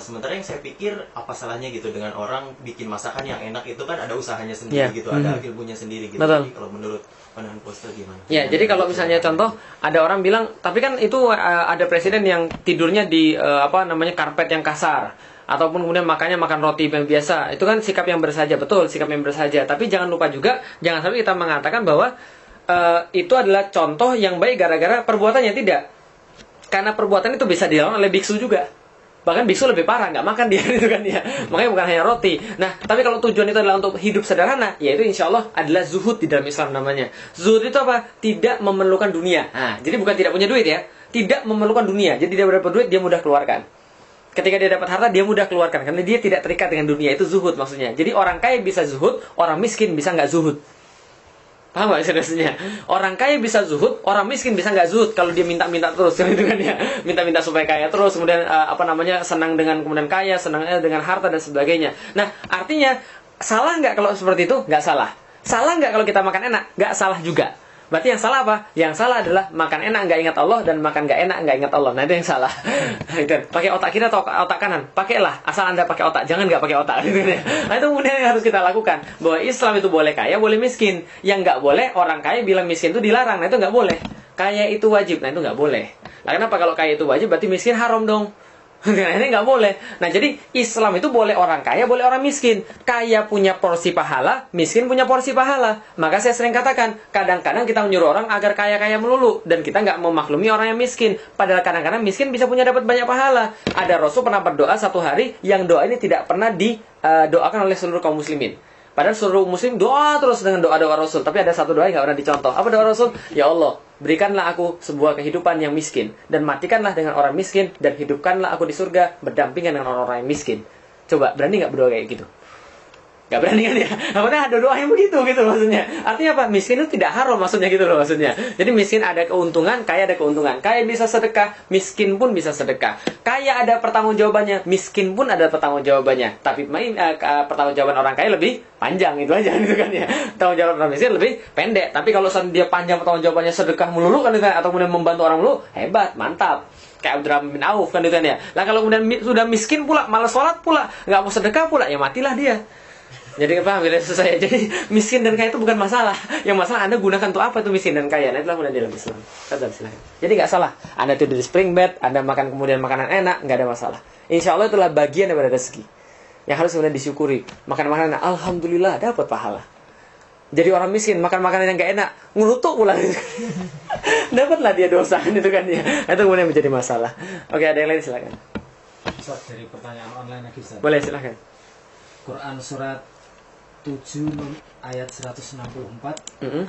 sementara yang saya pikir apa salahnya gitu dengan orang bikin masakan yang enak itu kan ada usahanya sendiri Ya. gitu, ada ilmunya sendiri gitu. Betul. Jadi kalau menurut pandangan poster gimana? Ya, jadi kalau misalnya contoh ada orang bilang, tapi kan itu ada presiden yang tidurnya di karpet yang kasar, ataupun kemudian makannya makan roti yang biasa. Itu kan sikap yang bersahaja, betul, sikap yang bersahaja. Tapi jangan lupa juga, jangan sampai kita mengatakan bahwa itu adalah contoh yang baik gara-gara perbuatannya. Tidak. Karena perbuatan itu bisa dilakukan oleh biksu juga. Bahkan biksu lebih parah, nggak makan dia gitu kan ya. Makanya bukan hanya roti. Nah, tapi kalau tujuan itu adalah untuk hidup sederhana, yaitu insya Allah adalah zuhud di dalam Islam namanya. Zuhud itu apa? Tidak memerlukan dunia. Nah, jadi bukan tidak punya duit ya. Tidak memerlukan dunia. Jadi dia dapat duit, dia mudah keluarkan. Ketika dia dapat harta, dia mudah keluarkan. Karena dia tidak terikat dengan dunia. Itu zuhud maksudnya. Jadi orang kaya bisa zuhud, orang miskin bisa nggak zuhud. Paham nggak maksudnya? Orang kaya bisa zuhud, orang miskin bisa nggak zuhud. Kalau dia minta-minta terus, gitu kan ya. Minta-minta supaya kaya terus, kemudian senang dengan kemudian kaya, senang dengan harta dan sebagainya. Nah, artinya salah nggak kalau seperti itu? Nggak salah. Salah nggak kalau kita makan enak? Nggak salah juga. Berarti yang salah apa? Yang salah adalah makan enak nggak ingat Allah dan makan nggak enak nggak ingat Allah. Nah itu yang salah. Pakai otak kiri atau otak kanan? Pakailah. Asal Anda pakai otak, jangan nggak pakai otak. Nah itu kemudian yang harus kita lakukan. Bahwa Islam itu boleh kaya, boleh miskin. Yang nggak boleh orang kaya bilang miskin itu dilarang. Nah itu nggak boleh. Kaya itu wajib. Nah itu nggak boleh. Nah kenapa kalau kaya itu wajib? Berarti miskin haram dong. Nah ini nggak boleh. Nah jadi Islam itu boleh orang kaya, boleh orang miskin. Kaya punya porsi pahala, miskin punya porsi pahala. Maka saya sering katakan, kadang-kadang kita menyuruh orang agar kaya-kaya melulu, dan kita nggak memaklumi orang yang miskin. Padahal kadang-kadang miskin bisa punya dapat banyak pahala. Ada Rasul pernah berdoa satu hari, yang doa ini tidak pernah didoakan oleh seluruh kaum muslimin. Padahal seluruh muslim doa terus dengan doa-doa Rasul. Tapi ada satu doa yang nggak pernah dicontoh. Apa doa Rasul? Ya Allah, berikanlah aku sebuah kehidupan yang miskin, dan matikanlah dengan orang miskin, dan hidupkanlah aku di surga berdampingan dengan orang-orang yang miskin. Coba, berani nggak berdoa kayak gitu? Gak berani kan ya? Apakah ada doa yang begitu gitu maksudnya? Artinya apa? Miskin itu tidak haram maksudnya gitu loh maksudnya. Jadi miskin ada keuntungan, kaya ada keuntungan. Kaya bisa sedekah, miskin pun bisa sedekah. Kaya ada pertanggungjawabannya, miskin pun ada pertanggungjawabannya. Tapi pertanggungjawaban orang kaya lebih panjang itu aja gitu kan ya. Pertanggungjawaban orang miskin lebih pendek. Tapi kalau dia panjang pertanggungjawabannya sedekah melulu kan gitu kan, atau kemudian membantu orang melulu, hebat, mantap. Kayak Abdurrahman bin Auf kan gitu kan ya. Lah kalau kemudian sudah miskin pula, malas sholat pula, nggak mau sedekah pula, ya matilah dia. Jadi paham ya saya. Jadi miskin dan kaya itu bukan masalah. Yang masalah Anda gunakan untuk apa tuh miskin dan kaya. Nah itulah kemudian dalam Islam. Silakan. Jadi nggak salah. Anda tidur di spring bed, Anda makan kemudian makanan enak, nggak ada masalah. Insya Allah itulah bagian daripada rezeki yang harus kemudian disyukuri. Makan makanan enak, alhamdulillah dapat pahala. Jadi orang miskin makan makanan yang nggak enak, ngurutuk pula. Dapatlah dia dosa itu kan ya. Itu kemudian menjadi masalah. Oke, ada yang lain silakan. Ustaz, dari pertanyaan online lagi Ustaz. Boleh silakan. Quran surat 7 ayat 164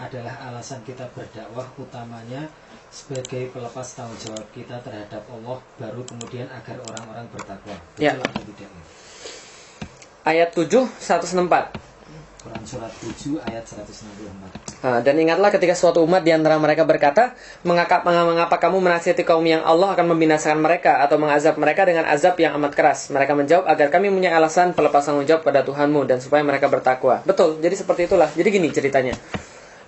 adalah alasan kita berdakwah utamanya sebagai pelepas tanggung jawab kita terhadap Allah, baru kemudian agar orang-orang bertakwa. Ya. Betul atau tidak? Ayat 7 164. Quran surat 7 ayat 164. Dan ingatlah ketika suatu umat di antara mereka berkata, mengapa kamu menasihati kaum yang Allah akan membinasakan mereka atau mengazab mereka dengan azab yang amat keras? Mereka menjawab, agar kami punya alasan pelepas tanggung jawab pada Tuhanmu dan supaya mereka bertakwa. Betul, jadi seperti itulah. Jadi gini ceritanya.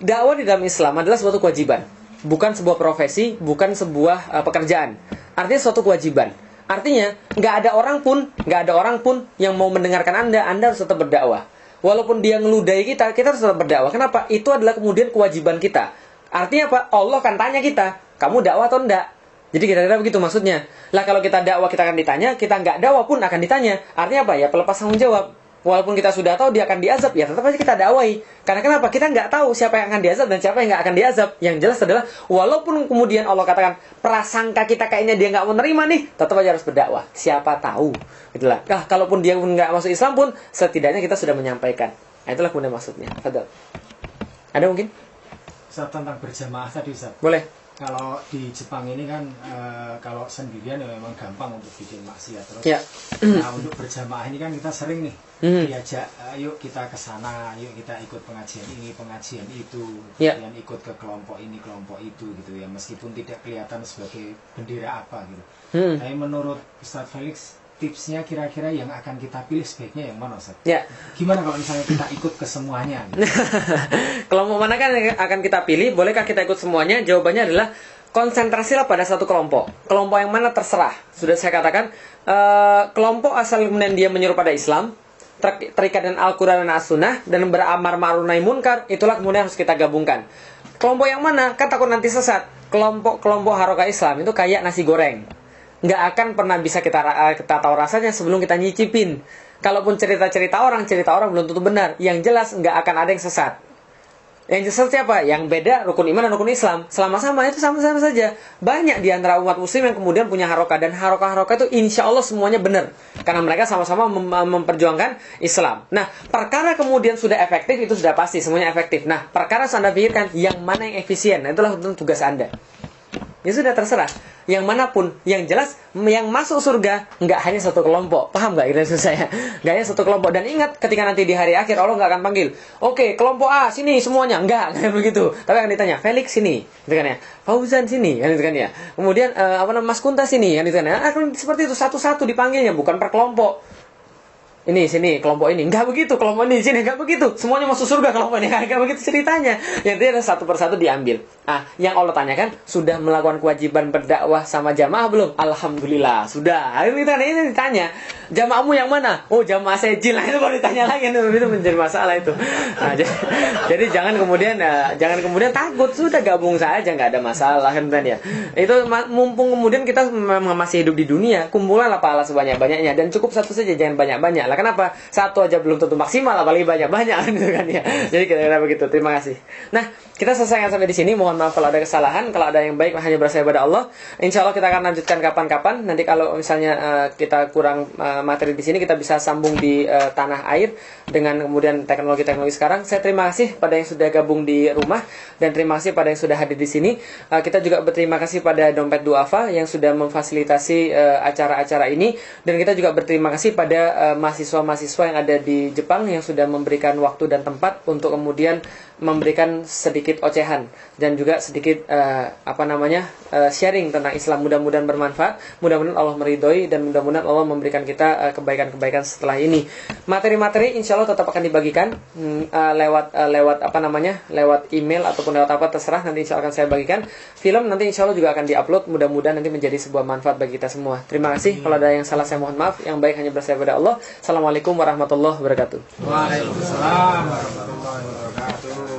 Dakwah di dalam Islam adalah suatu kewajiban, bukan sebuah profesi, bukan sebuah pekerjaan. Artinya suatu kewajiban. Artinya nggak ada orang pun yang mau mendengarkan Anda harus tetap berdakwah. Walaupun dia ngeludahi kita harus tetap berdakwah. Kenapa? Itu adalah kemudian kewajiban kita. Artinya apa? Allah akan tanya kita, kamu dakwah atau enggak? Jadi kira-kira begitu maksudnya. Lah kalau kita dakwah kita akan ditanya, kita nggak dakwah pun akan ditanya. Artinya apa? Ya pelepas tanggung jawab. Walaupun kita sudah tahu dia akan diazab, ya tetap aja kita dakwahi. Karena kenapa? Kita nggak tahu siapa yang akan diazab dan siapa yang nggak akan diazab. Yang jelas adalah, walaupun kemudian Allah katakan prasangka kita kayaknya dia nggak menerima nih, tetap aja harus berdakwah. Siapa tahu, itulah. Nah, kalaupun dia pun nggak masuk Islam pun, setidaknya kita sudah menyampaikan. Nah, itulah kemudian maksudnya. Fadal. Ada mungkin? Ustaz, tentang berjamaah tadi Ustaz. Boleh. Kalau di Jepang ini kan kalau sendirian ya memang gampang untuk bikin maksiat terus. Ya. Nah untuk berjamaah ini kan kita sering nih diajak, yuk kita ke sana, yuk kita ikut pengajian ini, pengajian itu, kemudian ikut ke kelompok ini, kelompok itu gitu ya, meskipun tidak kelihatan sebagai bendera apa gitu. Tapi menurut Ustadz Felix, tipsnya kira-kira yang akan kita pilih sebaiknya yang mana Ustaz? Ya. Gimana kalau misalnya kita ikut ke semuanya? Gitu? Kelompok mana kan yang akan kita pilih? Bolehkah kita ikut semuanya? Jawabannya adalah konsentrasilah pada satu kelompok. Kelompok yang mana terserah. Sudah saya katakan, kelompok asal kemudian dia menyeru pada Islam, terikat dengan Al-Quran dan As-Sunnah, dan beramar ma'ruf nahi munkar, itulah kemudian harus kita gabungkan. Kelompok yang mana? Kan takut nanti sesat. Kelompok Harokah Islam itu kayak nasi goreng. Nggak akan pernah bisa kita tahu rasanya sebelum kita nyicipin. Kalaupun cerita orang belum tentu benar. Yang jelas nggak akan ada yang sesat. Yang sesat siapa? Yang beda rukun iman dan rukun Islam. Selama-sama itu sama-sama saja. Banyak di antara umat muslim yang kemudian punya harokah. Dan harokah-harokah itu insya Allah semuanya benar. Karena mereka sama-sama memperjuangkan Islam. Nah, perkara kemudian sudah efektif, itu sudah pasti semuanya efektif. Nah, perkara Anda pikirkan yang mana yang efisien. Nah, itulah tugas Anda. Ya sudah terserah. Yang manapun, yang jelas yang masuk surga nggak hanya satu kelompok. Paham nggak kira-kira saya? Nggak hanya satu kelompok. Dan ingat, ketika nanti di hari akhir Allah nggak akan panggil, oke, kelompok A sini semuanya, nggak begitu. Tapi akan ditanya, Felix sini, gitu kan ya, Fauzan sini, kan gitu kan ya. Kemudian Mas Kunta sini, kan gitu kan ya. Akan seperti itu satu-satu dipanggilnya, bukan per kelompok. Ini sini kelompok ini nggak begitu, kelompok ini sini nggak begitu, semuanya masuk surga kelompok ini nggak begitu ceritanya. Yang dia ada satu persatu diambil. Yang Allah tanyakan, sudah melakukan kewajiban berdakwah sama jamaah belum? Alhamdulillah sudah. Ini ditanya, jamaahmu yang mana? Oh, jamaah sejil. Itu baru ditanya lagi, itu menjadi masalah itu. Jadi jangan kemudian takut, sudah gabung saja nggak ada masalah kan ya. Itu mumpung kemudian kita masih hidup di dunia, kumpulkanlah pahala sebanyak-banyaknya dan cukup satu saja, jangan banyak-banyak. Kenapa? Satu aja belum tentu maksimal, apalagi banyak-banyak gitu kan ya. Jadi kira-kira begitu. Terima kasih. Nah, kita selesaikan sampai di sini. Mohon maaf kalau ada kesalahan. Kalau ada yang baik hanya berasal dari Allah. Insya Allah kita akan lanjutkan kapan-kapan. Nanti kalau misalnya kita kurang materi di sini, kita bisa sambung di tanah air dengan kemudian teknologi-teknologi sekarang. Saya terima kasih pada yang sudah gabung di rumah dan terima kasih pada yang sudah hadir di sini. Kita juga berterima kasih pada Dompet Duafa yang sudah memfasilitasi acara-acara ini, dan kita juga berterima kasih pada mahasiswa-mahasiswa yang ada di Jepang yang sudah memberikan waktu dan tempat untuk kemudian memberikan sedikit ocehan dan juga sedikit sharing tentang Islam. Mudah-mudahan bermanfaat, mudah-mudahan Allah meridhoi, dan mudah-mudahan Allah memberikan kita kebaikan-kebaikan setelah ini. Materi-materi insya Allah tetap akan dibagikan lewat email ataupun lewat apa terserah, nanti insya Allah akan saya bagikan. Film nanti insya Allah juga akan diupload, mudah-mudahan nanti menjadi sebuah manfaat bagi kita semua. Terima kasih. Kalau ada yang salah saya mohon maaf, yang baik hanya berasal dari Allah. Assalamualaikum warahmatullahi wabarakatuh. Waalaikumsalam warahmatullahi wabarakatuh.